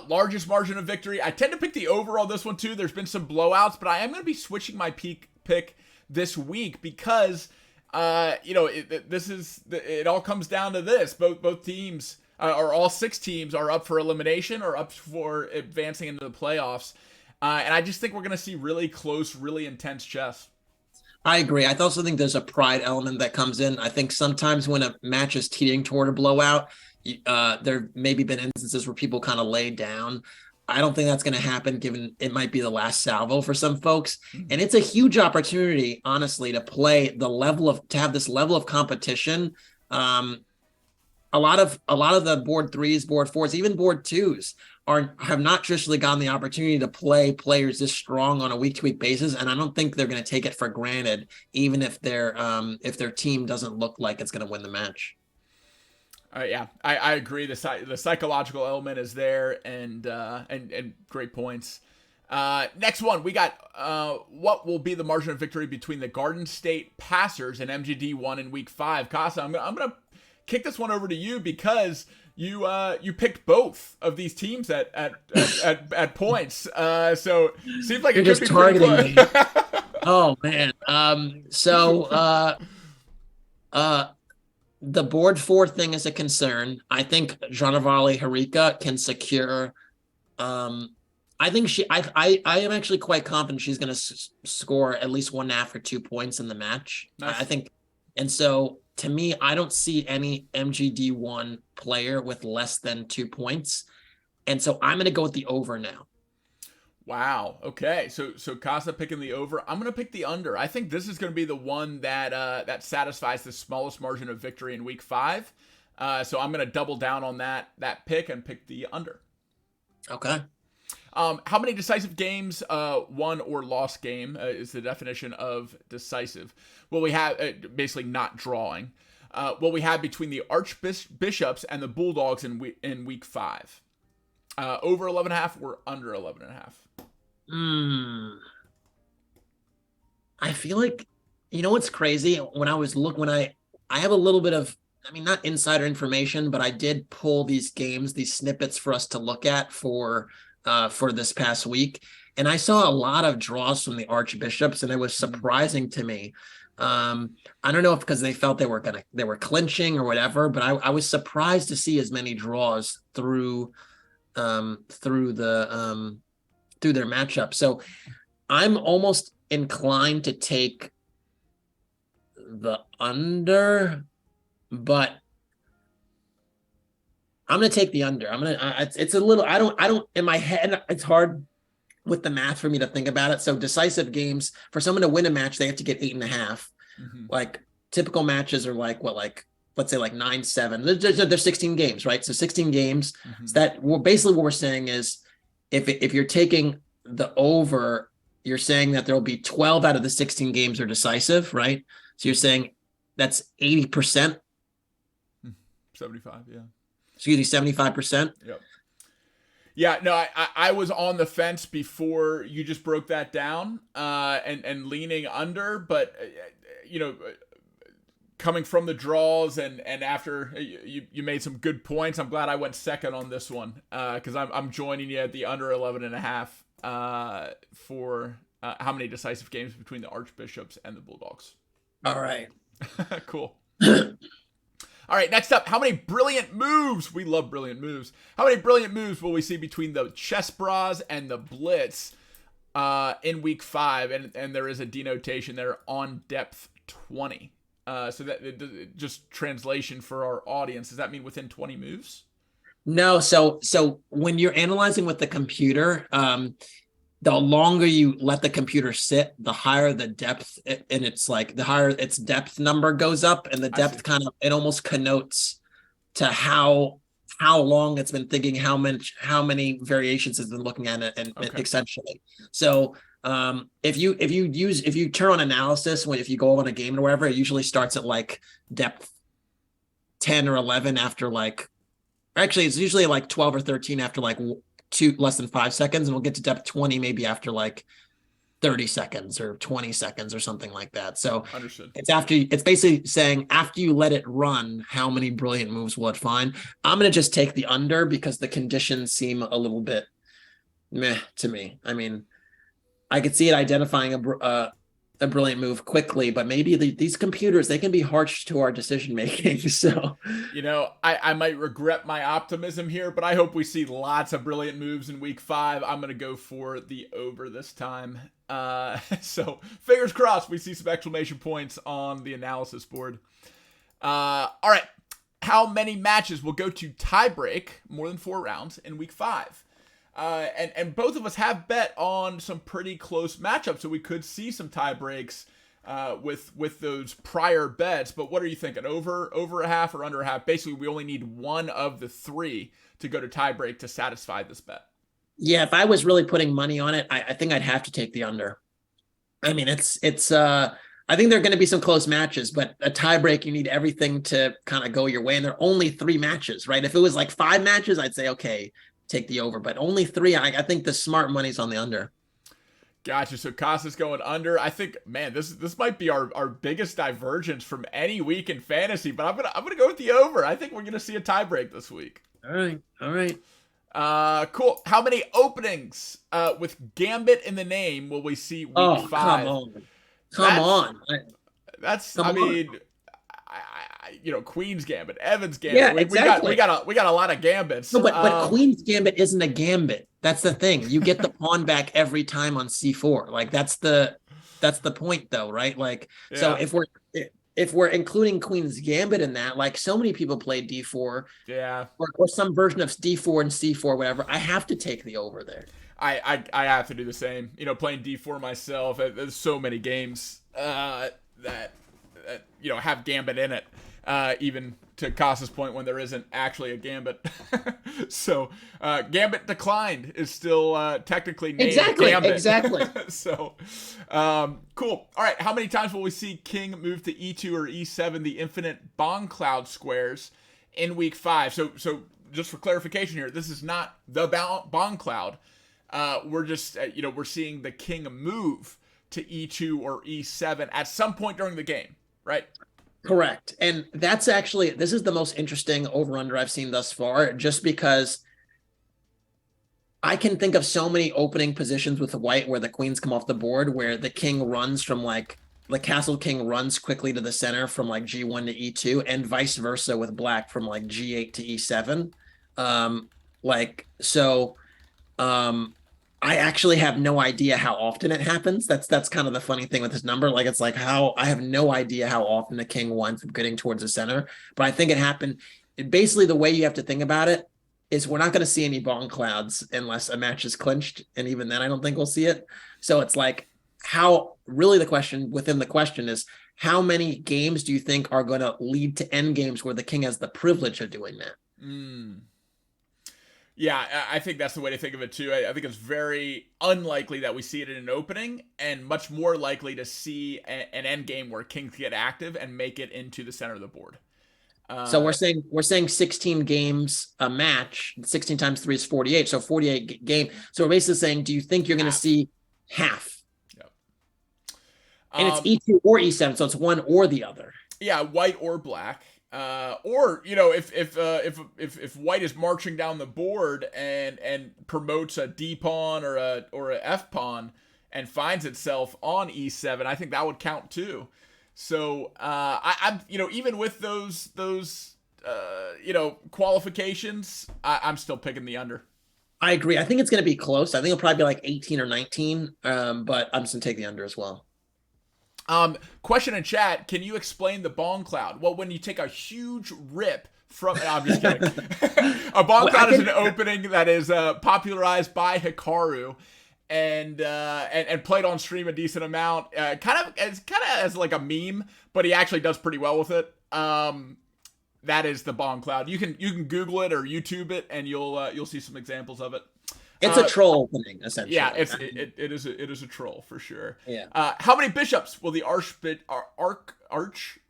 [SPEAKER 1] Largest margin of victory. I tend to pick the over on this one too. There's been some blowouts, but I am gonna be switching my pick this week because it all comes down to this. Both teams. Or all 6 teams are up for elimination or up for advancing into the playoffs. And I just think we're going to see really close, really intense chess.
[SPEAKER 2] I agree. I also think there's a pride element that comes in. I think sometimes when a match is teetering toward a blowout, there maybe been instances where people kind of lay down. I don't think that's going to happen, given it might be the last salvo for some folks. And it's a huge opportunity, honestly, to have this level of competition. A lot of the board 3s, board 4s, even board 2s have not traditionally gotten the opportunity to play players this strong on a week-to-week basis, and I don't think they're going to take it for granted, even if their team doesn't look like it's going to win the match.
[SPEAKER 1] Yeah, I agree. The psychological element is there, and great points. Next one, we got what will be the margin of victory between the Garden State Passers and MGD1 in week 5. Casa, I'm gonna kick this one over to you because you picked both of these teams at points. So seems like
[SPEAKER 2] you're just targeting me. Oh man. The board 4 thing is a concern. I think Gianvali Harika can secure I think I am actually quite confident she's going to score at least 1.5 or 2 points in the match.
[SPEAKER 1] Nice.
[SPEAKER 2] I think, and so to me, I don't see any MGD1 player with less than 2 points, and so I'm going to go with the over now.
[SPEAKER 1] Wow. Okay. So Casa picking the over. I'm gonna pick the under. I think this is gonna be the one that that satisfies the smallest margin of victory in week 5. So I'm gonna double down on that pick and pick the under.
[SPEAKER 2] Okay.
[SPEAKER 1] How many decisive games, won or lost game, is the definition of decisive? Well, we have basically not drawing. Well, we have between the Archbishops and the Bulldogs in week 5. Over 11.5 or under 11.5.
[SPEAKER 2] I feel like, you know what's crazy? When I have a little bit of, I mean, not insider information, but I did pull these games, these snippets for us to look at for this past week. And I saw a lot of draws from the Archbishops, and it was surprising to me. I don't know if because they felt they were clinching or whatever, but I was surprised to see as many draws through their matchup. So I'm almost inclined to take the under, but I'm going to take the under. It's a little, I don't, in my head, it's hard with the math for me to think about it. So decisive games, for someone to win a match, they have to get 8.5. Like typical matches are like, let's say like 9-7. There's 16 games, right? So 16 games. So that, well, basically what we're saying is if you're taking the over, you're saying that there'll be 12 out of the 16 games are decisive, right? So you're saying that's 80%.
[SPEAKER 1] 75, yeah.
[SPEAKER 2] Excuse me, 75%.
[SPEAKER 1] Yep. Yeah, no, I was on the fence before you just broke that down, and leaning under, but coming from the draws and after you made some good points, I'm glad I went second on this one, because I'm joining you at the under 11.5 for how many decisive games between the Archbishops and the Bulldogs.
[SPEAKER 2] All right.
[SPEAKER 1] Cool. All right, next up, how many brilliant moves? We love brilliant moves. How many brilliant moves will we see between the Chess Bras and the Blitz in week 5? And there is a denotation there on depth 20. So that just translation for our audience. Does that mean within 20 moves?
[SPEAKER 2] No. So when you're analyzing with the computer, the longer you let the computer sit, the higher the depth, and it's like the higher its depth number goes up, and the depth kind of, it almost connotes to how long it's been thinking, how many variations it's been looking at it, and essentially. So if you turn on analysis, if you go on a game or whatever, it usually starts at like depth 10 or 11 after actually it's usually like 12 or 13 after like less than 5 seconds, and we'll get to depth 20 maybe after like 30 seconds or 20 seconds or something like that. So
[SPEAKER 1] understood.
[SPEAKER 2] It's basically saying after you let it run, how many brilliant moves will it find? I'm going to just take the under because the conditions seem a little bit meh to me. I mean, I could see it identifying a brilliant move quickly, but maybe these computers, they can be harsh to our decision making. So,
[SPEAKER 1] I might regret my optimism here, but I hope we see lots of brilliant moves in week 5. I'm going to go for the over this time. So fingers crossed we see some exclamation points on the analysis board. All right. How many matches will go to tiebreak, more than 4 rounds, in week 5? And both of us have bet on some pretty close matchups, so we could see some tie breaks with those prior bets. But what are you thinking? Over a half or under a half? Basically, we only need one of the 3 to go to tie break to satisfy this bet.
[SPEAKER 2] Yeah, if I was really putting money on it, I think I'd have to take the under. I mean, it's I think there are going to be some close matches, but a tie break, you need everything to kind of go your way. And there are only 3 matches, right? If it was like 5 matches, I'd say, okay, take the over, but only 3. I think the smart money's on the under.
[SPEAKER 1] Gotcha. So Costa's going under. I think, man, this might be our biggest divergence from any week in fantasy, but I'm gonna go with the over. I think we're gonna see a tiebreak this week.
[SPEAKER 2] All right.
[SPEAKER 1] Cool. How many openings with Gambit in the name will we see week 5?
[SPEAKER 2] Come on.
[SPEAKER 1] I mean, Queen's Gambit, Evan's Gambit.
[SPEAKER 2] Yeah, exactly.
[SPEAKER 1] We got a lot of gambits.
[SPEAKER 2] No, but Queen's Gambit isn't a gambit. That's the thing. You get the pawn back every time on c4. Like that's the point, though, right? Like, so if we're including Queen's Gambit in that, like so many people play d4, or some version of d4 and c4, whatever. I have to take the over there.
[SPEAKER 1] I have to do the same. Playing d4 myself. There's so many games that have Gambit in it. Even to Kasa's point, when there isn't actually a Gambit. So Gambit declined is still technically named Gambit.
[SPEAKER 2] Exactly.
[SPEAKER 1] So cool. All right, how many times will we see King move to e2 or e7, the infinite Bong Cloud squares, in week 5? So just for clarification here, this is not the Bong Cloud. We're just we're seeing the King move to e2 or e7 at some point during the game, right?
[SPEAKER 2] Correct. And this is the most interesting over-under I've seen thus far, just because I can think of so many opening positions with the white where the queens come off the board, where the king runs from the castle king runs quickly to the center from g1 to e2, and vice versa with black from g8 to e7. I actually have no idea how often it happens. That's kind of the funny thing with this number. How I have no idea how often the king won from getting towards the center, but I think it happened. Basically, the way you have to think about it is we're not going to see any Bong Clouds unless a match is clinched, and even then, I don't think we'll see it. So it's the question within the question is, how many games do you think are going to lead to end games where the king has the privilege of doing that?
[SPEAKER 1] Yeah, I think that's the way to think of it too. I think it's very unlikely that we see it in an opening, and much more likely to see an end game where kings get active and make it into the center of the board.
[SPEAKER 2] So we're saying 16 games a match. 16 times 3 is 48. So 48 game. So we're basically saying, do you think you're going to see half? Yep. And it's e2 or e7, so it's one or the other.
[SPEAKER 1] Yeah, white or black. Or if white is marching down the board and promotes a D pawn or a F pawn and finds itself on E7, I think that would count too. So I'm even with those qualifications, I'm still picking the under.
[SPEAKER 2] I agree. I think it's going to be close. I think it'll probably be 18 or 19, but I'm just going to take the under as well.
[SPEAKER 1] Question in chat, can you explain the Bong Cloud? Well, when you take a huge rip from... No, I'm just kidding. A Bong Cloud is an opening that is popularized by Hikaru and played on stream a decent amount. Kind of as like a meme, but he actually does pretty well with it. That is the Bong Cloud. You can Google it or YouTube it, and you'll see some examples of it.
[SPEAKER 2] It's a troll opening, essentially.
[SPEAKER 1] Yeah, it is a troll for sure.
[SPEAKER 2] Yeah.
[SPEAKER 1] How many bishops will the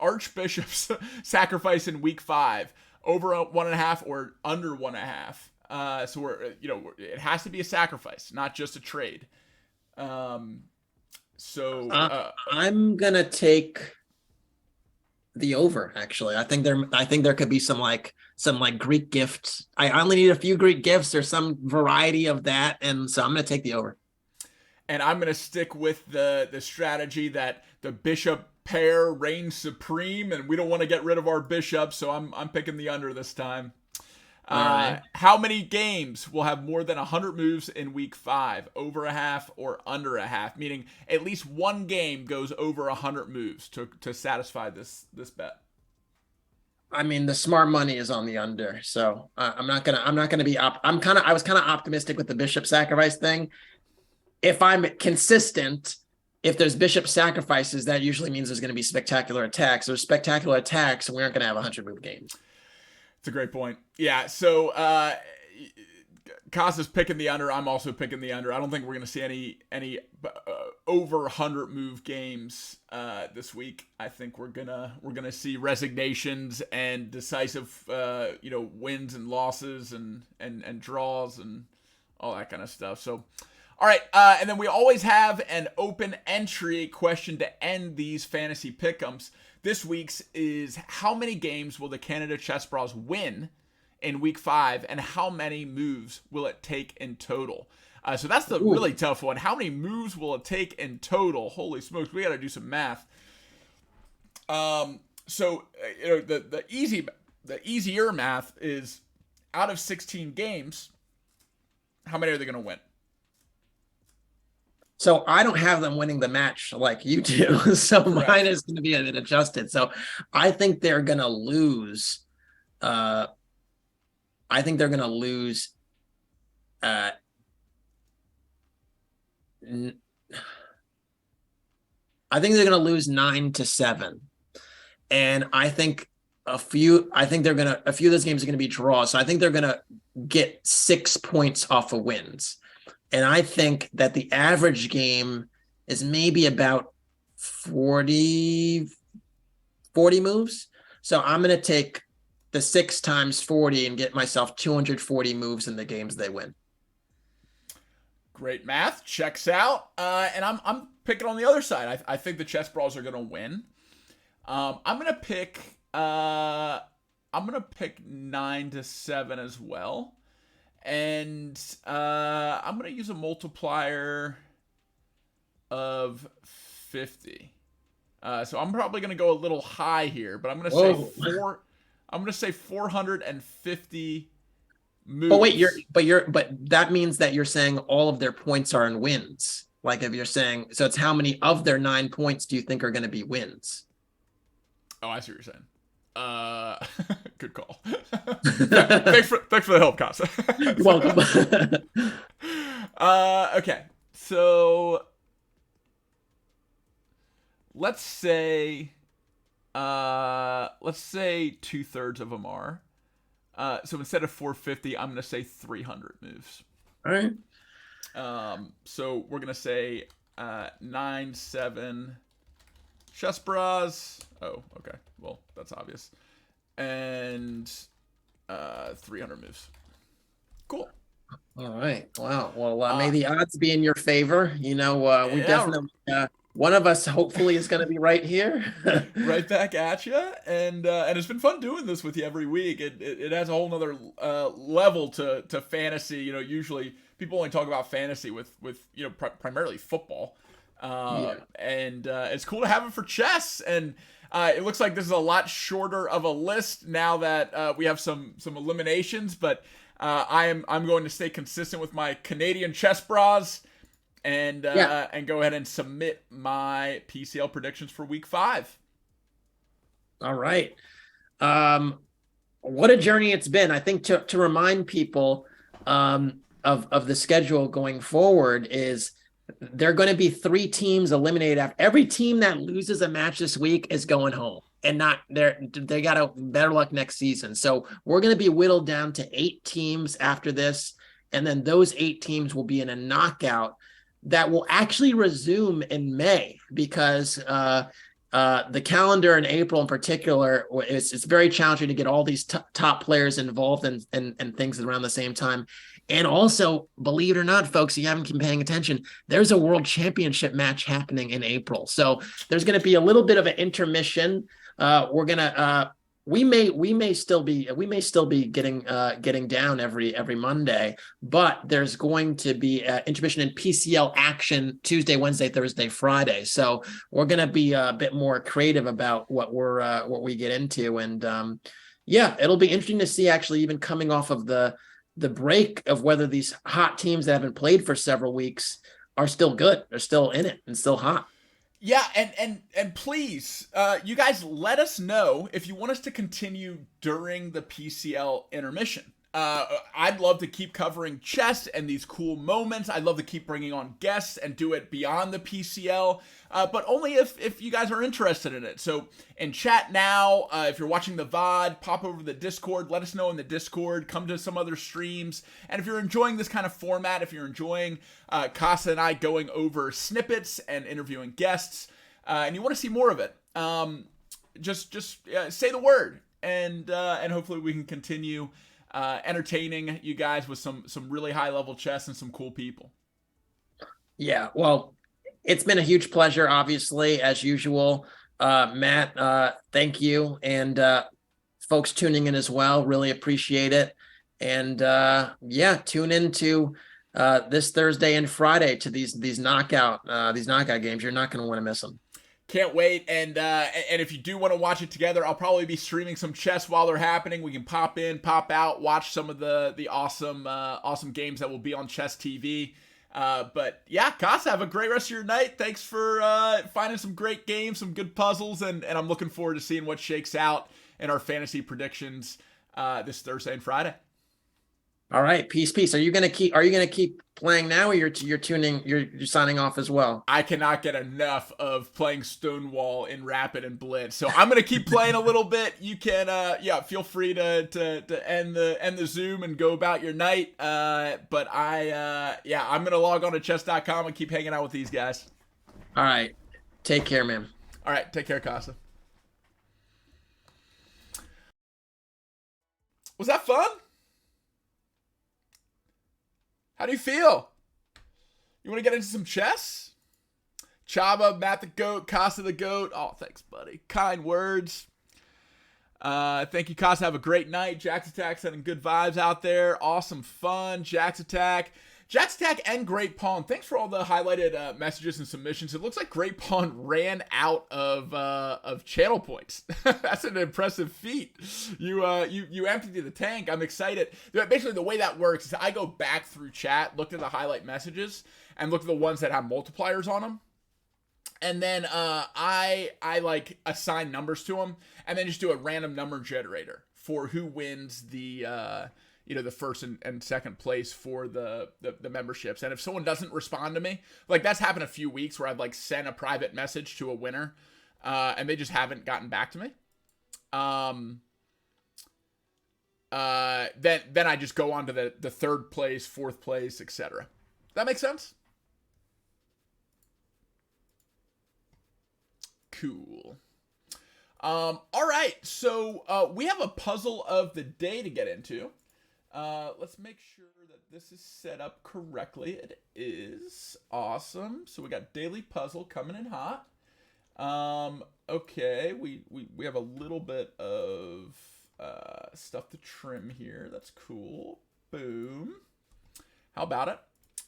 [SPEAKER 1] archbishops sacrifice in week 5? Over 1.5 or under 1.5? So it has to be a sacrifice, not just a trade. I'm
[SPEAKER 2] gonna take the over. Actually, I think there could be some Greek gifts. I only need a few Greek gifts or some variety of that, and so I'm going to take the over.
[SPEAKER 1] And I'm going to stick with the strategy that the bishop pair reigns supreme, and we don't want to get rid of our bishop, so I'm picking the under this time. Right. How many games will have more than 100 moves in week 5? Over a half or under a half? Meaning at least one game goes over 100 moves to satisfy this bet.
[SPEAKER 2] I mean, the smart money is on the under, so I'm not gonna be up. I was kind of optimistic with the bishop sacrifice thing. If I'm consistent, if there's bishop sacrifices, that usually means there's going to be spectacular attacks. There's spectacular attacks, and we aren't going to have 100 move games.
[SPEAKER 1] It's a great point. Yeah, so Kasa's picking the under. I'm also picking the under. I don't think we're going to see any over 100 move games this week. I think we're gonna see resignations and decisive wins and losses and draws and all that kind of stuff. So, all right, and then we always have an open entry question to end these fantasy pick'ems. This week's is, how many games will the Canada Chess Bros win in week 5, and how many moves will it take in total? So that's the really tough one. How many moves will it take in total? Holy smokes, we got to do some math. So the easier math is out of 16 games, how many are they going to win?
[SPEAKER 2] So I don't have them winning the match like you do. So
[SPEAKER 1] Correct.
[SPEAKER 2] Mine is going to be an adjusted. So I think they're going to lose. I think they're going to lose. Uh, I think they're going to lose 9-7, and I think a few of those games are going to be draws. So I think they're going to get 6 points off of wins. And I think that the average game is maybe about 40 moves. So I'm going to take the 6 times 40 and get myself 240 moves in the games they win.
[SPEAKER 1] Great math, checks out. And I'm picking on the other side. I think the Chess Brawls are going to win. I'm going to pick 9-7 as well. And I'm going to use a multiplier of 50. So I'm probably going to go a little high here, but I'm going to say 450 moves.
[SPEAKER 2] But that means that you're saying all of their points are in wins. Like if you're saying, so it's how many of their 9 points do you think are going to be wins?
[SPEAKER 1] Oh, I see what you're saying. Good call. thanks for the help, Casa.
[SPEAKER 2] You're welcome.
[SPEAKER 1] Okay, so let's say 2/3 of them are. So instead of 450, I'm gonna say 300 moves.
[SPEAKER 2] All right.
[SPEAKER 1] So we're gonna say 9-7 Chess Bras. Oh, okay. Well, that's obvious. And 300 moves. Cool.
[SPEAKER 2] All right. Wow. Well, may the odds be in your favor. We definitely one of us hopefully is going to be right here.
[SPEAKER 1] Right back at you, and it's been fun doing this with you every week. It adds a whole nother level to fantasy. Usually people only talk about fantasy with primarily football. And it's cool to have it for chess, and it looks like this is a lot shorter of a list now that we have some eliminations, but I'm going to stay consistent with my Canadian Chess Bras and go ahead and submit my PCL predictions for week 5.
[SPEAKER 2] All right. What a journey it's been. I think to remind people of the schedule going forward is there are going to be 3 teams eliminated. After every team that loses a match this week is going home, and they got better luck next season. So we're going to be whittled down to 8 teams after this, and then those 8 teams will be in a knockout that will actually resume in May, because the calendar in April in particular, it's very challenging to get all these top players involved in things around the same time. And also, believe it or not, folks, you haven't been paying attention, there's a world championship match happening in April. So there's going to be a little bit of an intermission. We may still be getting down every Monday, but there's going to be intermission in PCL action Tuesday, Wednesday, Thursday, Friday. So we're going to be a bit more creative about what we get into, and it'll be interesting to see, actually, even coming off of the break, of whether these hot teams that haven't played for several weeks are still good, they're still in it and still hot.
[SPEAKER 1] Yeah, and please, you guys, let us know if you want us to continue during the PCL intermission. I'd love to keep covering chess and these cool moments. I'd love to keep bringing on guests and do it beyond the PCL, but only if you guys are interested in it. So in chat now, if you're watching the VOD, pop over to the Discord. Let us know in the Discord. Come to some other streams. And if you're enjoying this kind of format, if you're enjoying Casa and I going over snippets and interviewing guests, and you want to see more of it, just say the word, and hopefully we can continue entertaining you guys with some really high level chess and some cool people.
[SPEAKER 2] Yeah, well, it's been a huge pleasure, obviously, as usual. Matt, thank you, and folks tuning in as well, really appreciate it. And tune into this Thursday and Friday to these knockout games. You're not going to want to miss them.
[SPEAKER 1] Can't wait. And if you do want to watch it together, I'll probably be streaming some chess while they're happening. We can pop in, pop out, watch some of the awesome games that will be on Chess TV. But yeah, Casa, have a great rest of your night. Thanks for finding some great games, some good puzzles, and I'm looking forward to seeing what shakes out in our fantasy predictions this Thursday and Friday.
[SPEAKER 2] All right, peace. Are you gonna keep playing now, or you're signing off as well?
[SPEAKER 1] I cannot get enough of playing Stonewall in Rapid and Blitz, so I'm gonna keep playing a little bit. You can feel free to end the Zoom and go about your night. But I'm gonna log on to chess.com and keep hanging out with these guys.
[SPEAKER 2] All right, take care, man.
[SPEAKER 1] All right, take care, Casa. Was that fun? How do you feel? You want to get into some chess? Chaba, Matt the Goat, Casa the Goat. Oh, thanks, buddy. Kind words. Thank you, Casa. Have a great night. Jax Attack sending good vibes out there. Awesome fun. Jax Attack and Great Pawn. Thanks for all the highlighted messages and submissions. It looks like Great Pawn ran out of channel points. That's an impressive feat. You emptied the tank. I'm excited. Basically, the way that works is I go back through chat, look at the highlight messages, and look at the ones that have multipliers on them. And then I like assign numbers to them, and then just do a random number generator for who wins the the first and second place for the memberships. And if someone doesn't respond to me, like that's happened a few weeks where I've like sent a private message to a winner, and they just haven't gotten back to me. Then I just go on to the third place, fourth place, etc. That makes sense? Cool. All right, so we have a puzzle of the day to get into. Let's make sure that this is set up correctly. It is. Awesome. So we got daily puzzle coming in hot. Okay, we have a little bit of stuff to trim here. That's cool. Boom. How about it?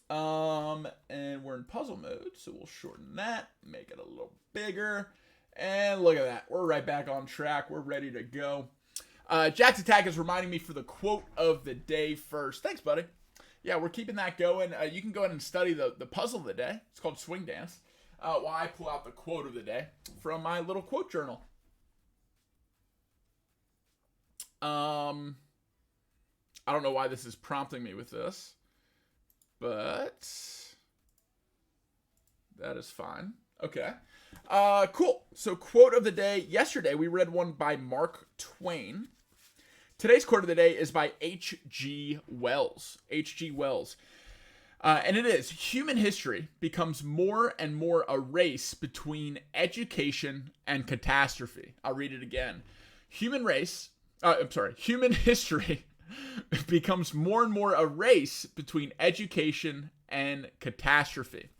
[SPEAKER 1] And we're in puzzle mode, so we'll shorten that, make it a little bigger, and look at that. We're right back on track. We're ready to go. Jack's Attack is reminding me for the quote of the day first. Thanks, buddy. Yeah, we're keeping that going. You can go ahead and study the puzzle of the day. It's called Swing Dance. While I pull out the quote of the day from my little quote journal. I don't know why this is prompting me with this, but that is fine. Okay. Cool. So quote of the day. Yesterday we read one by Mark Twain. Today's quote of the day is by H.G. Wells. H.G. Wells. And it is, human history becomes more and more a race between education and catastrophe. I'll read it again. Human history becomes more and more a race between education and catastrophe.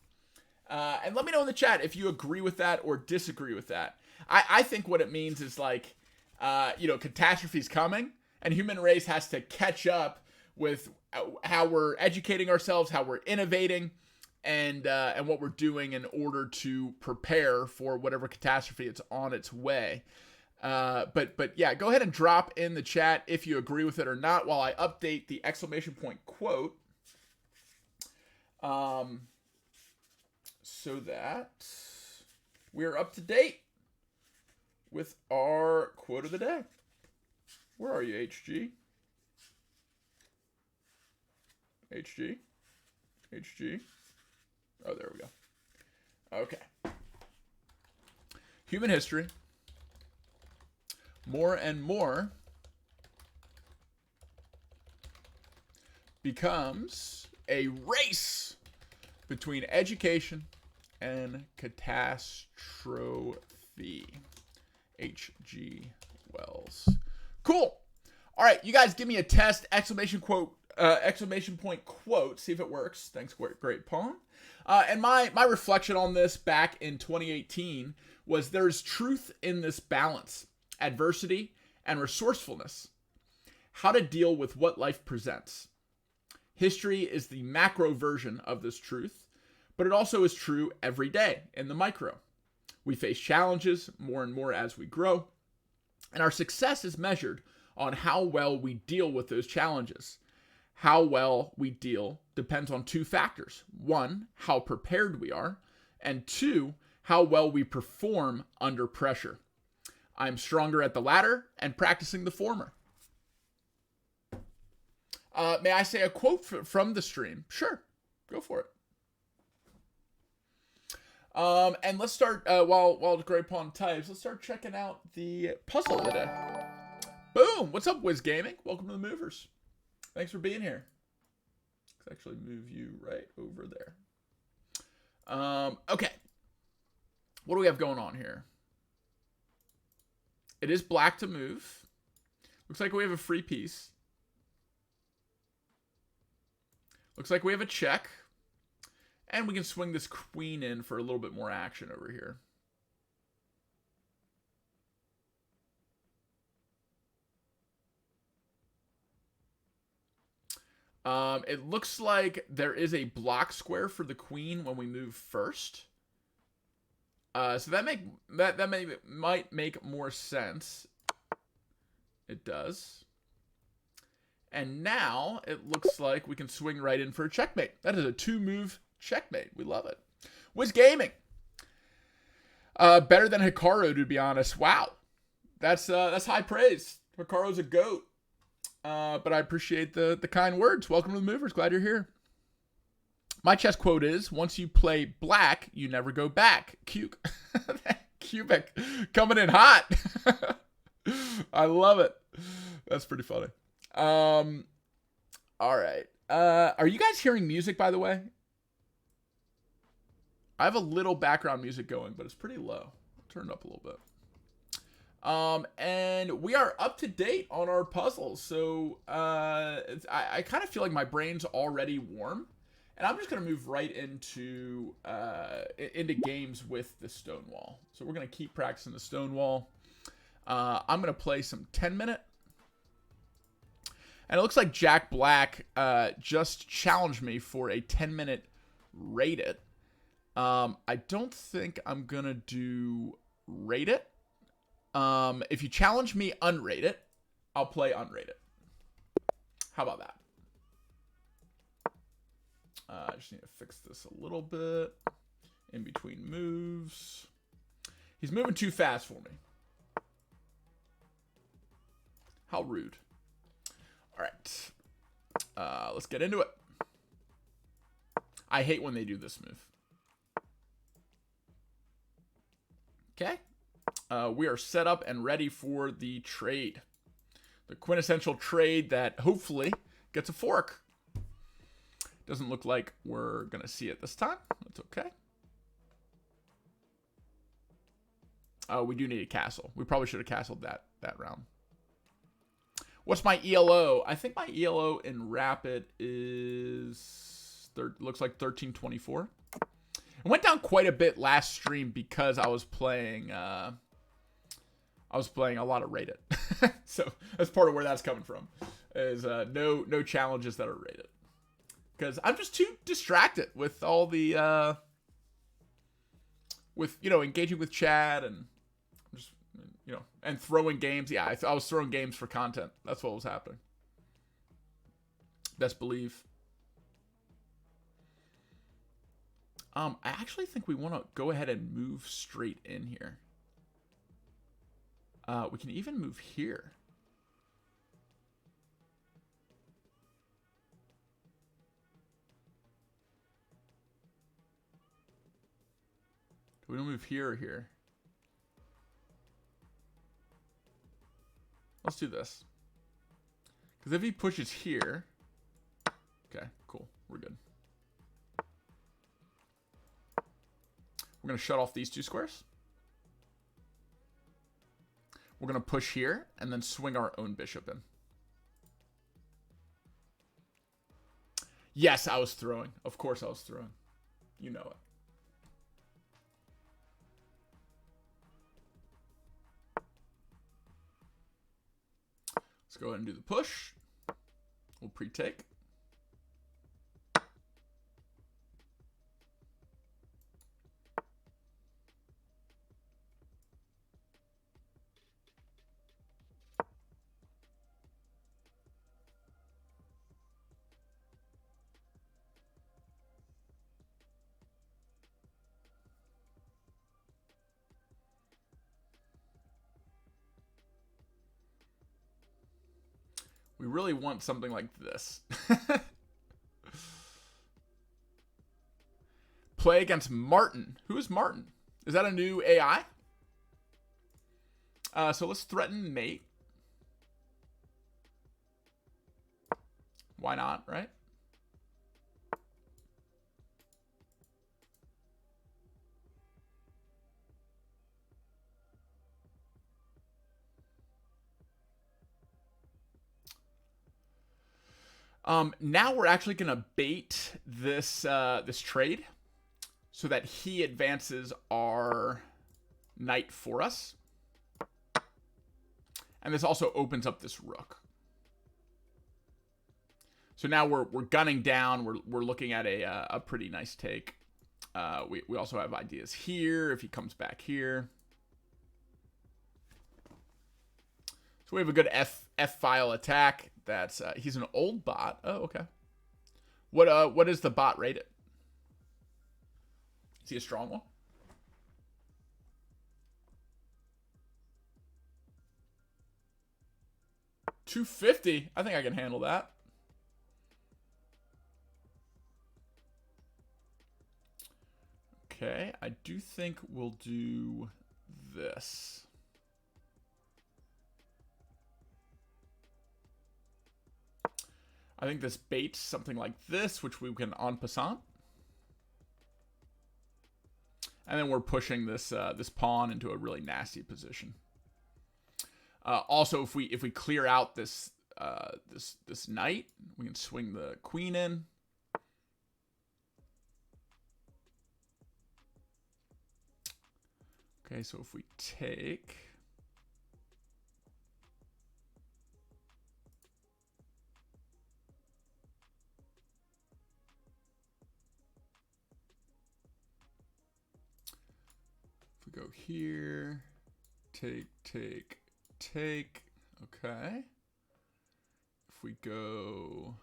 [SPEAKER 1] And let me know in the chat if you agree with that or disagree with that. I think what it means is like, catastrophe's coming, and human race has to catch up with how we're educating ourselves, how we're innovating, and what we're doing in order to prepare for whatever catastrophe it's on its way. But yeah, go ahead and drop in the chat if you agree with it or not while I update the exclamation point quote. So that we're up to date with our quote of the day. Where are you, HG? HG? HG? Oh, there we go. Okay. Human history. More and more becomes a race between education and catastrophe. H.G. Wells. Cool. All right, you guys give me a test, exclamation point quote, see if it works. Thanks, Great Pawn. And my reflection on this back in 2018 was there's truth in this balance, adversity, and resourcefulness. How to deal with what life presents. History is the macro version of this truth, but it also is true every day in the micro. We face challenges more and more as we grow, and our success is measured on how well we deal with those challenges. How well we deal depends on two factors. One, how prepared we are, and two, how well we perform under pressure. I'm stronger at the latter and practicing the former. May I say a quote from the stream? Sure, go for it. And let's start, while Great Pawn types, let's start checking out the puzzle today. Boom! What's up, Wiz Gaming? Welcome to the Movers. Thanks for being here. Let's actually move you right over there. Okay. What do we have going on here? It is black to move. Looks like we have a free piece. Looks like we have a check. And we can swing this queen in for a little bit more action over here. It looks like there is a block square for the queen when we move first. So that might make more sense. It does. And now it looks like we can swing right in for a checkmate. That is a 2-move checkmate. We love it. Wiz Gaming. Better than Hikaru, to be honest. Wow. That's high praise. Hikaru's a goat. But I appreciate the kind words. Welcome to the Movers. Glad you're here. My chess quote is, once you play black, you never go back. Cubic coming in hot. I love it. That's pretty funny. All right. Are you guys hearing music, by the way? I have a little background music going, but it's pretty low. Turn it up a little bit. And we are up to date on our puzzles. So I kind of feel like my brain's already warm. And I'm just going to move right into games with the Stonewall. So we're going to keep practicing the Stonewall. I'm going to play some 10-minute. And it looks like Jack Black just challenged me for a 10-minute rate it. I don't think I'm going to do rate it. If you challenge me unrate it, I'll play unrate it. How about that? I just need to fix this a little bit. In between moves. He's moving too fast for me. How rude. All right. Let's get into it. I hate when they do this move. Okay. We are set up and ready for the trade. The quintessential trade that hopefully gets a fork. Doesn't look like we're going to see it this time. That's okay. We do need a castle. We probably should have castled that round. What's my ELO? I think my ELO in Rapid looks like 1324. It went down quite a bit last stream because I was playing a lot of rated. So that's part of where that's coming from. Is no challenges that are rated. Because I'm just too distracted with all the engaging with chat and just and throwing games. Yeah, I was throwing games for content. That's what was happening. Best believe. I actually think we want to go ahead and move straight in here. We can even move here. Do we want to move here or here? Let's do this. Because if he pushes here... Okay, cool. We're good. We're going to shut off these two squares. We're going to push here and then swing our own bishop in. Yes, I was throwing. Of course I was throwing. You know it. Let's go ahead and do the push. We'll pre-take. We really want something like this. Play against Martin. Who is Martin? Is that a new AI? So let's threaten mate. Why not, right? Now we're actually gonna bait this this trade so that he advances our knight for us, and this also opens up this rook. So now we're gunning down. We're looking at a pretty nice take. We also have ideas here if he comes back here. So we have a good F file attack. That's he's an old bot. Oh, okay. What is the bot rated? Is he a strong one? $250. I think I can handle that. Okay, I do think we'll do this. I think this baits something like this, which we can en passant. And then we're pushing this this pawn into a really nasty position. Also, if we clear out this this knight, we can swing the queen in. Okay, so if we take, if we go here, take, okay. If we go,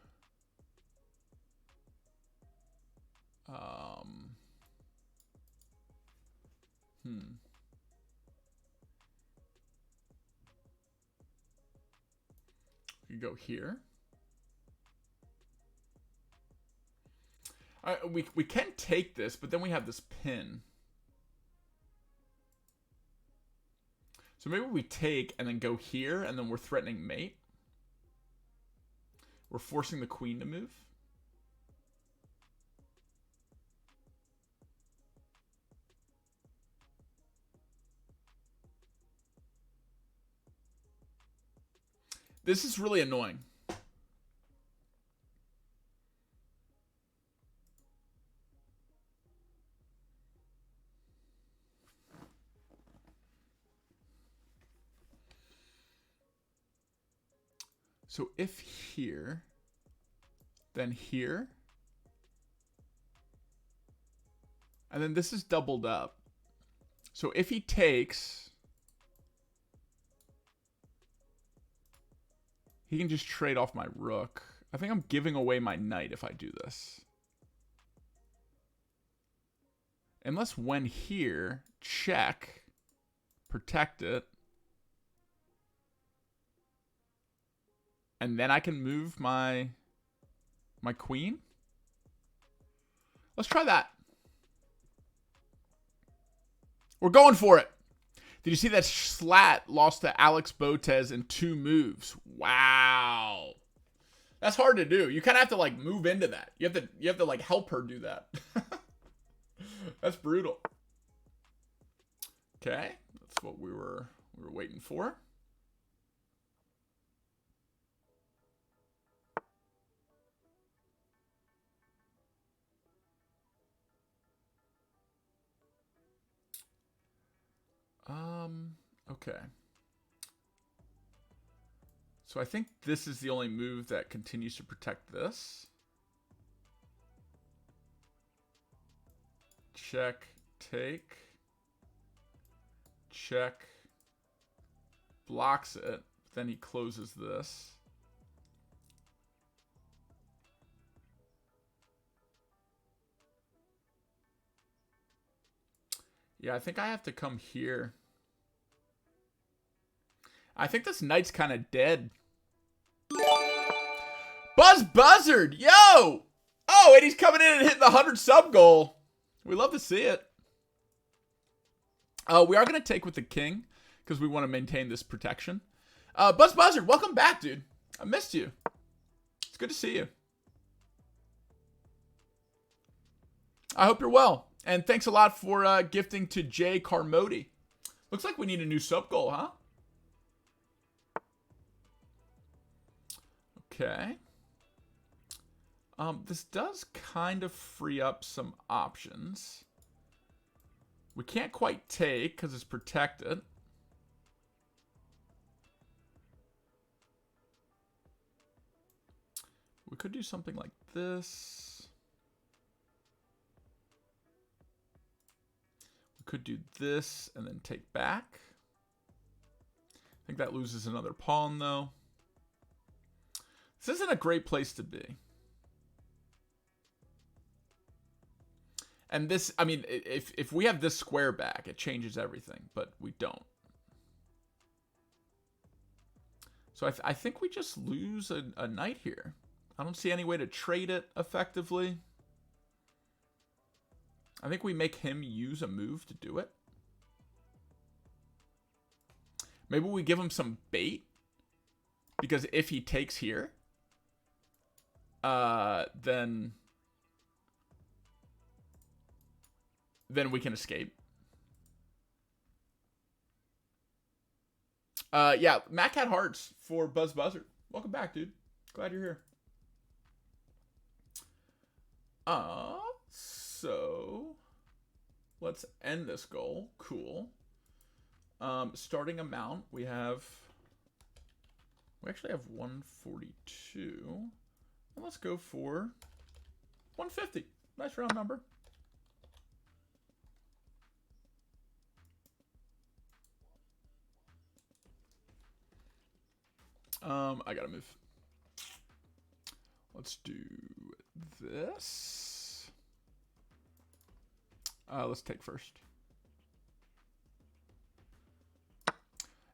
[SPEAKER 1] we go here. We can take this, but then we have this pin. So maybe we take and then go here, and then we're threatening mate. We're forcing the queen to move. This is really annoying. So if here, then here, and then this is doubled up. So if he takes, he can just trade off my rook. I think I'm giving away my knight if I do this. Unless when here, check, protect it. And then I can move my queen. Let's try that. We're going for it. Did you see that Slat lost to Alex Botez in 2 moves? Wow. That's hard to do. You kind of have to like move into that. You have to like help her do that. That's brutal. Okay, that's what we were waiting for. Okay. So I think this is the only move that continues to protect this. Check, take. Check. Blocks it. Then he closes this. Yeah, I think I have to come here. I think this knight's kind of dead. Buzz Buzzard, yo! Oh, and he's coming in and hitting the 100 sub goal. We love to see it. We are going to take with the king because we want to maintain this protection. Buzz Buzzard, welcome back, dude. I missed you. It's good to see you. I hope you're well. And thanks a lot for gifting to Jay Carmody. Looks like we need a new sub goal, huh? Okay. This does kind of free up some options. We can't quite take because it's protected. We could do something like this. We could do this and then take back. I think that loses another pawn, though. This isn't a great place to be. And this, I mean, if we have this square back, it changes everything, but we don't. So I think we just lose a knight here. I don't see any way to trade it effectively. I think we make him use a move to do it. Maybe we give him some bait. Because if he takes here, then we can escape. Yeah, Matt Cat Hearts for Buzz Buzzard. Welcome back, dude. Glad you're here. So let's end this goal. Cool. Starting amount, we actually have 142. And let's go for 150. Nice round number. I gotta move. Let's do this. Let's take first.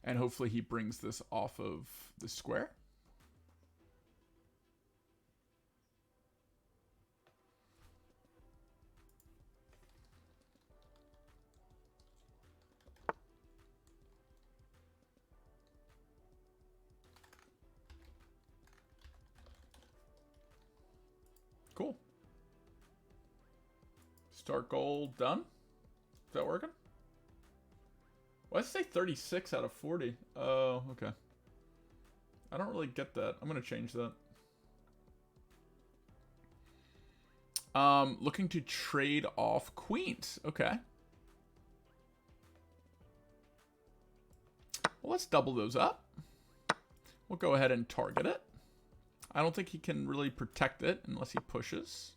[SPEAKER 1] And hopefully he brings this off of the square. Cool. Start goal done. Is that working? Why does it say 36 out of 40? Oh, okay. I don't really get that. I'm going to change that. Looking to trade off queens. Okay. Well, let's double those up. We'll go ahead and target it. I don't think he can really protect it unless he pushes.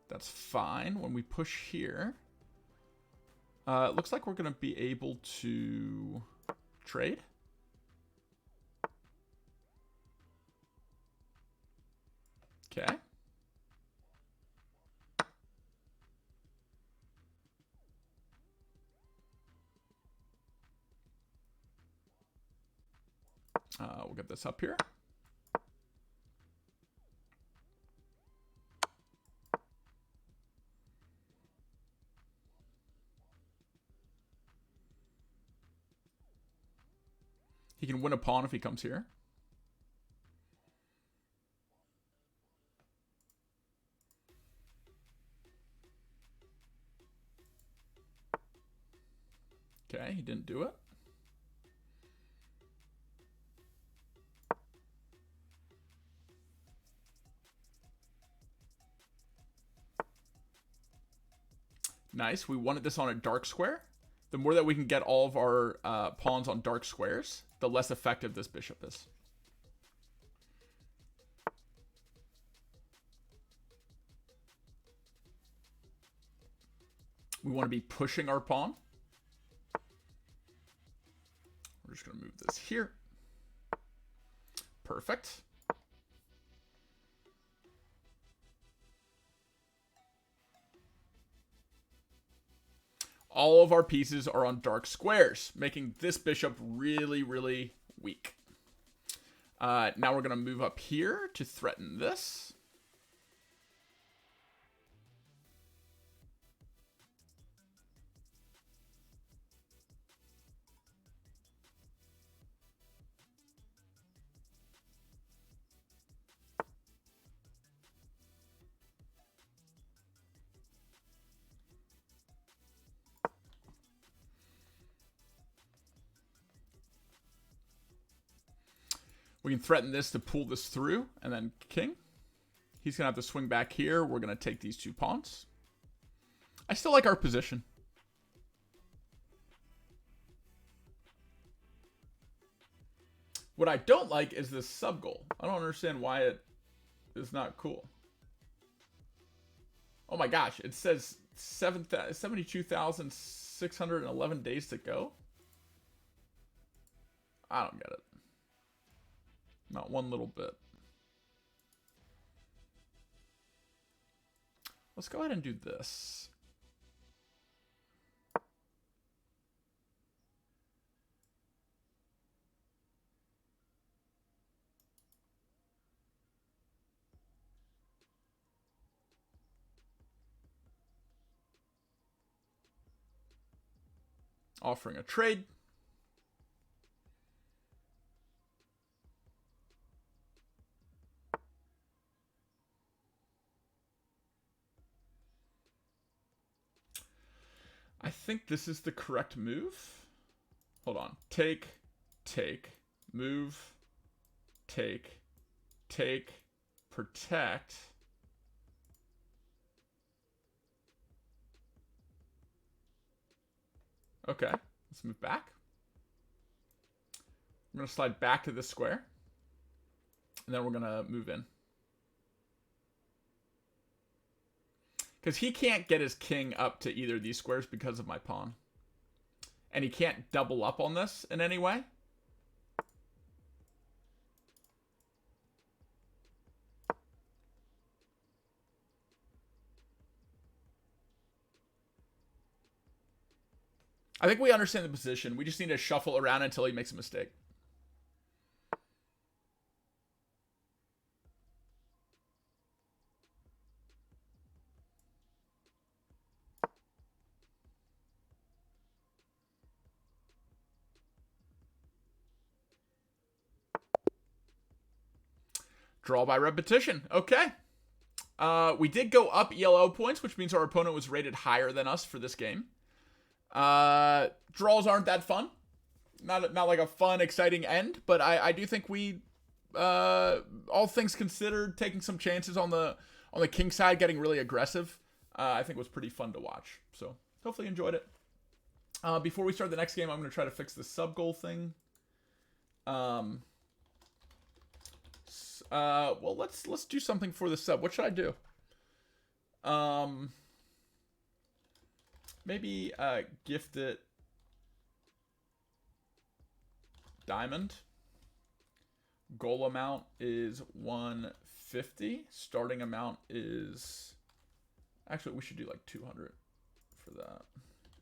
[SPEAKER 1] That's fine. When we push here, it looks like we're going to be able to trade. Okay. We'll get this up here. He can win a pawn if he comes here. Okay, he didn't do it. Nice. We wanted this on a dark square. The more that we can get all of our pawns on dark squares, the less effective this bishop is. We want to be pushing our pawn. We're just going to move this here. Perfect. All of our pieces are on dark squares, making this bishop really, really weak. Now we're going to move up here to threaten this. We can threaten this to pull this through, and then king. He's going to have to swing back here. We're going to take these 2 pawns. I still like our position. What I don't like is this sub-goal. I don't understand why it is not cool. Oh my gosh, it says 72,611 days to go. I don't get it. Not one little bit. Let's go ahead and do this. Offering a trade. I think this is the correct move. Hold on. Take, move, take, protect. Okay, let's move back. I'm going to slide back to this square. And then we're going to move in. Because he can't get his king up to either of these squares because of my pawn. And he can't double up on this in any way. I think we understand the position. We just need to shuffle around until he makes a mistake. Draw by repetition. Okay. We did go up ELO points, which means our opponent was rated higher than us for this game. Draws aren't that fun. Not like a fun, exciting end, but I do think we, all things considered, taking some chances on the king side, getting really aggressive, I think was pretty fun to watch. So hopefully you enjoyed it. Before we start the next game, I'm going to try to fix the sub-goal thing. Well, let's do something for the sub. What should I do? Maybe gift it diamond. Goal amount is 150. Starting amount is, actually we should do like 200 for that.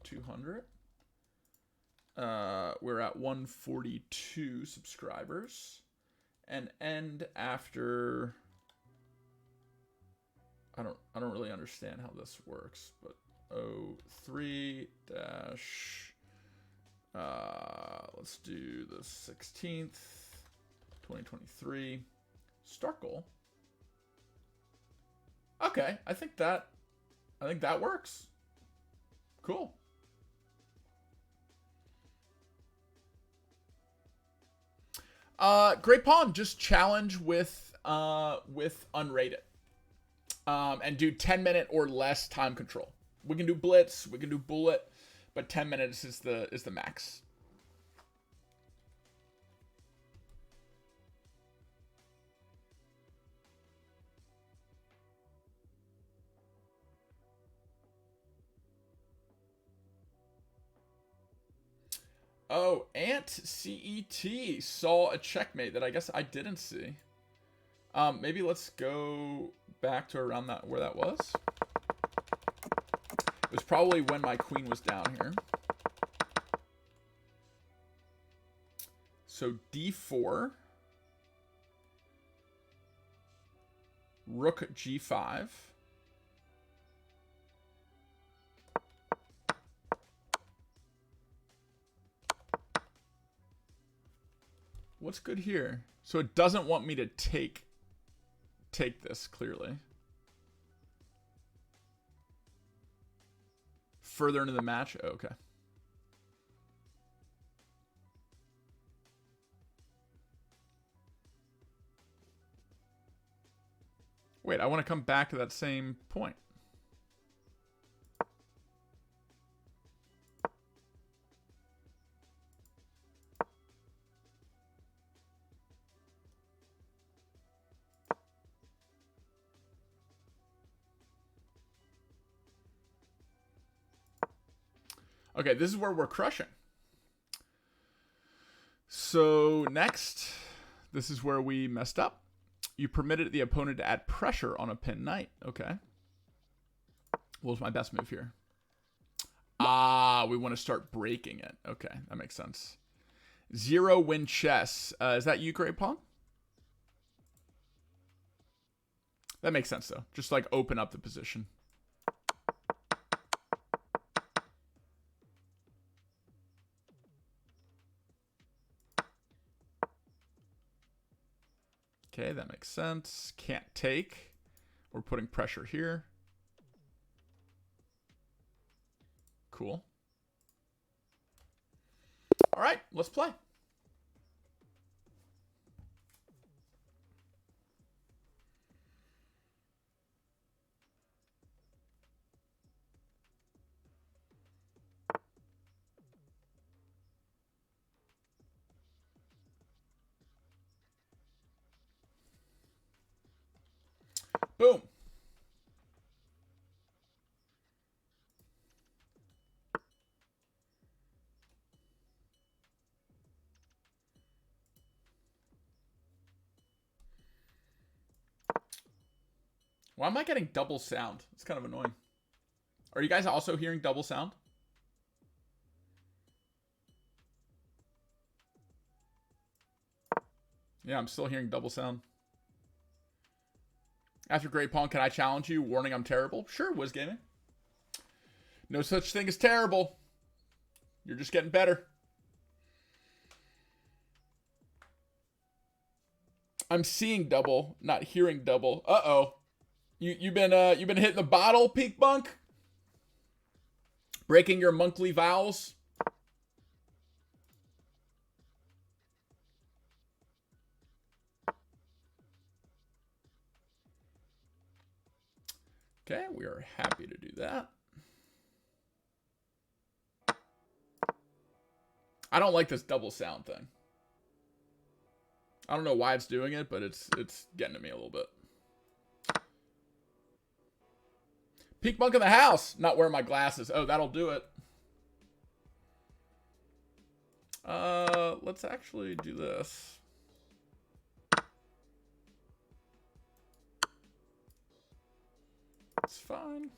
[SPEAKER 1] 200. We're at 142 subscribers. And end after, I don't really understand how this works, but 03 dash, let's do the 16th, 2023, start goal. Okay, I think that works. Cool. Great pawn. Just challenge with unrated. And do 10-minute or less time control. We can do blitz, we can do bullet, but 10 minutes is the max. Oh, Ant CET saw a checkmate that I guess I didn't see. Maybe let's go back to around that where that was. It was probably when my queen was down here. So D4. Rook G5. What's good here? So it doesn't want me to take this, clearly. Further into the match? Oh, okay. Wait, I want to come back to that same point. Okay, this is where we're crushing. So next, this is where we messed up. You permitted the opponent to add pressure on a pin knight. Okay. What was my best move here? Ah, we want to start breaking it. Okay, that makes sense. 0 win chess. Is that you, Great Pawn? That makes sense, though. Just like open up the position. Okay, that makes sense. Can't take. We're putting pressure here. Cool. All right, let's play. Boom. Why am I getting double sound? It's kind of annoying. Are you guys also hearing double sound? Yeah, I'm still hearing double sound. After Great Pawn, can I challenge you? Warning, I'm terrible. Sure, Wiz Gaming. No such thing as terrible. You're just getting better. I'm seeing double, not hearing double. Uh-oh. You've been hitting the bottle, Peak Bunk? Breaking your monthly vows? Okay, we are happy to do that. I don't like this double sound thing. I don't know why it's doing it, but it's getting to me a little bit. Peak Bunk in the house. Not wearing my glasses. Oh, that'll do it. Let's actually do this. It's fine.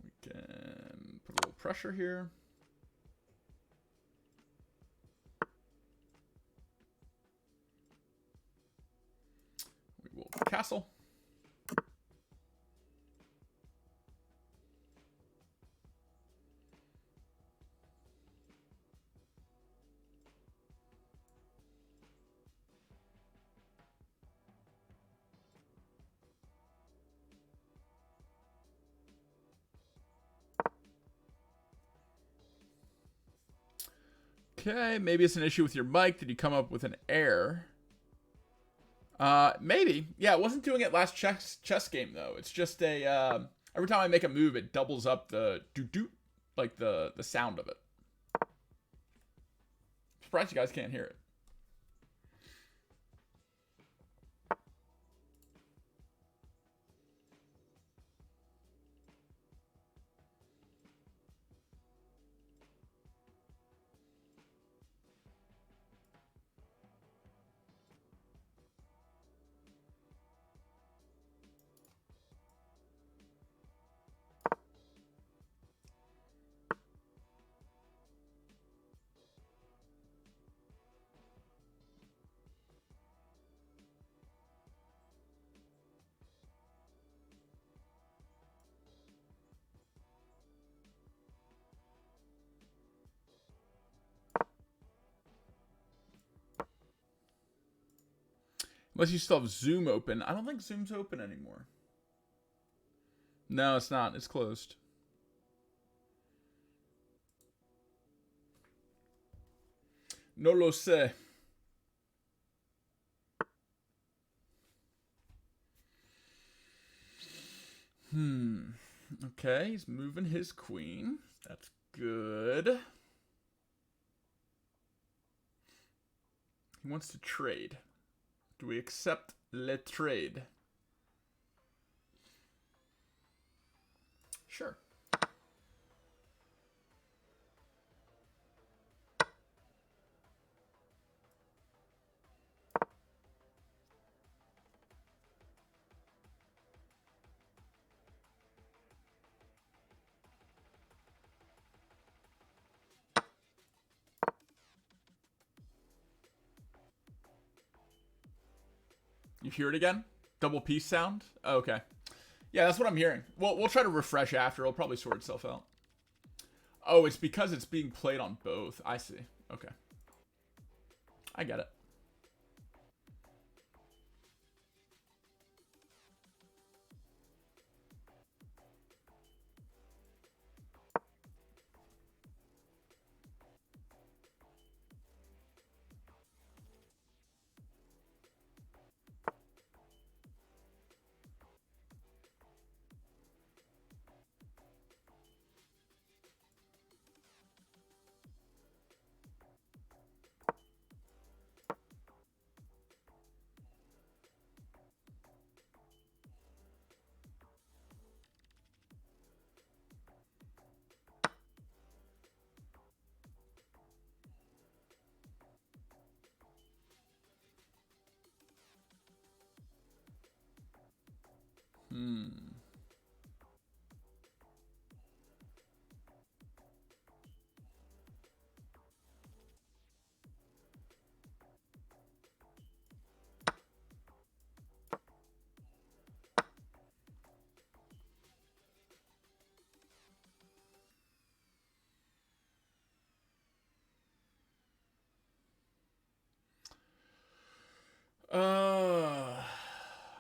[SPEAKER 1] We can put a little pressure here. We will castle. Okay, maybe it's an issue with your mic. Did you come up with an error? Maybe. Yeah, it wasn't doing it last chess game, though. It's just a, every time I make a move, it doubles up the doo-doo, like the sound of it. Surprised you guys can't hear it. Unless you still have Zoom open. I don't think Zoom's open anymore. No, it's not. It's closed. No lo sé. Okay, he's moving his queen. That's good. He wants to trade. Do we accept le trade? Sure. You hear it again? Double piece sound? Oh, okay. Yeah, that's what I'm hearing. We'll try to refresh after. It'll probably sort itself out. Oh, it's because it's being played on both. I see. Okay. I get it.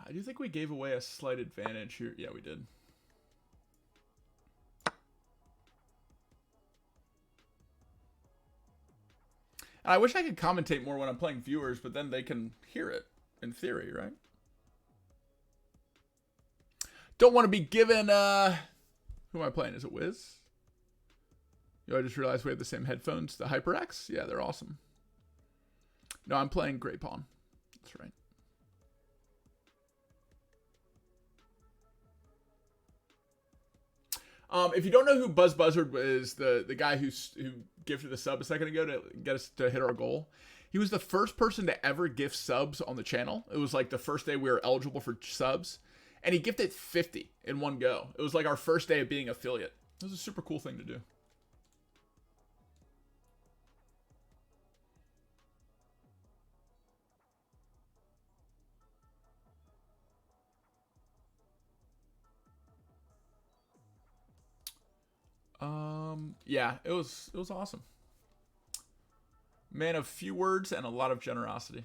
[SPEAKER 1] I do think we gave away a slight advantage here. Yeah, we did. I wish I could commentate more when I'm playing viewers, but then they can hear it, in theory, right? Don't want to be given, who am I playing? Is it Wiz? Yo, I just realized we have the same headphones. The HyperX? Yeah, they're awesome. No, I'm playing Grey Pawn. That's right. If you don't know who Buzz Buzzard is, the guy who gifted the sub a second ago to get us to hit our goal, he was the first person to ever gift subs on the channel. It was like the first day we were eligible for subs, and he gifted 50 in one go. It was like our first day of being affiliate. It was a super cool thing to do. Yeah, it was awesome. Man of few words and a lot of generosity.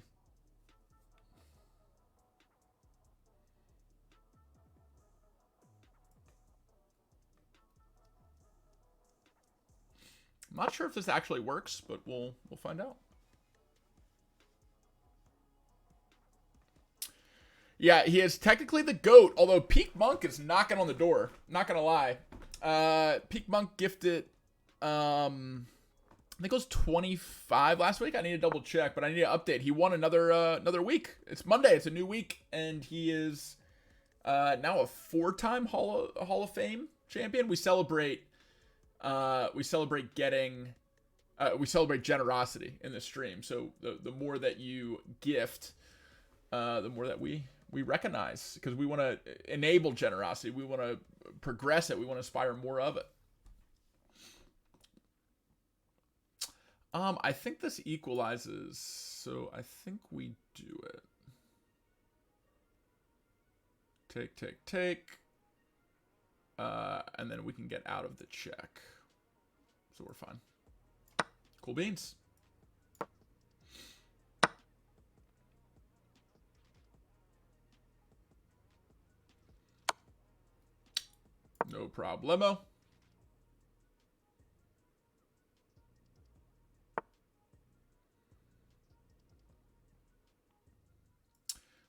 [SPEAKER 1] I'm not sure if this actually works, but we'll find out. Yeah, he is technically the GOAT, although Peak Monk is knocking on the door. Not gonna lie. Peak Monk gifted, I think it was 25 last week. I need to double check, but I need to update. He won another week. It's Monday. It's a new week, and he is now a 4-time Hall of Fame champion. We celebrate generosity in the stream. So the more that you gift, the more that we recognize, because we want to enable generosity. We want to progress it. We want to inspire more of it. I think this equalizes, so I think we do it. Take. And then we can get out of the check. So we're fine. Cool beans. No problemo.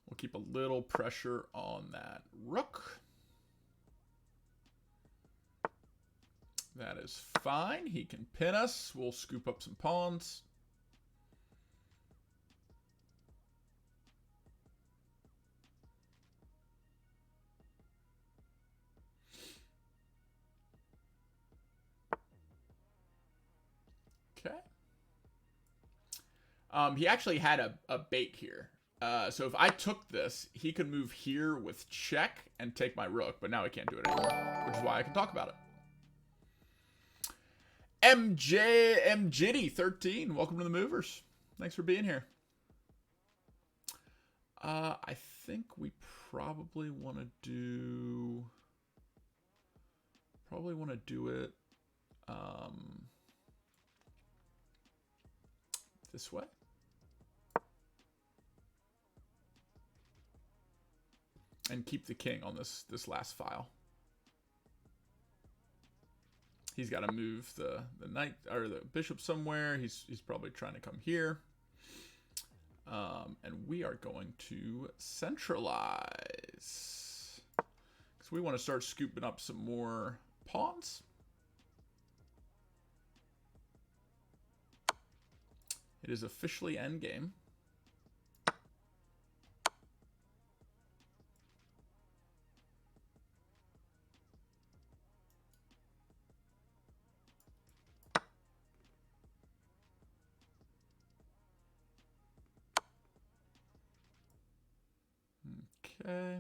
[SPEAKER 1] We'll keep a little pressure on that rook. That is fine. He can pin us. We'll scoop up some pawns. Okay. He actually had a bait here. So if I took this, he could move here with check and take my rook, but now he can't do it anymore, which is why I can talk about it. MJitty13, welcome to the movers. Thanks for being here. I think we probably want to do it this way. And keep the king on this last file. He's got to move the knight or the bishop somewhere. He's probably trying to come here. And we are going to centralize. Because we want to start scooping up some more pawns. It is officially endgame. Okay.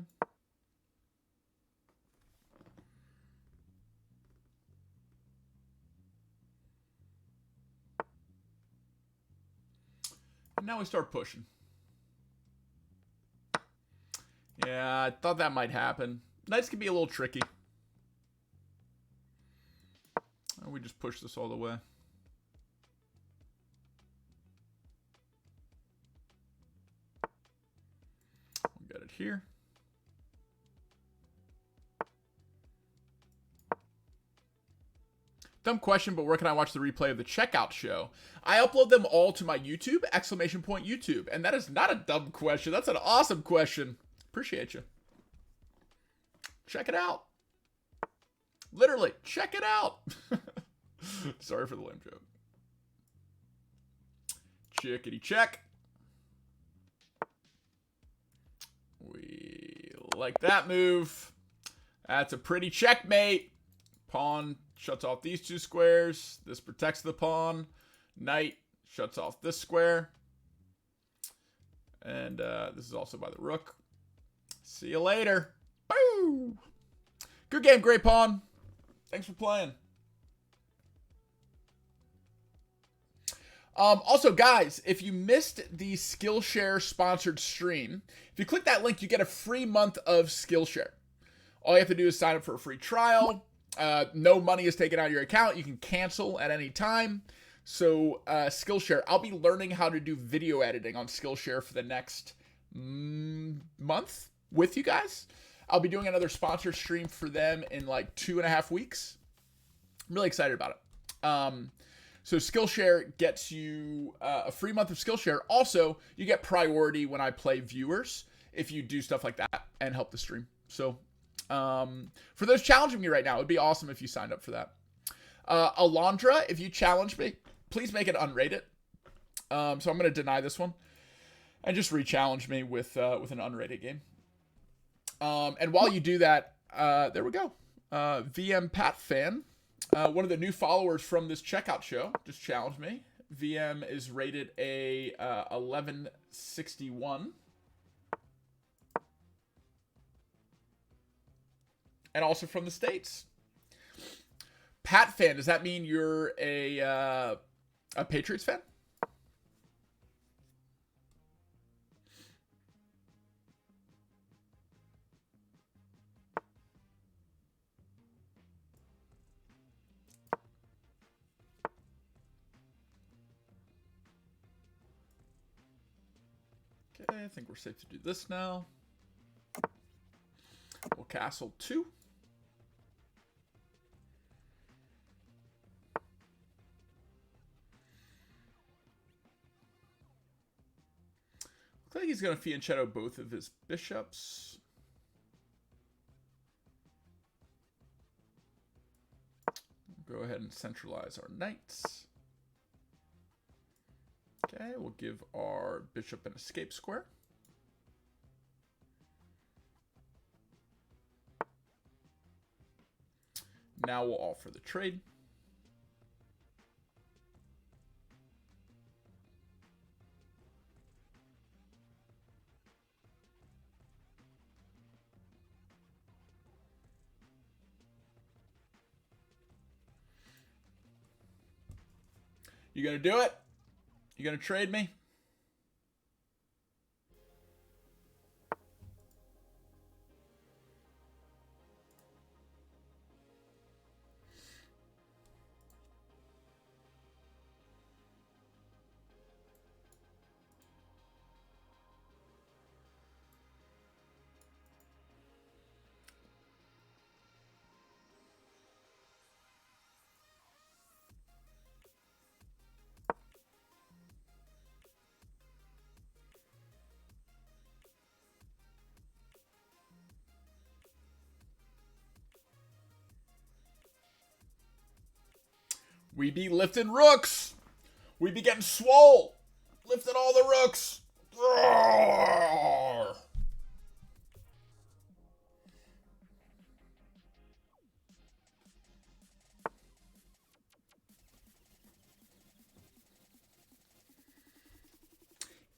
[SPEAKER 1] And now we start pushing. Yeah, I thought that might happen. Knights can be a little tricky. And we just push this all the way. We'll get it here. Dumb question, but where can I watch the replay of the checkout show? I upload them all to my YouTube, !YouTube. And that is not a dumb question. That's an awesome question. Appreciate you. Check it out. Literally, check it out. Sorry for the lame joke. Chickity check. We like that move. That's a pretty checkmate. Pawn shuts off these two squares. This protects the pawn. Knight shuts off this square. And this is also by the rook. See you later. Boo! Good game, great pawn. Thanks for playing. Also, guys, if you missed the Skillshare sponsored stream, if you click that link, you get a free month of Skillshare. All you have to do is sign up for a free trial. No money is taken out of your account. You can cancel at any time. So, Skillshare. I'll be learning how to do video editing on Skillshare for the next month with you guys. I'll be doing another sponsor stream for them in like 2.5 weeks. I'm really excited about it. So Skillshare gets you a free month of Skillshare. Also, you get priority when I play viewers if you do stuff like that and help the stream. So for those challenging me right now, it would be awesome if you signed up for that. Alondra, if you challenge me, please make it unrated. So I'm going to deny this one and just re-challenge me with an unrated game. And while you do that, there we go. VM Pat fan, one of the new followers from this checkout show, just challenged me. VM is rated a 1161. And also from the States. Pat fan, does that mean you're a Patriots fan? Okay, I think we're safe to do this now. We'll castle 2. like he's going to fianchetto both of his bishops. Go ahead and centralize our knights. Okay, we'll give our bishop an escape square. Now we'll offer the trade. You gonna do it? You gonna trade me? We be lifting rooks. We be getting swole. Lifting all the rooks. Roar.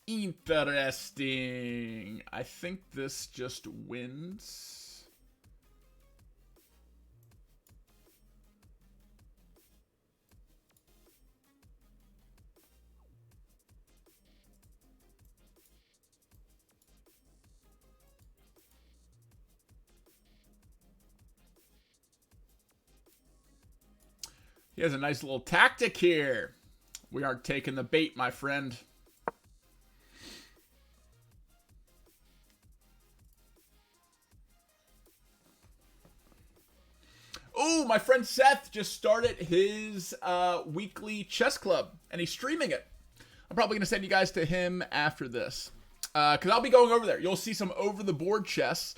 [SPEAKER 1] Interesting. I think this just wins. He has a nice little tactic here. We aren't taking the bait, my friend. Oh, my friend Seth just started his weekly chess club, and he's streaming it. I'm probably going to send you guys to him after this, because I'll be going over there. You'll see some over-the-board chess,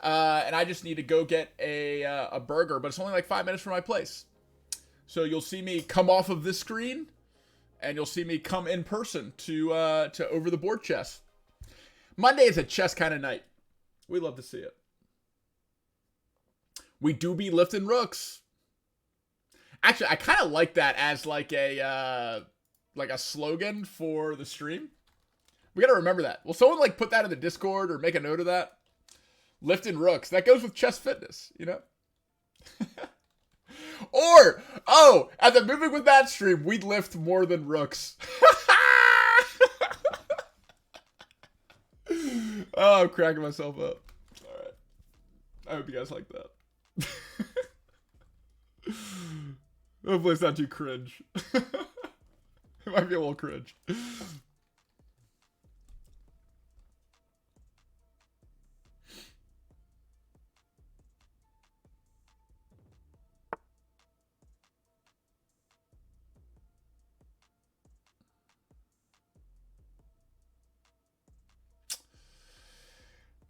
[SPEAKER 1] and I just need to go get a burger, but it's only like 5 minutes from my place. So you'll see me come off of this screen, and you'll see me come in person to over-the-board chess. Monday is a chess kind of night. We love to see it. We do be lifting rooks. Actually, I kind of like that as like a slogan for the stream. We gotta remember that. Will someone like put that in the Discord or make a note of that? Lifting rooks. That goes with chess fitness, you know? Or, oh, at the Moving with Matt stream, we'd lift more than rooks. Oh, I'm cracking myself up. All right. I hope you guys like that. Hopefully it's not too cringe. It might be a little cringe.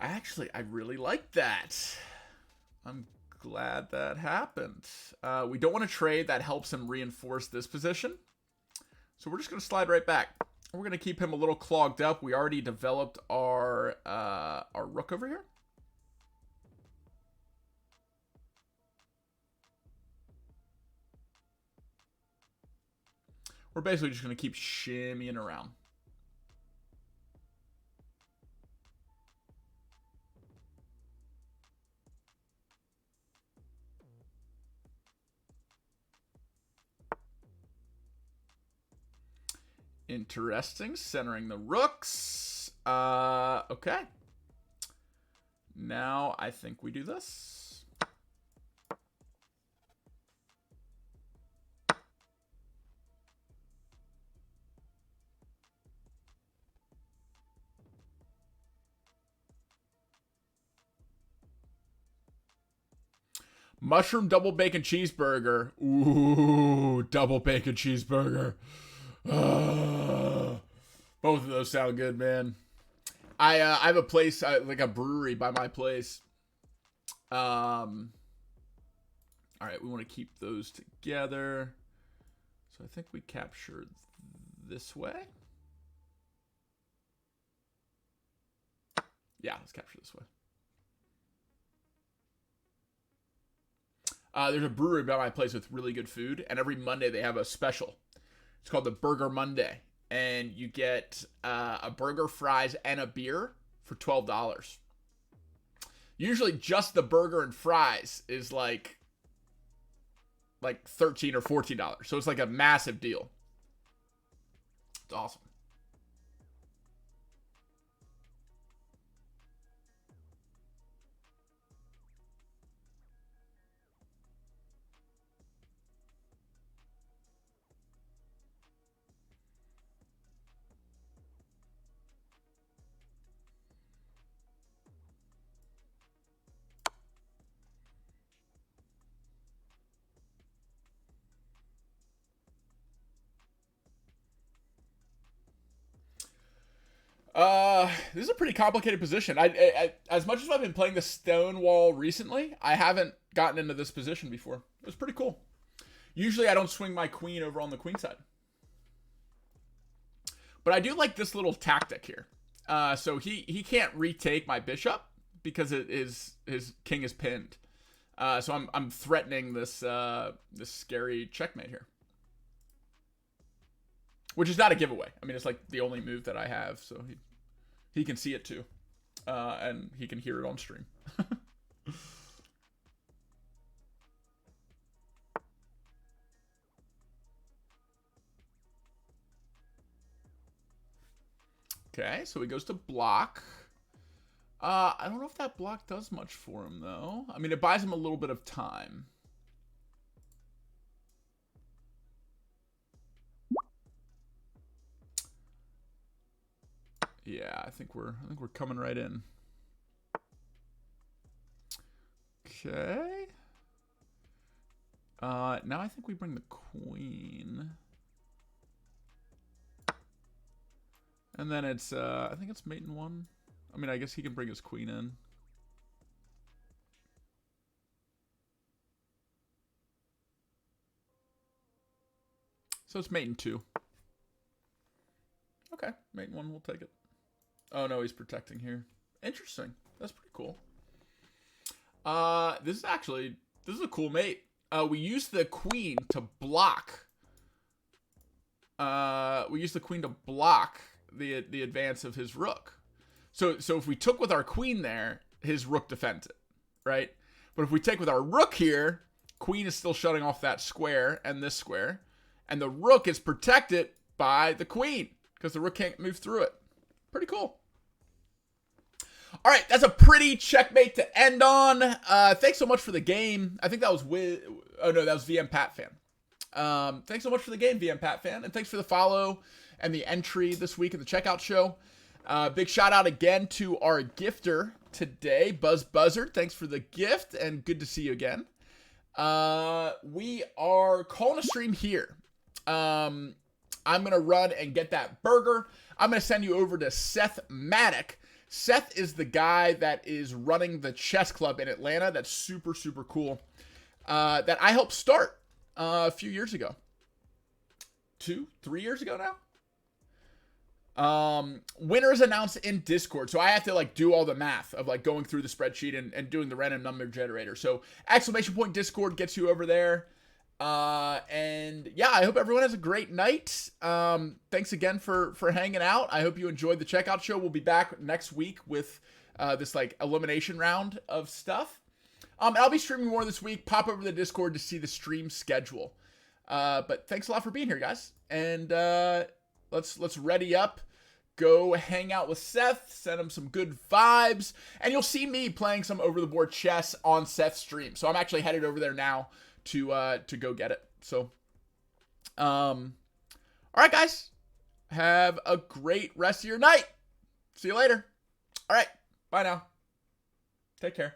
[SPEAKER 1] Actually, I really like that. I'm glad that happened. We don't want to trade. That helps him reinforce this position. So we're just going to slide right back. We're going to keep him a little clogged up. We already developed our rook over here. We're basically just going to keep shimmying around. Interesting. Centering the rooks. Okay. Now I think we do this. Mushroom double bacon cheeseburger. Ooh, double bacon cheeseburger. Both of those sound good, man. I have a place, like a brewery by my place. All right, we want to keep those together. So I think we captured this way. Yeah, let's capture this way. There's a brewery by my place with really good food, and every Monday they have a special. It's called the Burger Monday, and you get a burger, fries, and a beer for $12. Usually, just the burger and fries is like $13 or $14, so it's like a massive deal. It's awesome. This is a pretty complicated position. I as much as I've been playing the Stonewall recently, I haven't gotten into this position before. It was pretty cool. Usually I don't swing my queen over on the queen side. But I do like this little tactic here. So he can't retake my bishop because his king is pinned. So I'm threatening this this scary checkmate here. Which is not a giveaway. I mean, it's like the only move that I have, so he can see it too. And he can hear it on stream. Okay, so he goes to block. I don't know if that block does much for him, though. I mean, it buys him a little bit of time. Yeah, I think we're coming right in. Okay. Now I think we bring the queen. And then it's I think it's mate in one. I mean, I guess he can bring his queen in. So it's mate in two. Okay, mate in one, we'll take it. Oh no, he's protecting here. Interesting. That's pretty cool. This is a cool mate. We use the queen to block. We use the queen to block the advance of his rook. So if we took with our queen there, his rook defends it, right? But if we take with our rook here, queen is still shutting off that square and this square, and the rook is protected by the queen because the rook can't move through it. Pretty cool. All right, that's a pretty checkmate to end on. Thanks so much for the game. I think that was that was VM Pat Fan. Thanks so much for the game, VM Pat Fan, and thanks for the follow and the entry this week in the checkout show. Big shout out again to our gifter today, Buzz Buzzard. Thanks for the gift, and good to see you again. We are calling a stream here. I'm going to run and get that burger. I'm going to send you over to Seth Maddock. Seth is the guy that is running the chess club in Atlanta. That's super, super cool. That I helped start a few years ago. 3 years ago now. Winners announced in Discord. So I have to do all the math of going through the spreadsheet and doing the random number generator. So ! Discord gets you over there. And yeah, I hope everyone has a great night. Thanks again for hanging out. I hope you enjoyed the checkout show. We'll be back next week with this elimination round of stuff. And I'll be streaming more this week. Pop over to the Discord to see the stream schedule. But thanks a lot for being here, guys. And let's ready up. Go hang out with Seth. Send him some good vibes. And you'll see me playing some over-the-board chess on Seth's stream. So I'm actually headed over there now to go get it. So, all right, guys, have a great rest of your night. See you later. All right, bye now. Take care.